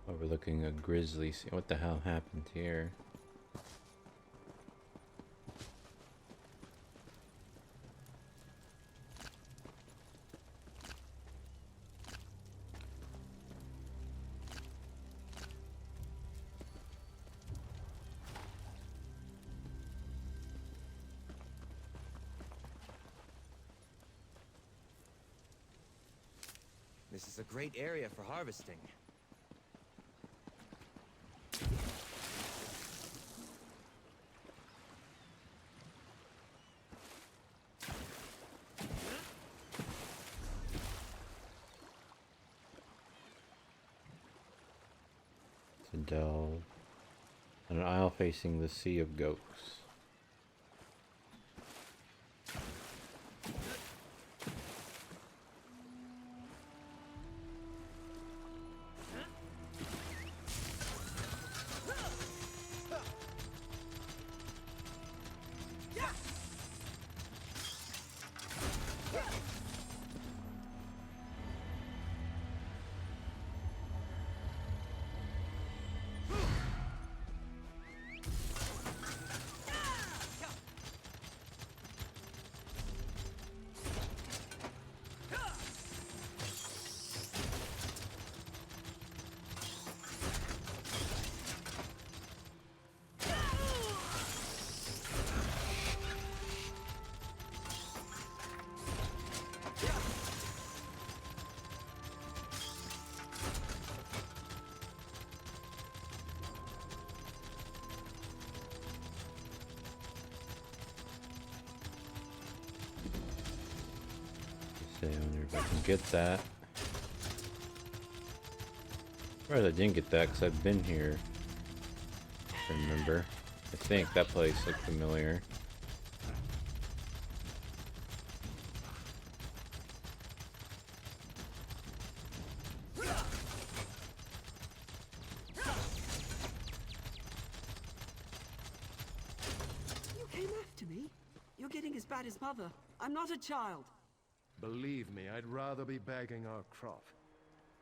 S1: Overlooking a grizzly sea. What the hell happened here?
S2: This is a great area for harvesting.
S1: It's a delve. An isle facing the Sea of Goats. I wonder if I can get that. Or I didn't get that because I've been here. Remember? I think that place looked familiar.
S14: about his mother. I'm not a child.
S15: Believe me, I'd rather be bagging our crop.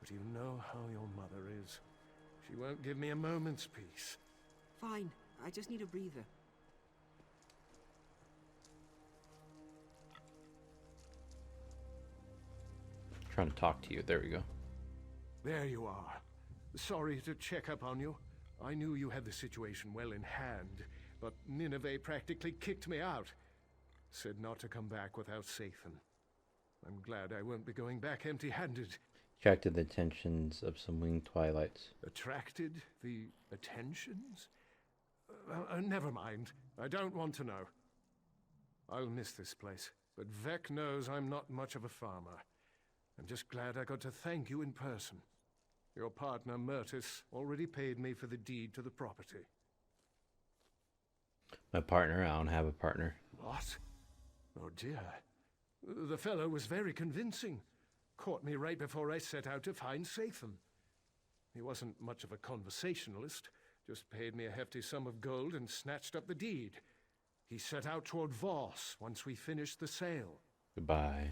S15: But you know how your mother is. She won't give me a moment's peace.
S14: Fine. I just need a breather.
S1: Trying to talk to you. There we go.
S15: There you are. Sorry to check up on you. I knew you had the situation well in hand, but Nineveh practically kicked me out. Said not to come back without Sathan. I'm glad I won't be going back empty-handed.
S1: Attracted the attentions of some winged twilights.
S15: Attracted the attentions? Never mind. I don't want to know. I'll miss this place, but Vec knows I'm not much of a farmer. I'm just glad I got to thank you in person. Your partner, Myrtis, already paid me for the deed to the property.
S1: My partner? I don't have a partner.
S15: What? Oh dear. The fellow was very convincing. Caught me right before I set out to find Sathan. He wasn't much of a conversationalist, just paid me a hefty sum of gold and snatched up the deed. He set out toward Voss once we finished the sale.
S1: Goodbye.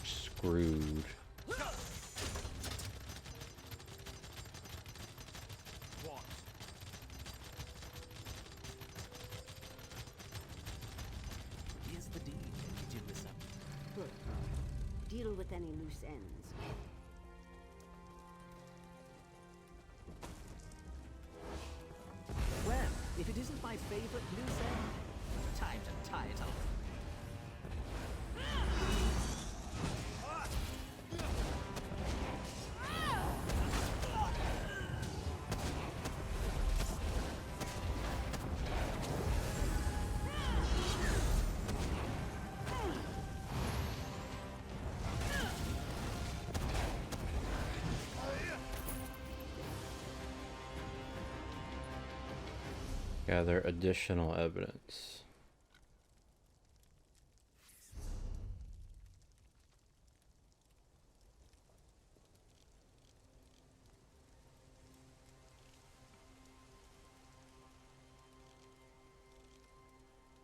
S1: Screwed.
S14: Here's the deed. Did you listen?
S20: Good. Deal with any loose ends.
S14: Well, if it isn't my favorite loose end, time to tie it off.
S1: Gather additional evidence.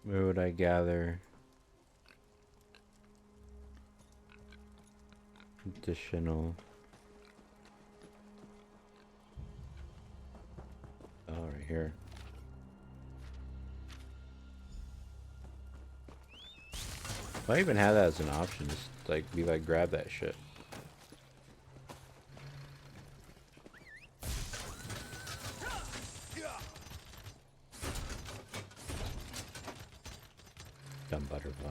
S1: Where would I gather additional? Oh, right here. Why even have that as an option? Just like be like, grab that shit. Dumb butterfly.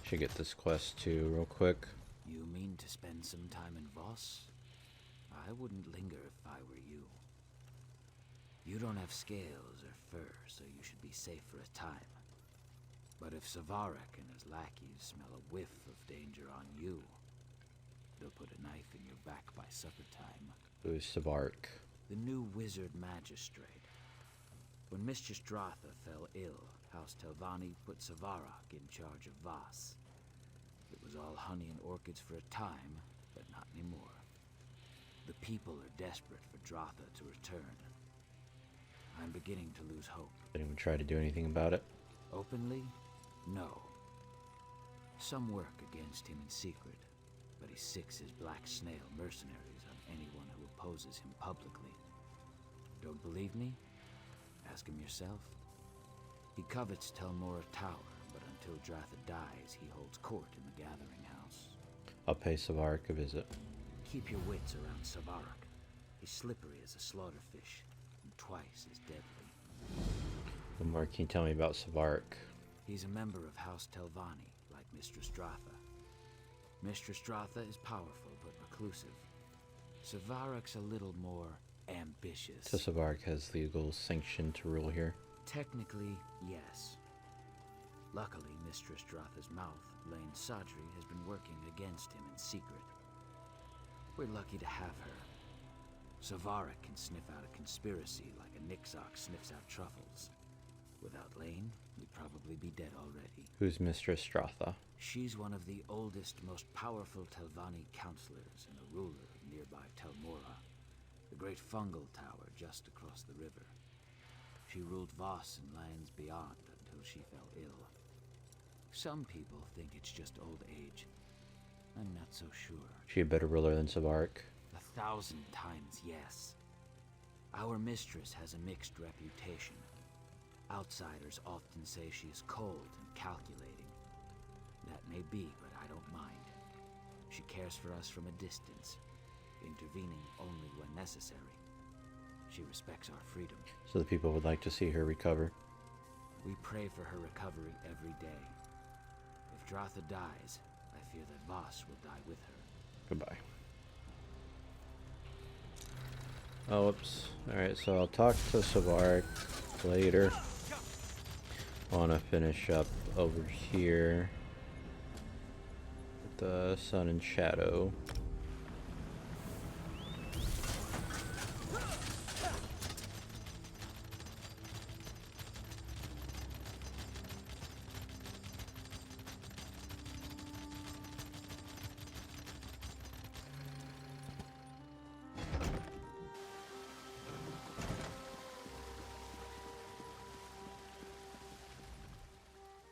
S1: Should get this quest too real quick.
S6: You mean to spend some time in Voss? I wouldn't linger if I were you. You don't have scales or fur, so you should be safe for a time. But if Savarak and his lackeys smell a whiff of danger on you, they'll put a knife in your back by supper time.
S1: Who's Savarak?
S6: The new wizard magistrate. When Mistress Dratha fell ill, House Telvanni put Savarak in charge of Voss. It was all honey and orchids for a time, but not anymore. The people are desperate for Dratha to return. I'm beginning to lose hope.
S1: Did anyone try to do anything about it?
S6: Openly? No. Some work against him in secret, but he sicks his black snail mercenaries on anyone who opposes him publicly. Don't believe me? Ask him yourself. He covets Telmora Tower, but until Dratha dies, he holds court in the Gathering House.
S1: I'll pay Savarak a visit.
S6: Keep your wits around Savarak. He's slippery as a slaughterfish, and twice as deadly.
S1: What more can you tell me about Savarak?
S6: He's a member of House Telvanni, like Mistress Dratha. Mistress Dratha is powerful but reclusive. Savarak's a little more ambitious.
S1: So Savarak has legal sanction to rule here?
S6: Technically, yes. Luckily, Mistress Dratha's mouth, Lane Sadri, has been working against him in secret. We're lucky to have her. Savarak can sniff out a conspiracy like a Nixox sniffs out truffles. Without Lane, You'd probably be dead already.
S1: Who's Mistress Stratha?
S6: She's one of the oldest, most powerful Telvanni counselors and a ruler of nearby Telmora, the great fungal tower just across the river. She ruled Voss and lands beyond until she fell ill. Some people think it's just old age. I'm not so sure.
S1: She a better ruler than Savaric?
S6: 1,000 times yes. Our mistress has a mixed reputation. Outsiders often say she is cold and calculating. That may be, but I don't mind. She cares for us from a distance, intervening only when necessary. She respects our freedom.
S1: So the people would like to see her recover.
S6: We pray for her recovery every day. If Dratha dies, I fear that Voss will die with her.
S1: Goodbye. Oh, whoops. Alright, so I'll talk to Savaric later. I want to finish up over here with the Sun and Shadow.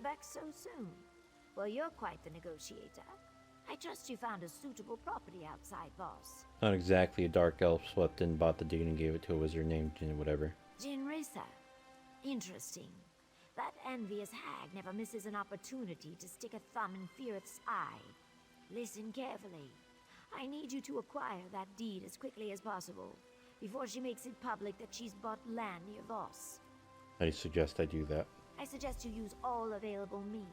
S16: Back so soon? Well, you're quite the negotiator. I trust you found a suitable property outside Voss.
S1: Not exactly. A dark elf swept in, bought the deed, and gave it to a wizard named Jin whatever.
S16: Jinrisa. Interesting. That envious hag never misses an opportunity to stick a thumb in Firith's eye. Listen carefully. I need you to acquire that deed as quickly as possible, before she makes it public that she's bought land near Voss.
S1: I suggest I do that.
S16: I suggest you use all available means.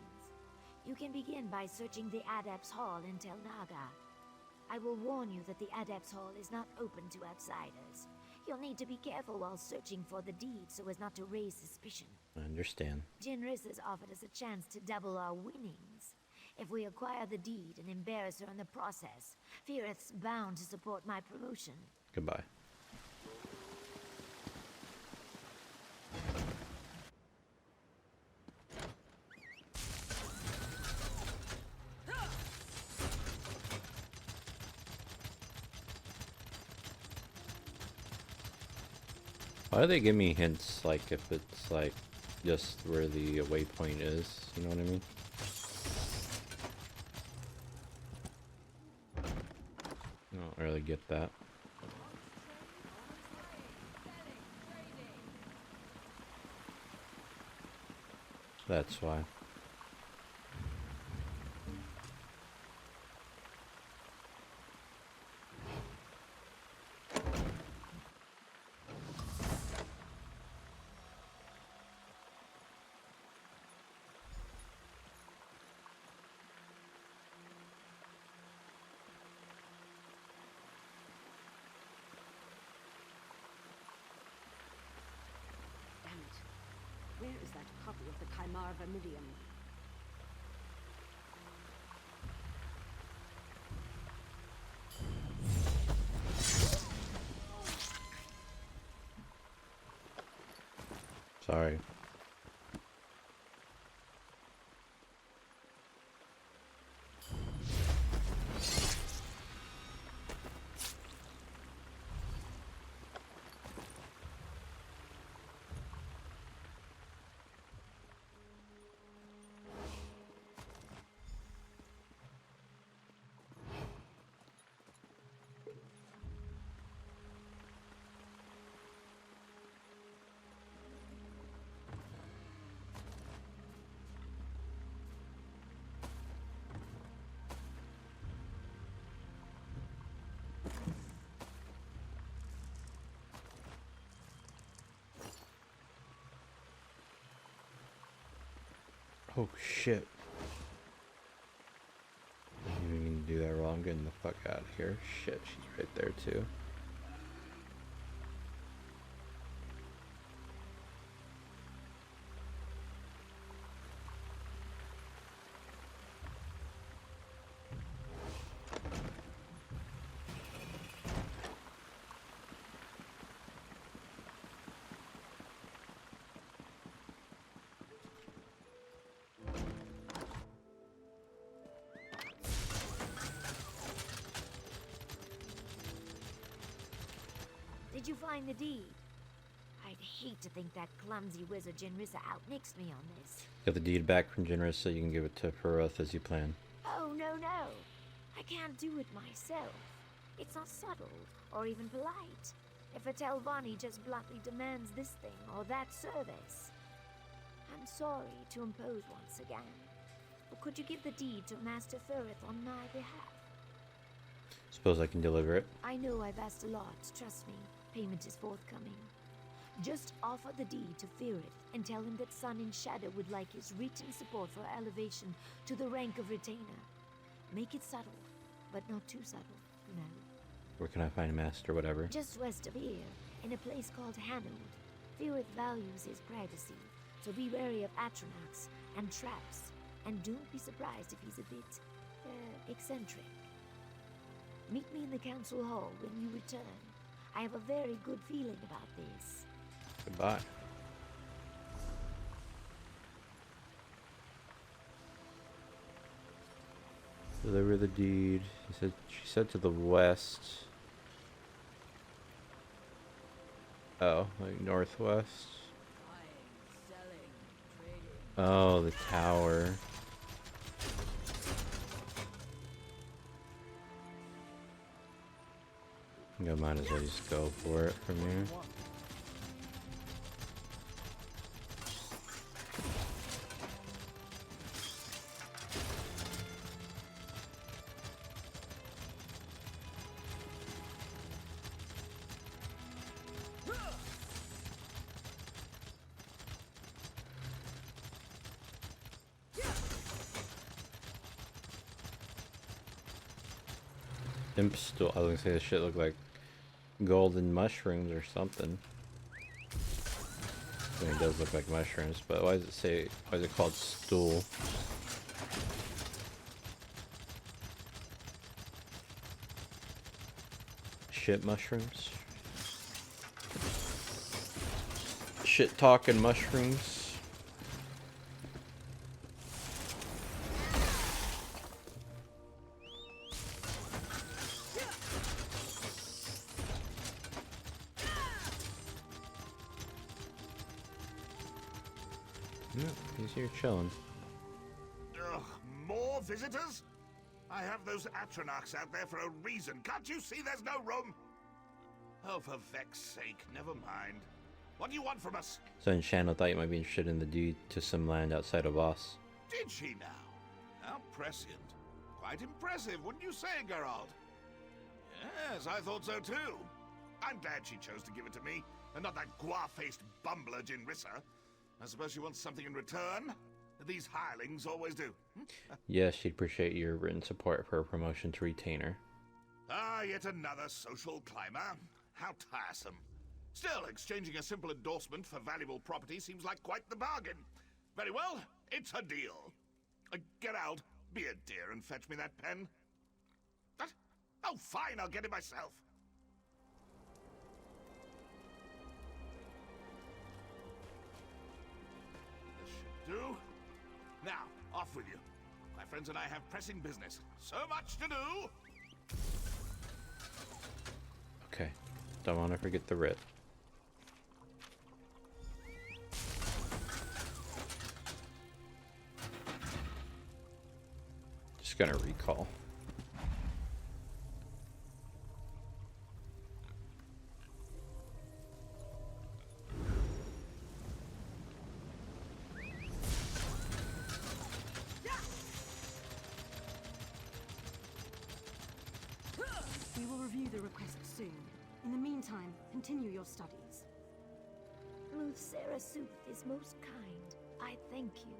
S16: You can begin by searching the Adepts Hall in Tel Naga. I will warn you that the Adepts Hall is not open to outsiders. You'll need to be careful while searching for the deed so as not to raise suspicion.
S1: I understand.
S16: Jinris has offered us a chance to double our winnings. If we acquire the deed and embarrass her in the process, Firith's bound to support my promotion.
S1: Goodbye. Why do they give me hints, like, if it's, like, just where the waypoint is? You know what I mean? I don't really get that. That's why.
S20: Where is that copy of the Chimar Vermilion?
S1: Sorry. Oh shit. I'm even gonna do that wrong. I'm getting the fuck out of here. Shit, she's right there too.
S16: Did you find the deed? I'd hate to think that clumsy wizard Jinrisa outmixed me on this.
S1: Get the deed back from Jinris so you can give it to Feroth as you plan.
S16: Oh, no, no. I can't do it myself. It's not subtle or even polite. If a Telvanni just bluntly demands this thing or that service. I'm sorry to impose once again. But could you give the deed to Master Feroth on my behalf?
S1: Suppose I can deliver it.
S16: I know I've asked a lot, trust me. Payment is forthcoming. Just offer the deed to Feroth and tell him that Sun and Shadow would like his written support for elevation to the rank of retainer. Make it subtle, but not too subtle, you know.
S1: Where can I find a master, whatever?
S16: Just west of here, in a place called Hanold. Feroth values his privacy, so be wary of Atronachs and traps, and don't be surprised if he's a bit, eccentric. Meet me in the council hall when you return. I have a very good feeling about this.
S1: Goodbye. Deliver the deed. She said to the west. Oh, like northwest. Oh, the tower. I think I might as well just go for it from here. Imp stool. I was gonna say this shit look like golden mushrooms or something. I mean, it does look like mushrooms, but why does it called stool? Shit mushrooms. Shit talking mushrooms. Yeah, he's here chilling.
S3: Ugh, more visitors? I have those Atronachs out there for a reason. Can't you see there's no room? Oh, for Vex's sake, never mind. What do you want from us?
S1: So Enchano thought you might be interested in the deed to some land outside of Voss.
S3: Did she now? How prescient. Quite impressive, wouldn't you say, Geralt? Yes, I thought so too. I'm glad she chose to give it to me, and not that guar-faced bumbler Jinrisa. I suppose she wants something in return? These hirelings always do.
S1: Yes, she'd appreciate your written support for her promotion to retainer.
S3: Ah, yet another social climber. How tiresome. Still, exchanging a simple endorsement for valuable property seems like quite the bargain. Very well, it's a deal. Get out, be a dear, and fetch me that pen. What? Oh, fine, I'll get it myself. This should do. Now, off with you. My friends and I have pressing business. So much to do!
S1: Okay, don't want to forget the writ. Just gonna recall.
S18: We will review the request soon. In the meantime, continue your studies.
S16: Muthsera Sooth is most kind. I thank you.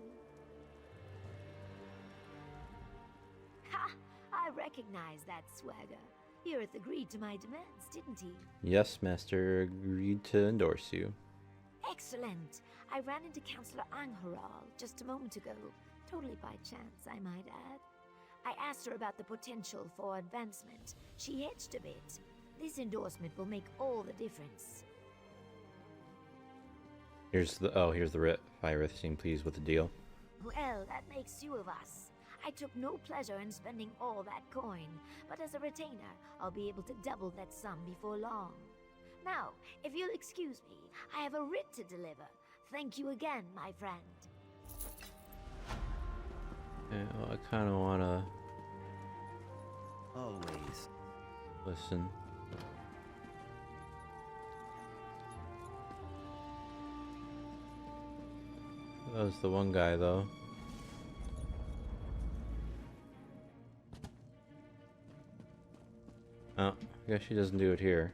S16: Ha! I recognize that swagger. Hirith agreed to my demands, didn't he?
S1: Yes, Master agreed to endorse you.
S16: Excellent. I ran into Councillor Angharal just a moment ago. Totally by chance, I might add. I asked her about the potential for advancement. She hedged a bit. This endorsement will make all the difference.
S1: Here's the writ. Firith seemed pleased with the deal.
S16: Well, that makes two of us. I took no pleasure in spending all that coin, but as a retainer, I'll be able to double that sum before long. Now, if you'll excuse me, I have a writ to deliver. Thank you again, my friend.
S1: Yeah, well, I kind of want to
S19: Always.
S1: listen. That was the one guy, though. Oh, I guess she doesn't do it here.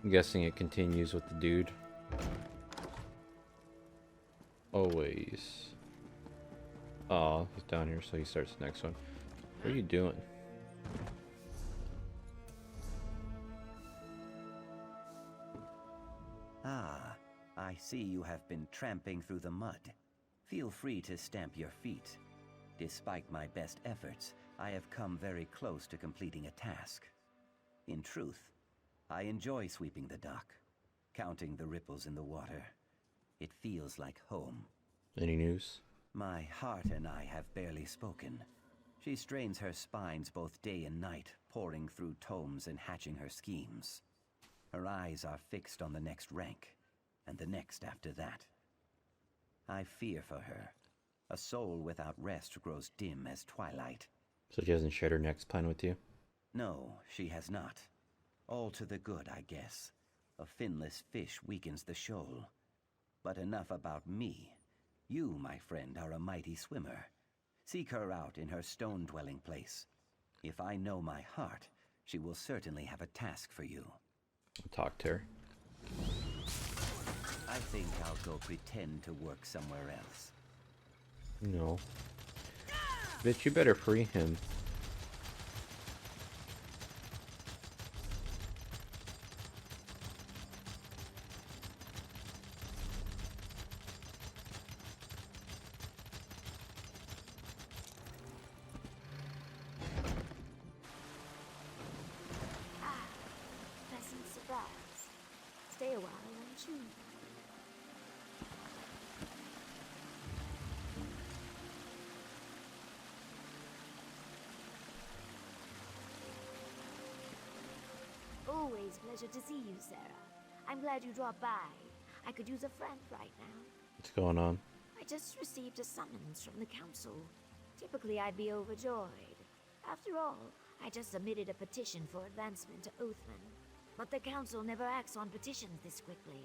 S1: I'm guessing it continues with the dude. Always. Oh, he's down here, so he starts the next one. What are you doing?
S19: Ah, I see you have been tramping through the mud. Feel free to stamp your feet. Despite my best efforts, I have come very close to completing a task. In truth, I enjoy sweeping the dock, counting the ripples in the water. It feels like home.
S1: Any news?
S19: My heart and I have barely spoken. She strains her spines both day and night, poring through tomes and hatching her schemes. Her eyes are fixed on the next rank, and the next after that. I fear for her. A soul without rest grows dim as twilight.
S1: So she hasn't shared her next plan with you?
S19: No, she has not. All to the good, I guess. A finless fish weakens the shoal. But enough about me. You, my friend, are a mighty swimmer. Seek her out in her stone-dwelling place. If I know my heart, she will certainly have a task for you.
S1: I'll talk to her.
S19: I think I'll go pretend to work somewhere else.
S1: No. Bitch, you better free him.
S16: Pleasant surprise. Stay a while, won't you? Always pleasure to see you, Sarah. I'm glad you dropped by. I could use a friend right now.
S1: What's going on?
S16: I just received a summons from the council. Typically, I'd be overjoyed. After all, I just submitted a petition for advancement to Oathman. But the council never acts on petitions this quickly.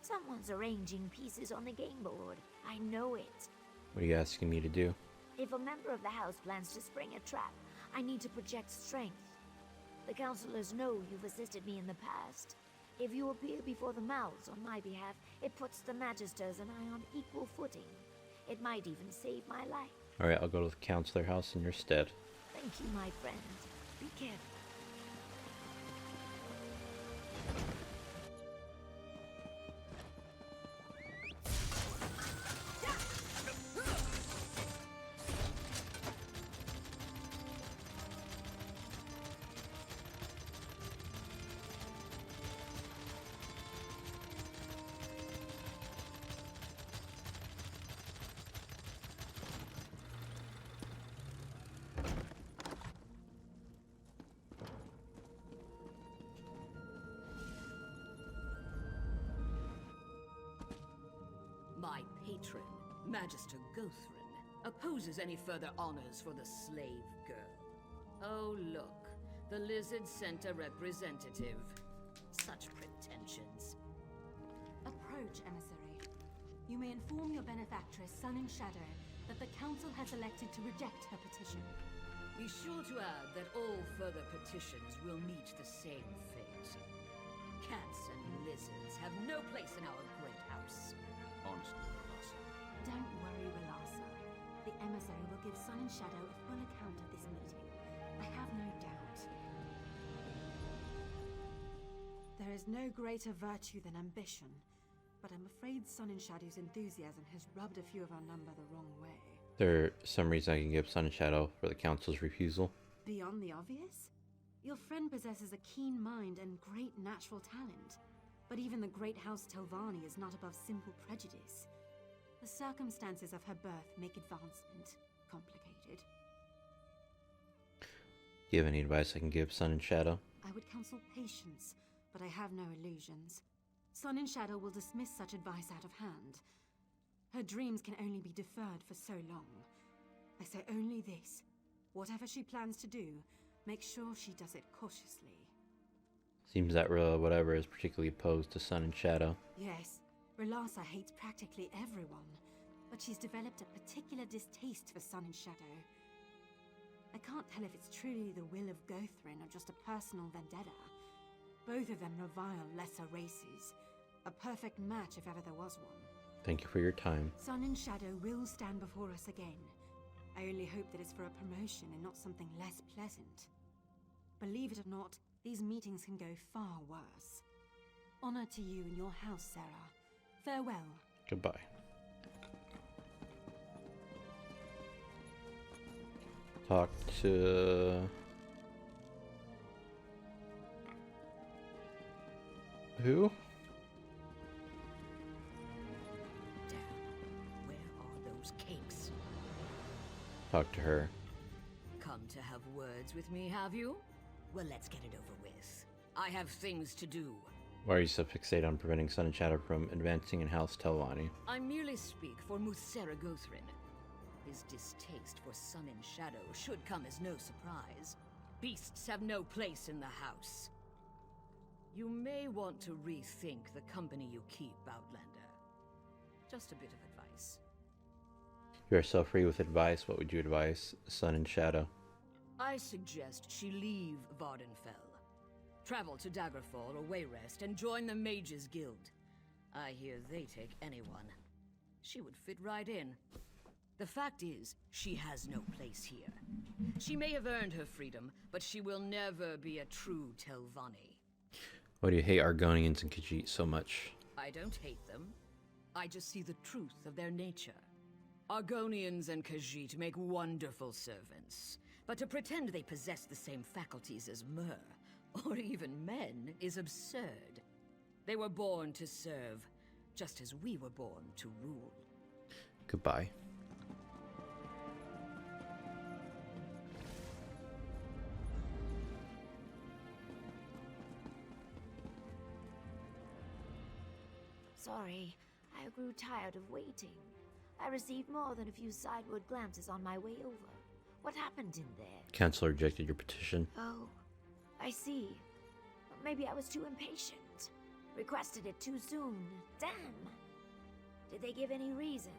S16: Someone's arranging pieces on the game board. I know it.
S1: What are you asking me to do?
S16: If a member of the house plans to spring a trap, I need to project strength. The councilors know you've assisted me in the past. If you appear before the mouths on my behalf, it puts the Magisters and I on equal footing. It might even save my life.
S1: Alright, I'll go to the counselor house in your stead.
S16: Thank you, my friend. Be careful.
S17: My patron, Magister Gothrin, opposes any further honors for the slave girl. Oh, look. The Lizard sent a representative. Such pretensions.
S18: Approach, emissary. You may inform your benefactress, Sun and Shadow, that the council has elected to reject her petition.
S17: Be sure to add that all further petitions will meet the same fate. Cats and lizards have no place in our great house.
S6: Honestly, Relasa.
S18: Don't worry, Relasa. The emissary will give Sun and Shadow a full account of this meeting. I have no doubt. There is no greater virtue than ambition, but I'm afraid Sun and Shadow's enthusiasm has rubbed a few of our number the wrong way.
S1: There some reason I can give Sun and Shadow for the council's refusal?
S18: Beyond the obvious? Your friend possesses a keen mind and great natural talent. But even the great House Telvanni is not above simple prejudice. The circumstances of her birth make advancement complicated.
S1: Do you have any advice I can give Sun and Shadow?
S18: I would counsel patience, but I have no illusions. Sun and Shadow will dismiss such advice out of hand. Her dreams can only be deferred for so long. I say only this. Whatever she plans to do, make sure she does it cautiously.
S1: Seems that whatever is particularly opposed to Sun and Shadow.
S18: Yes, Relasa hates practically everyone, but she's developed a particular distaste for Sun and Shadow. I can't tell if it's truly the will of Gothrin or just a personal vendetta. Both of them revile lesser races. A perfect match if ever there was one.
S1: Thank you for your time.
S18: Sun and Shadow will stand before us again. I only hope that it's for a promotion and not something less pleasant. Believe it or not, these meetings can go far worse. Honor to you and your house, Sarah. Farewell.
S1: Goodbye. Talk to... who?
S17: Where are those cakes?
S1: Talk to her.
S17: Come to have words with me, have you? Well, let's get it over with. I have things to do.
S1: Why are you so fixated on preventing Sun and Shadow from advancing in House Telvanni?
S17: I merely speak for Muthsera Gothrin. His distaste for Sun and Shadow should come as no surprise. Beasts have no place in the house. You may want to rethink the company you keep, Outlander. Just a bit of advice.
S1: You are so free with advice. What would you advise Sun and Shadow?
S17: I suggest she leave Vardenfell. Travel to Daggerfall or Wayrest and join the Mages Guild. I hear they take anyone. She would fit right in. The fact is, she has no place here. She may have earned her freedom, but she will never be a true Telvanni.
S1: Why do you hate Argonians and Khajiit so much?
S17: I don't hate them. I just see the truth of their nature. Argonians and Khajiit make wonderful servants, but to pretend they possess the same faculties as Mer, or even men, is absurd. They were born to serve, just as we were born to rule.
S1: Goodbye.
S16: Sorry, I grew tired of waiting. I received more than a few sideward glances on my way over. What happened in there?
S1: Council rejected your petition.
S16: Oh, I see. Maybe I was too impatient. Requested it too soon. Damn! Did they give any reason?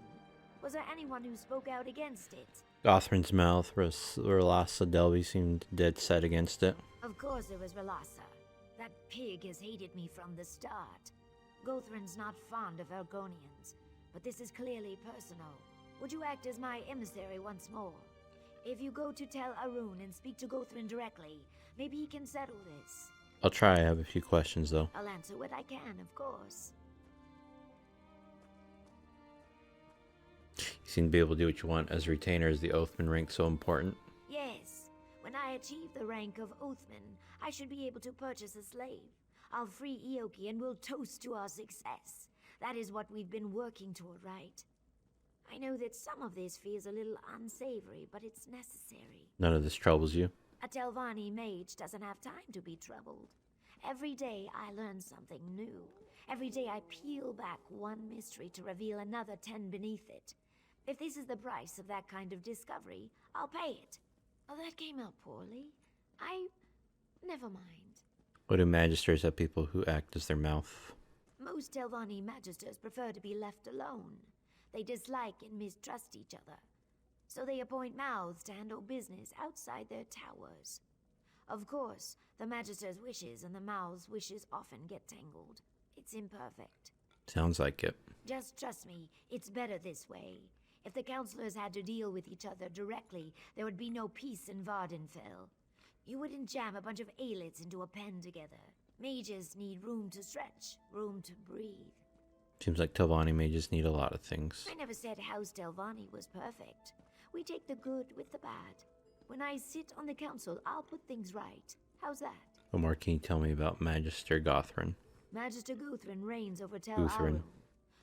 S16: Was there anyone who spoke out against it?
S1: Gothrin's mouth, Relasa Delby seemed dead set against it.
S16: Of course it was Relasa. That pig has hated me from the start. Gothrin's not fond of Argonians, but this is clearly personal. Would you act as my emissary once more? If you go to Tel Arun and speak to Gothrin directly, maybe he can settle this.
S1: I'll try. I have a few questions, though.
S16: I'll answer what I can, of course.
S1: You seem to be able to do what you want. As a retainer, is the Oathman rank so important?
S16: Yes. When I achieve the rank of Oathman, I should be able to purchase a slave. I'll free Ioki and we'll toast to our success. That is what we've been working toward, right? I know that some of this feels a little unsavory, but it's necessary.
S1: None of this troubles you?
S16: A Telvanni mage doesn't have time to be troubled. Every day I learn something new. Every day I peel back one mystery to reveal another 10 beneath it. If this is the price of that kind of discovery, I'll pay it. Oh, that came out poorly. Never mind.
S1: What do magisters have people who act as their mouth?
S16: Most Telvanni magisters prefer to be left alone. They dislike and mistrust each other. So they appoint mouths to handle business outside their towers. Of course, the magister's wishes and the mouth's wishes often get tangled. It's imperfect.
S1: Sounds like it.
S16: Just trust me, it's better this way. If the counselors had to deal with each other directly, there would be no peace in Vardenfell. You wouldn't jam a bunch of aelits into a pen together. Mages need room to stretch, room to breathe.
S1: Seems like Telvanni mages need a lot of things.
S16: I never said House Telvanni was perfect. We take the good with the bad. When I sit on the council, I'll put things right. How's that?
S1: What more can you tell me about Magister Gothrin?
S16: Magister Gothrin reigns over Tel
S1: Guthrin.
S16: Arun,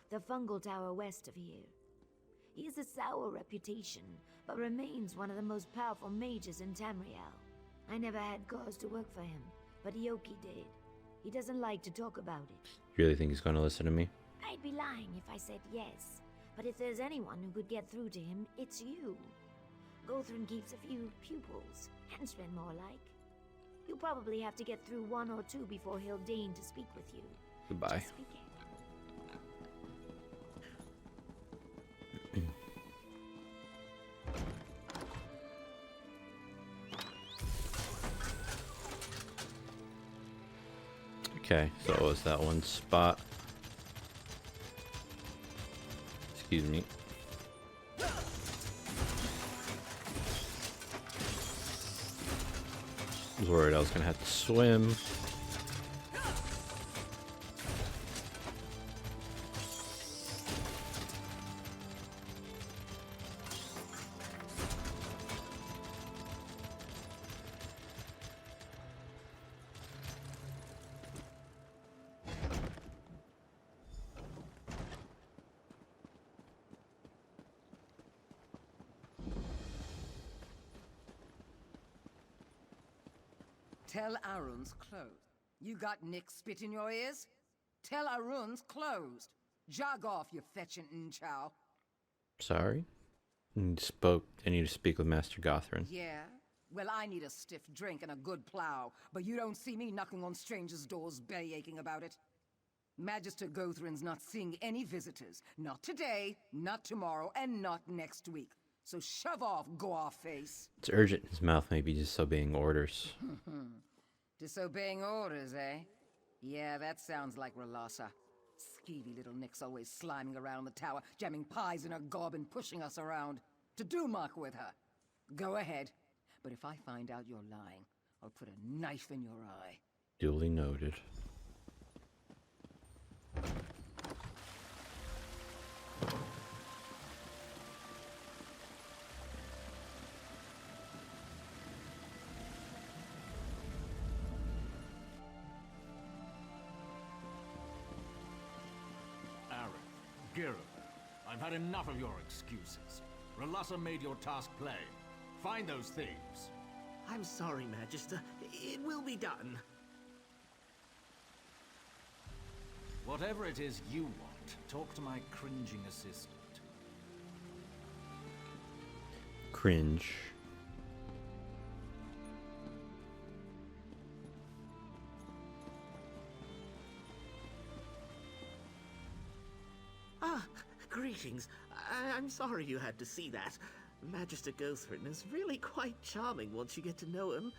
S16: the fungal tower west of here. He has a sour reputation, but remains one of the most powerful mages in Tamriel. I never had cause to work for him, but Yoki did. He doesn't like to talk about it.
S1: You really think he's going to listen to me?
S16: I'd be lying if I said yes. But if there's anyone who could get through to him, it's you. Gothrin keeps a few pupils, henchmen more like. You'll probably have to get through one or two before he'll deign to speak with you.
S1: Goodbye.
S16: Just be careful.
S1: Okay, so it was that one spot. Excuse me. I was worried I was gonna have to swim.
S21: Tell Arun's closed. You got Nick spit in your ears? Tell Arun's closed. Jog off, you fetching Nchow.
S1: Sorry? I need to speak with Master Gothrin.
S21: Yeah? Well, I need a stiff drink and a good plow, but you don't see me knocking on strangers' doors belly aching about it. Magister Gothrin's not seeing any visitors. Not today, not tomorrow, and not next week. So shove off, go-off-face.
S1: It's urgent. His mouth may be disobeying orders.
S21: Disobeying orders, eh? Yeah, that sounds like Relassa. Skeevy little Nick's always sliming around the tower, jamming pies in her gob and pushing us around. To do muck with her. Go ahead. But if I find out you're lying, I'll put a knife in your eye.
S1: Duly noted.
S8: Gira, I've had enough of your excuses. Relassa made your task plain. Find those thieves.
S14: I'm sorry, Magister. It will be done.
S8: Whatever it is you want, talk to my cringing assistant.
S1: Cringe.
S14: Ah, greetings. I'm sorry you had to see that. Magister Gothrin is really quite charming once you get to know him.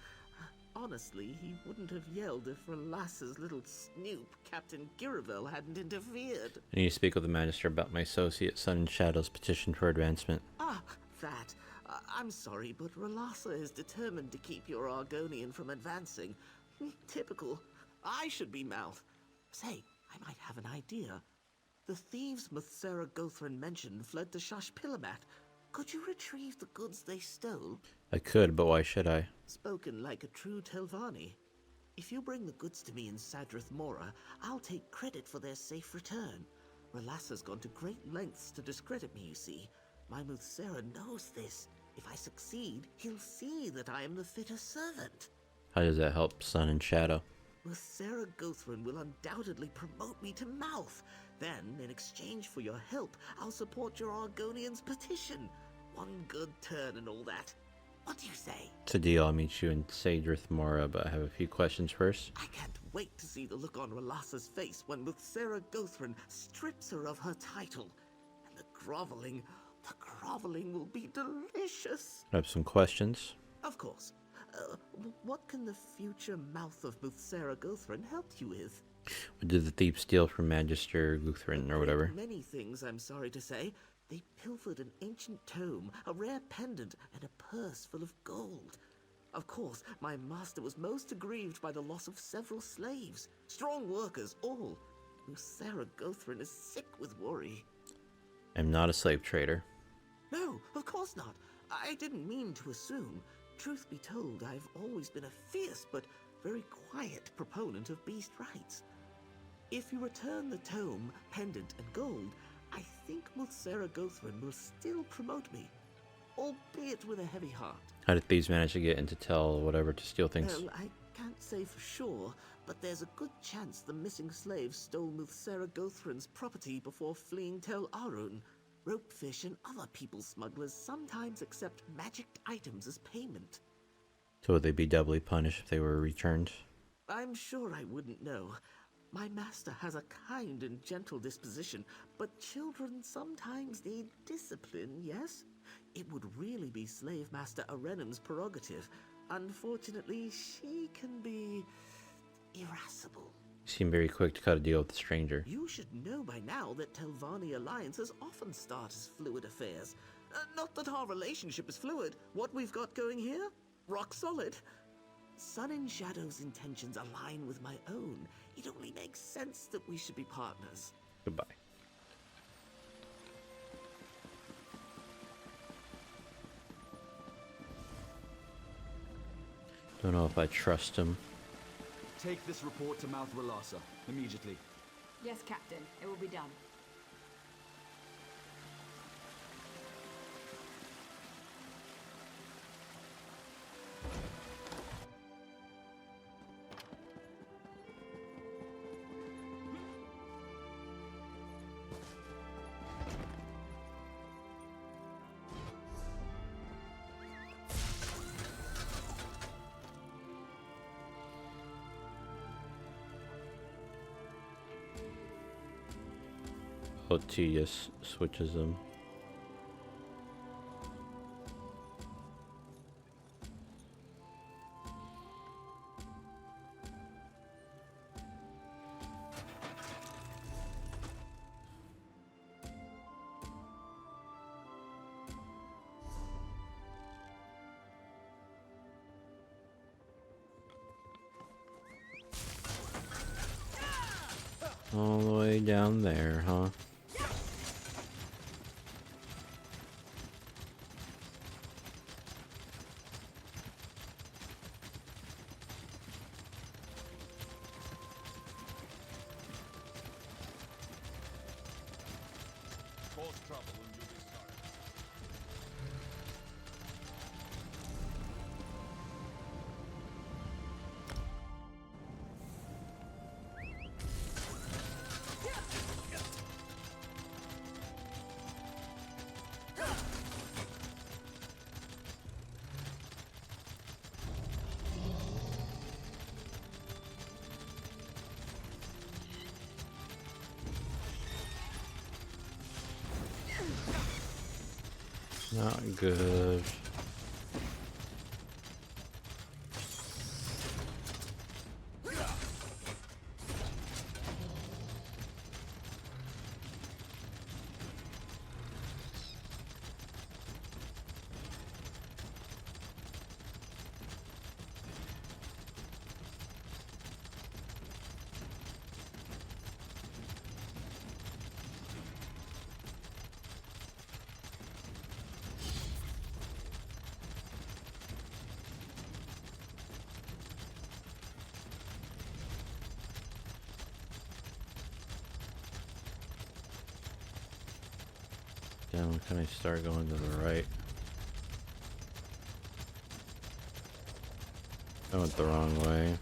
S14: Honestly, he wouldn't have yelled if Relassa's little snoop, Captain Giravel, hadn't interfered.
S1: I need to speak with the Magister about my associate Sun and Shadow's petition for advancement.
S14: Ah, that. I'm sorry, but Relassa is determined to keep your Argonian from advancing. Typical. I should be mouth. Say, I might have an idea. The thieves Muthsera Gothrin mentioned fled to Shashpilamat. Could you retrieve the goods they stole?
S1: I could, but why should I?
S14: Spoken like a true Telvanni. If you bring the goods to me in Sadrith Mora, I'll take credit for their safe return. Relassa's gone to great lengths to discredit me, you see. My Muthsera knows this. If I succeed, he'll see that I am the fitter servant.
S1: How does that help Sun and Shadow?
S14: Muthsera Gothrin will undoubtedly promote me to mouth. Then, in exchange for your help, I'll support your Argonian's petition. One good turn and all that. What do you say?
S1: It's a deal. I'll meet you in Sadrith Mora, but I have a few questions first.
S14: I can't wait to see the look on Relassa's face when Muthsera Gothrin strips her of her title. And the groveling will be delicious.
S1: I have some questions.
S14: Of course. What can the future mouth of Muthsera Gothrin help you with?
S1: What did the thief steal from Magister Guthrin or whatever?
S14: Many things, I'm sorry to say. They pilfered an ancient tome, a rare pendant, and a purse full of gold. Of course, my master was most aggrieved by the loss of several slaves. Strong workers, all. Muthsera Gothrin is sick with worry.
S1: I'm not a slave trader.
S14: No, of course not. I didn't mean to assume. Truth be told, I've always been a fierce but very quiet proponent of beast rights. If you return the tome, pendant, and gold, I think Muthsera Gothrin will still promote me.
S10: albeit with a heavy heart.
S1: How did thieves manage to get into Tell whatever to steal things?
S10: Well, I can't say for sure, but there's a good chance the missing slave stole Muthsera Gothrin's property before fleeing Tel Arun. Ropefish and other people smugglers sometimes accept magicked items as payment.
S1: So would they be doubly punished if they were returned?
S10: I'm sure I wouldn't know. My master has a kind and gentle disposition, but children sometimes need discipline, yes? It would really be Slave Master Arenan's prerogative. Unfortunately, she can be irascible.
S1: You seem very quick to cut a deal with the stranger.
S10: You should know by now that Telvanni alliances often start as fluid affairs. Not that our relationship is fluid. What we've got going here? Rock solid. Sun and Shadow's intentions align with my own. It only makes sense that we should be partners.
S1: Goodbye. Don't know if I trust him.
S10: Take this report to Mouth Relasa immediately.
S7: Yes, Captain. It will be done.
S1: Otius switches them. All the way down there, huh? Not good. Down, can I start going to the right? I went the wrong way.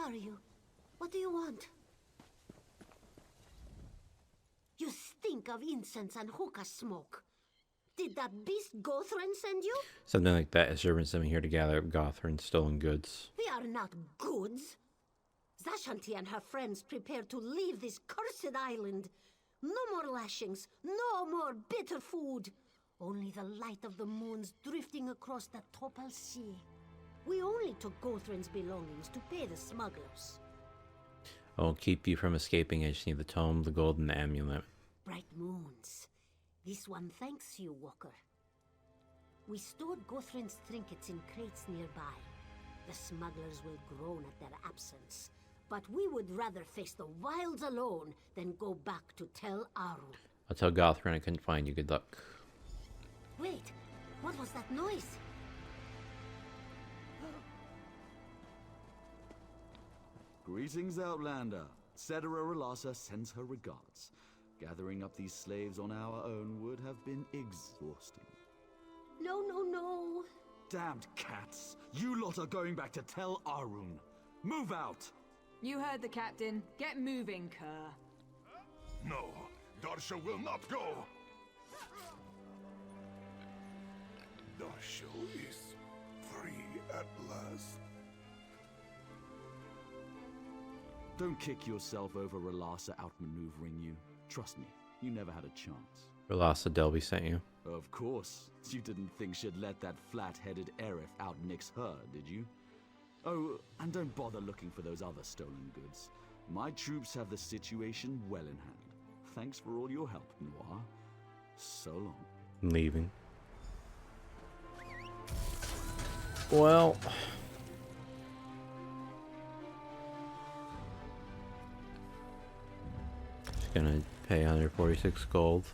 S20: are you? What do you want? You stink of incense and hookah smoke. Did that beast Gothran send you?
S1: Something like that. Has there been something here to gather up Gothran's stolen goods?
S20: We are not goods. Zashanti and her friends prepare to leave this cursed island. No more lashings, no more bitter food. Only the light of the moons drifting across the Topal Sea. We only took Gothran's belongings to pay the smugglers.
S1: I won't keep you from escaping. I just need the tome, the gold, and the amulet.
S20: Bright moons. This one thanks you, Walker. We stored Gothran's trinkets in crates nearby. The smugglers will groan at their absence. But we would rather face the wilds alone than go back to Tel Aru.
S1: I'll tell Gothran I couldn't find you. Good luck.
S20: Wait, what was that noise?
S10: Greetings, Outlander. Cetera Relasa sends her regards. Gathering up these slaves on our own would have been exhausting.
S20: No, no, no.
S10: Damned cats! You lot are going back to Tel Arun. Move out!
S9: You heard the captain. Get moving, Kerr.
S13: No, Darsha will not go. Darsha is free at last.
S10: Don't kick yourself over Relasa outmaneuvering you. Trust me, you never had a chance.
S1: Relasa Delby sent you.
S10: Of course. You didn't think she'd let that flat-headed Aerith out-nix her, did you? Oh, and don't bother looking for those other stolen goods. My troops have the situation well in hand. Thanks for all your help, Noir. So long.
S1: I'm leaving. Well... just gonna pay 146 gold.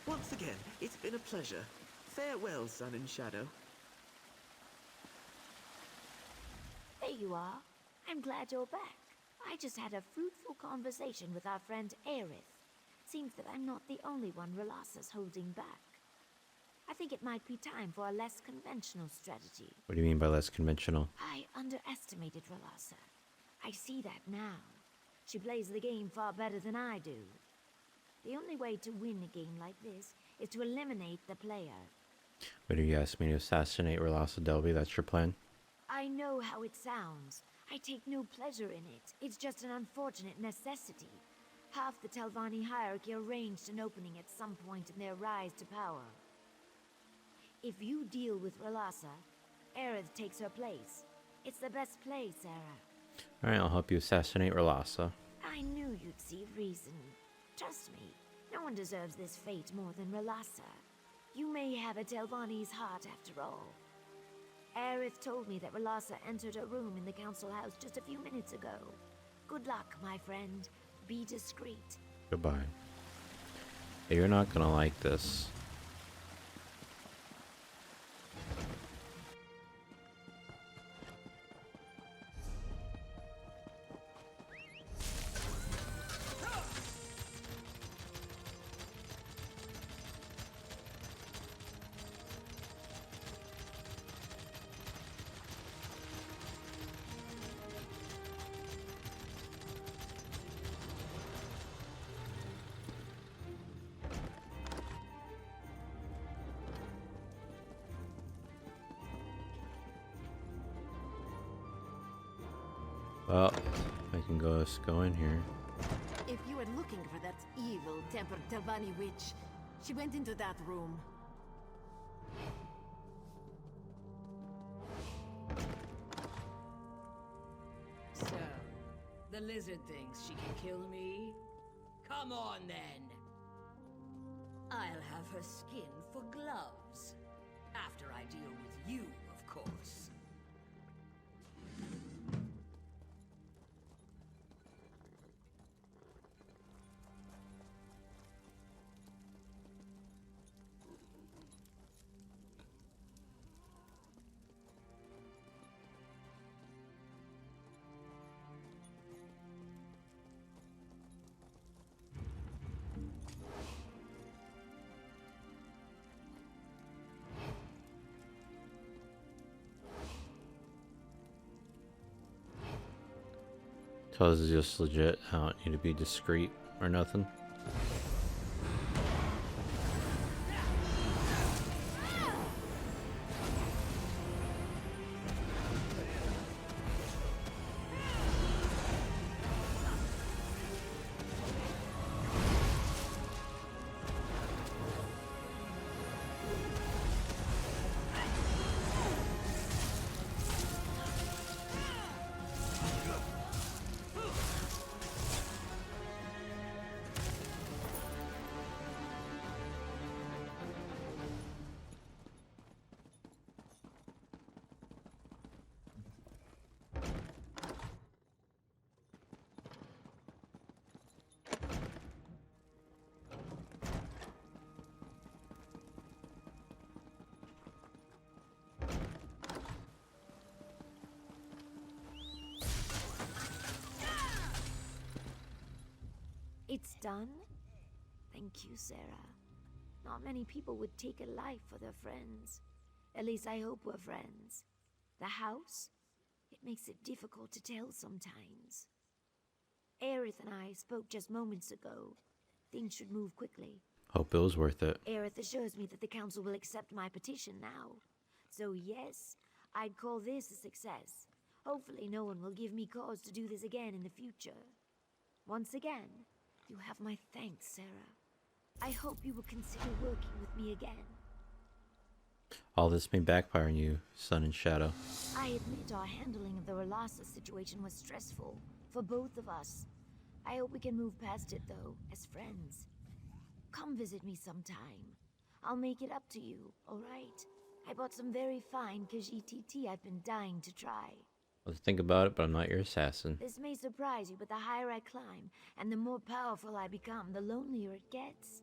S22: Once again, it's been a pleasure. Farewell, Sun and Shadow.
S16: There you are. I'm glad you're back. I just had a fruitful conversation with our friend Aerith. Seems that I'm not the only one Relasa's holding back. I think it might be time for a less conventional strategy.
S1: What do you mean by less conventional?
S16: I underestimated Relasa. I see that now. She plays the game far better than I do. The only way to win a game like this is to eliminate the player.
S1: What do you ask me to assassinate Relasa Delby? That's your plan?
S16: I know how it sounds. I take no pleasure in it. It's just an unfortunate necessity. Half the Telvanni hierarchy arranged an opening at some point in their rise to power. If you deal with Relasa, Aerith takes her place. It's the best play, Sarah.
S1: Alright, I'll help you assassinate Relasa.
S16: I knew you'd see reason. Trust me, no one deserves this fate more than Relasa. You may have a Telvanni's heart after all. Aerith told me that Relasa entered her room in the council house just a few minutes ago. Good luck, my friend. Be discreet.
S1: Goodbye. You're not gonna like this. Well, I can go in here.
S12: If you were looking for that evil-tempered Telvanni witch, she went into that room.
S17: So, the lizard thinks she can kill me? Come on, then! I'll have her skin for gloves. After I deal with you, of course.
S1: So this is just legit. I don't need to be discreet or nothing.
S16: It's done? Thank you, Sarah. Not many people would take a life for their friends. At least I hope we're friends. The house? It makes it difficult to tell sometimes. Aerith and I spoke just moments ago. Things should move quickly.
S1: Hope it was worth it.
S16: Aerith assures me that the council will accept my petition now. So yes, I'd call this a success. Hopefully no one will give me cause to do this again in the future. Once again, you have my thanks, Sarah. I hope you will consider working with me again.
S1: All this may backfire on you, Sun and Shadow.
S16: I admit our handling of the Relasa situation was stressful for both of us. I hope we can move past it, though, as friends. Come visit me sometime. I'll make it up to you, all right? I bought some very fine Khajiit tea I've been dying to try.
S1: Let's think about it, but I'm not your assassin.
S16: This may surprise you, but the higher I climb, and the more powerful I become, the lonelier it gets.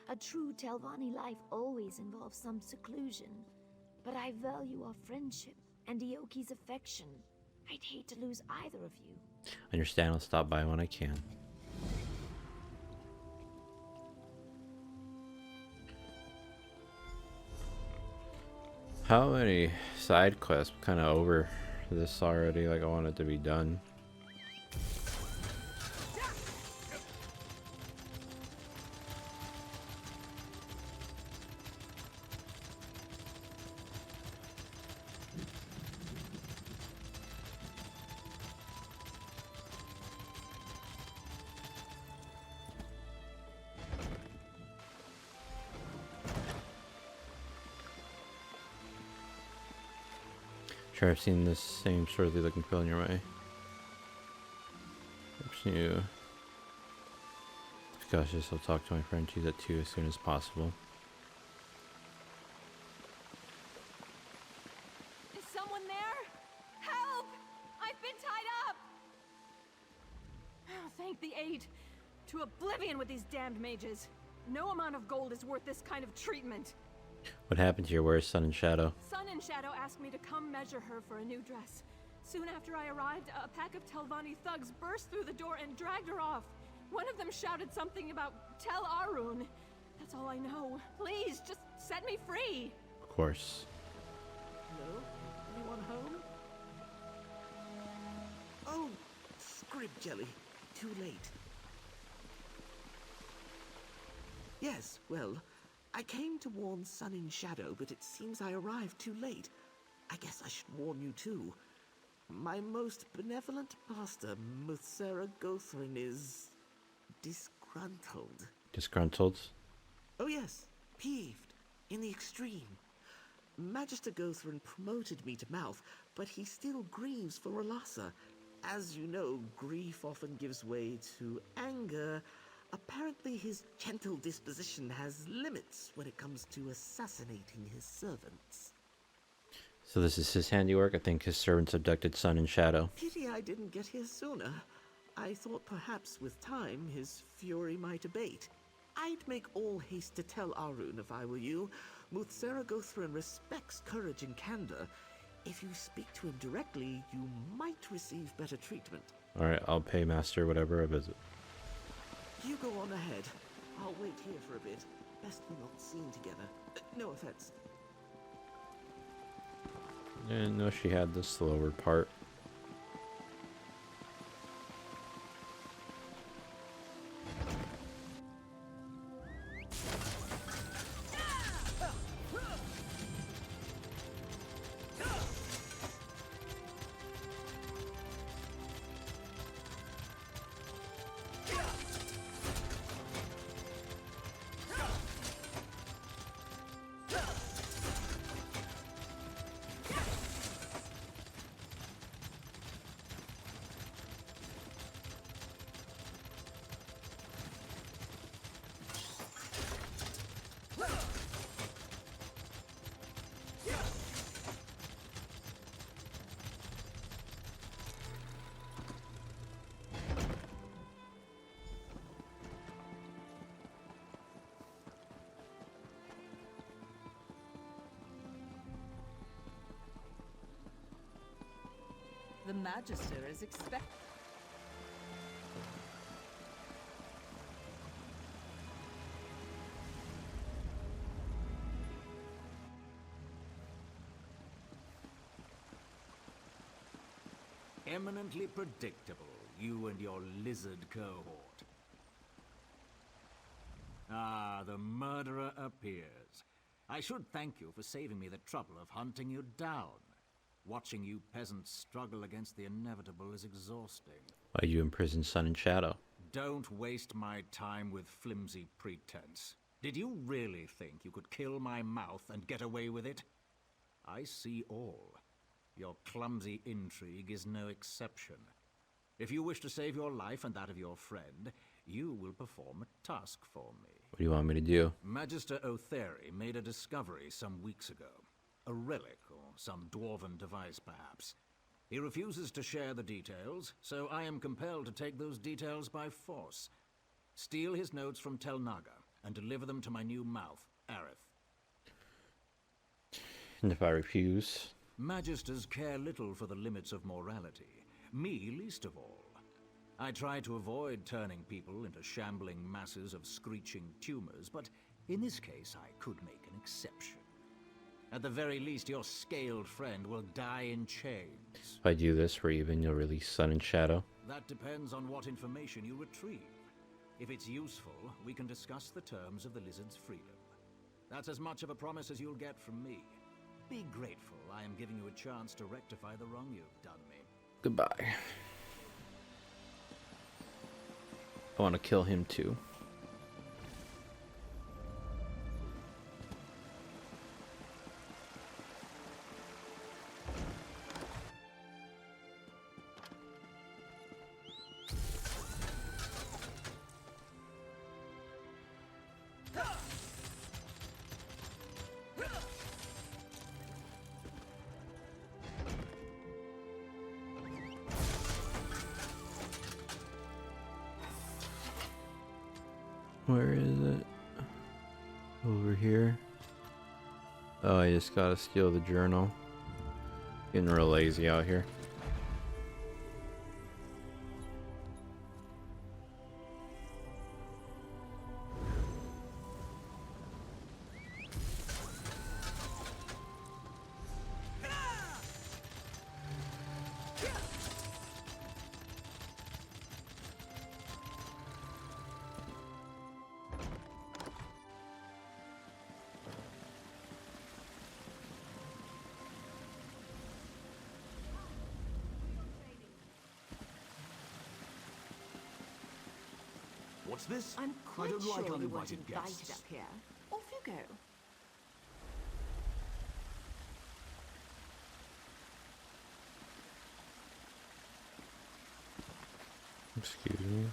S16: A true Telvanni life always involves some seclusion. But I value our friendship and Ioki's affection. I'd hate to lose either of you.
S1: Understand, I'll stop by when I can. How many side quests? I'm kind of over this already. Like, I want it to be done. Sure, I've seen this same swarthy looking pill in your way. Oops, you. Cautious, I'll talk to my friend Cheesette too as soon as possible.
S9: Is someone there? Help! I've been tied up! Oh, thank the aid. To oblivion with these damned mages. No amount of gold is worth this kind of treatment.
S1: What happened to your worst Sun and Shadow?
S9: Sun and Shadow asked me to come measure her for a new dress. Soon after I arrived, a pack of Telvanni thugs burst through the door and dragged her off. One of them shouted something about Tel Arun. That's all I know. Please, just set me free.
S1: Of course.
S22: Hello? Anyone home? Oh, scrib jelly. Too late. Yes, well, I came to warn Sun and Shadow, but it seems I arrived too late. I guess I should warn you too. My most benevolent master, Muthsera Gothrin, is disgruntled.
S1: Disgruntled?
S22: Oh yes, peeved, in the extreme. Magister Gothrin promoted me to mouth, but he still grieves for Relasa. As you know, grief often gives way to anger. Apparently his gentle disposition has limits when it comes to assassinating his servants.
S1: So this is his handiwork? I think his servants abducted Sun and Shadow.
S22: Pity I didn't get here sooner. I thought perhaps with time his fury might abate. I'd make all haste to tell Arun if I were you. Muthsera Gothrin respects courage and candor. If you speak to him directly, you might receive better treatment.
S1: Alright, I'll pay Master whatever a visit.
S22: You go on ahead. I'll wait here for a bit. Best we're not seen together. No offense.
S1: Didn't know she had the slower part.
S4: The Magister is expect.
S8: Eminently predictable, you and your lizard cohort. Ah, the murderer appears. I should thank you for saving me the trouble of hunting you down. Watching you peasants struggle against the inevitable is exhausting.
S1: Why you imprisoned Sun and Shadow?
S8: Don't waste my time with flimsy pretense. Did you really think you could kill my mouth and get away with it? I see all. Your clumsy intrigue is no exception. If you wish to save your life and that of your friend, you will perform a task for me.
S1: What do you want me to do?
S8: Magister O'Thery made a discovery some weeks ago. A relic, or some dwarven device, perhaps. He refuses to share the details, so I am compelled to take those details by force. Steal his notes from Tel Naga, and deliver them to my new mouth, Aerith.
S1: And if I refuse?
S8: Magisters care little for the limits of morality. Me least of all. I try to avoid turning people into shambling masses of screeching tumors, but in this case I could make an exception. At the very least, your scaled friend will die in chains.
S1: If I do this for even, you'll release Sun and Shadow?
S8: That depends on what information you retrieve. If it's useful, we can discuss the terms of the lizard's freedom. That's as much of a promise as you'll get from me. Be grateful I am giving you a chance to rectify the wrong you've done me.
S1: Goodbye. I want to kill him too. Where is it? Over here. Oh, I just gotta steal the journal. Getting real lazy out here.
S22: What's this?
S12: I'm quite
S22: don't
S12: sure
S22: like
S12: you weren't
S22: uninvited
S12: invited
S22: guests.
S12: up here. Off you go.
S1: Excuse me.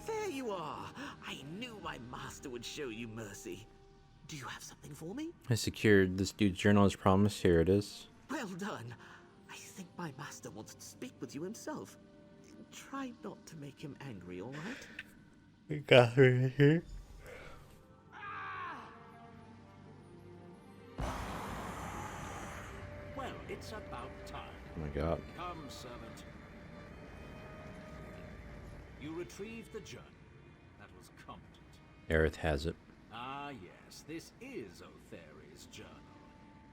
S22: There you are. I knew my master would show you mercy. Do you have something for me?
S1: I secured this dude's journal as promised. Here it is.
S22: Well done. I think my master wants to speak with you himself. Try not to make him angry, all right?
S1: We got her right here.
S8: Well, it's about time.
S1: Oh my god.
S8: Come, servant. You retrieved the journal. That was competent.
S1: Aerith has it.
S8: Ah, yes, this is Otheri's journal.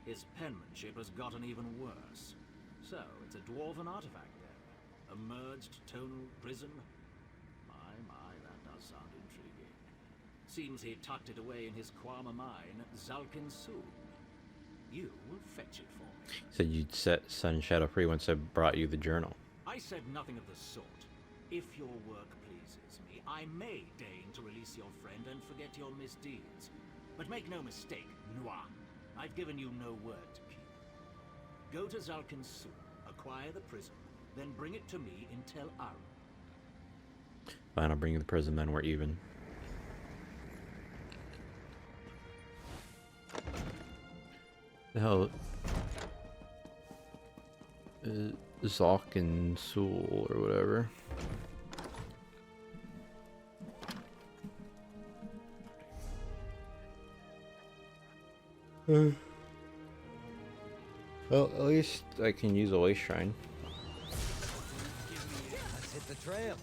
S8: His penmanship has gotten even worse. So, it's a dwarven artifact then. A merged tonal prism. My, that does sound intriguing. Seems he tucked it away in his Kwama mine, Zalkin Su. You will fetch it for me.
S1: Said you'd set Sun Shadow free once I brought you the journal.
S8: I said nothing of the sort. If your work pleases me, I may deign to release your friend and forget your misdeeds. But make no mistake, Noir. I've given you no word to keep. Go to Zalkin Su, acquire the prism, then bring it to me in Tel Aru.
S1: Fine, I'll bring you the prism, then we're even. The hell? Zalkin Sul or whatever. Well, at least I can use a waste shrine.
S2: Let's hit the trail.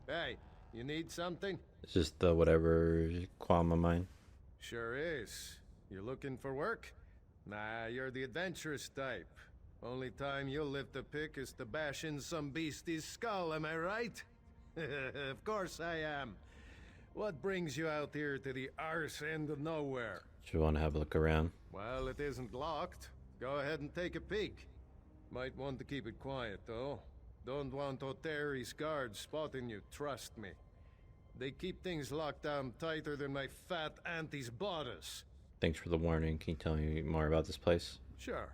S15: Hey, you need something?
S1: It's just the whatever Kwama mine.
S15: Sure is. You looking for work? Nah, you're the adventurous type. Only time you'll lift a pick is to bash in some beastie's skull, am I right? Of course I am. What brings you out here to the arse end of nowhere?
S1: Should want to have a look around.
S15: Well, it isn't locked. Go ahead and take a peek. Might want to keep it quiet, though. Don't want Otheri's guards spotting you, trust me. They keep things locked down tighter than my fat auntie's bodice.
S1: Thanks for the warning. Can you tell me more about this place?
S15: Sure.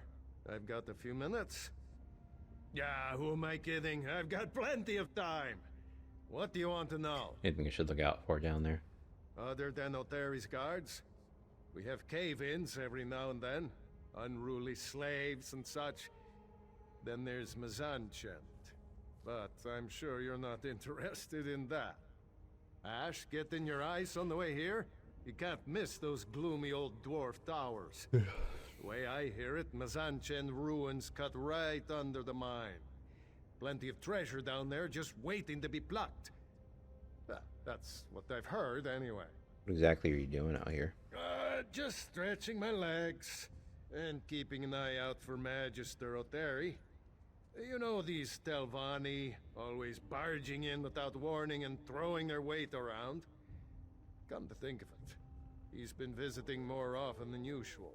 S15: I've got a few minutes. Yeah, who am I kidding? I've got plenty of time. What do you want to know?
S1: Anything I should look out for down there?
S15: Other than Otheri's guards? We have cave-ins every now and then. Unruly slaves and such. Then there's Mizanchent. But I'm sure you're not interested in that. Ash, getting your eyes on the way here? You can't miss those gloomy old dwarf towers. The way I hear it, Mizanchent ruins cut right under the mine. Plenty of treasure down there just waiting to be plucked. That's what I've heard, anyway.
S1: What exactly are you doing out here?
S15: Just stretching my legs. And keeping an eye out for Magister Otheri. You know these Telvanni, always barging in without warning and throwing their weight around? Come to think of it, he's been visiting more often than usual.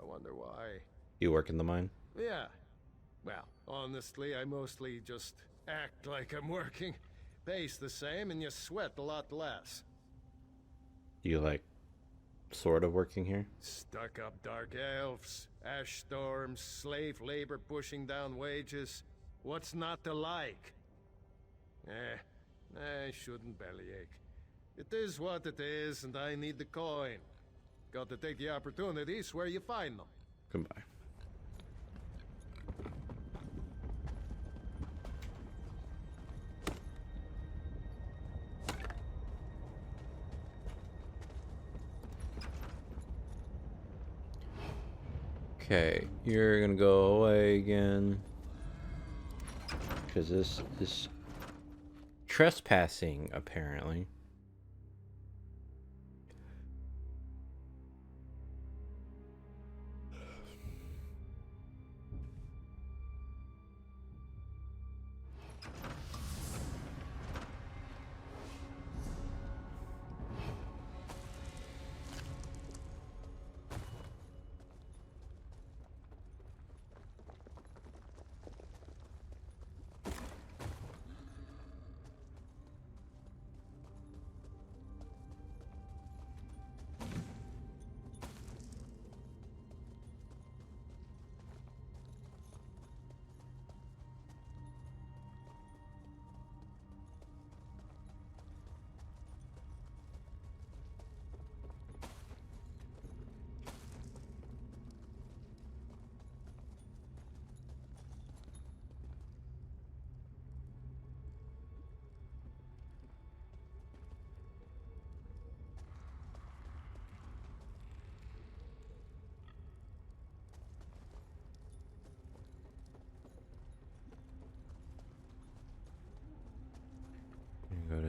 S15: I wonder why.
S1: You work in the mine?
S15: Yeah. Well, honestly, I mostly just act like I'm working. Pays the same and you sweat a lot less.
S1: You like sort of working here?
S15: Stuck-up dark elves, ash storms, slave labor pushing down wages. What's not to like? I shouldn't bellyache. It is what it is, and I need the coin. Got to take the opportunities where you find them.
S1: Goodbye. Okay, you're gonna go away again. Because this is trespassing, apparently.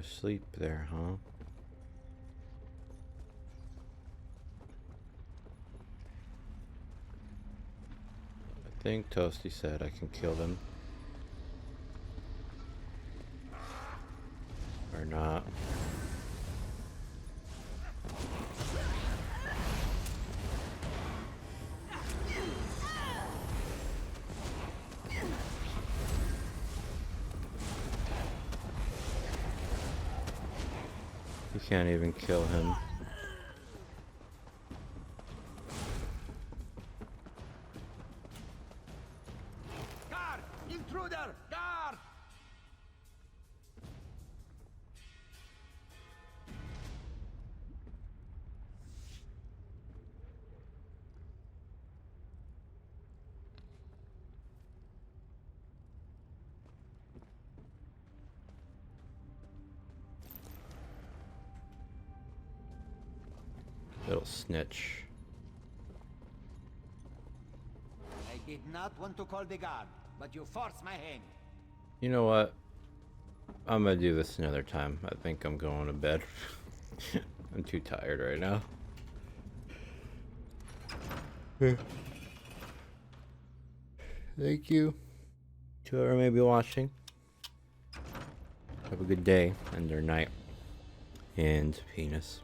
S1: to sleep there, huh? I think Toasty said I can kill them. Or not. You can't even kill him.
S5: Guard! Intruder! Guard!
S1: Little snitch.
S5: I did not want to call the guard, but you forced my hand.
S1: You know what? I'm gonna do this another time. I think I'm going to bed. I'm too tired right now. Thank you to whoever may be watching. Have a good day and their night. And penis.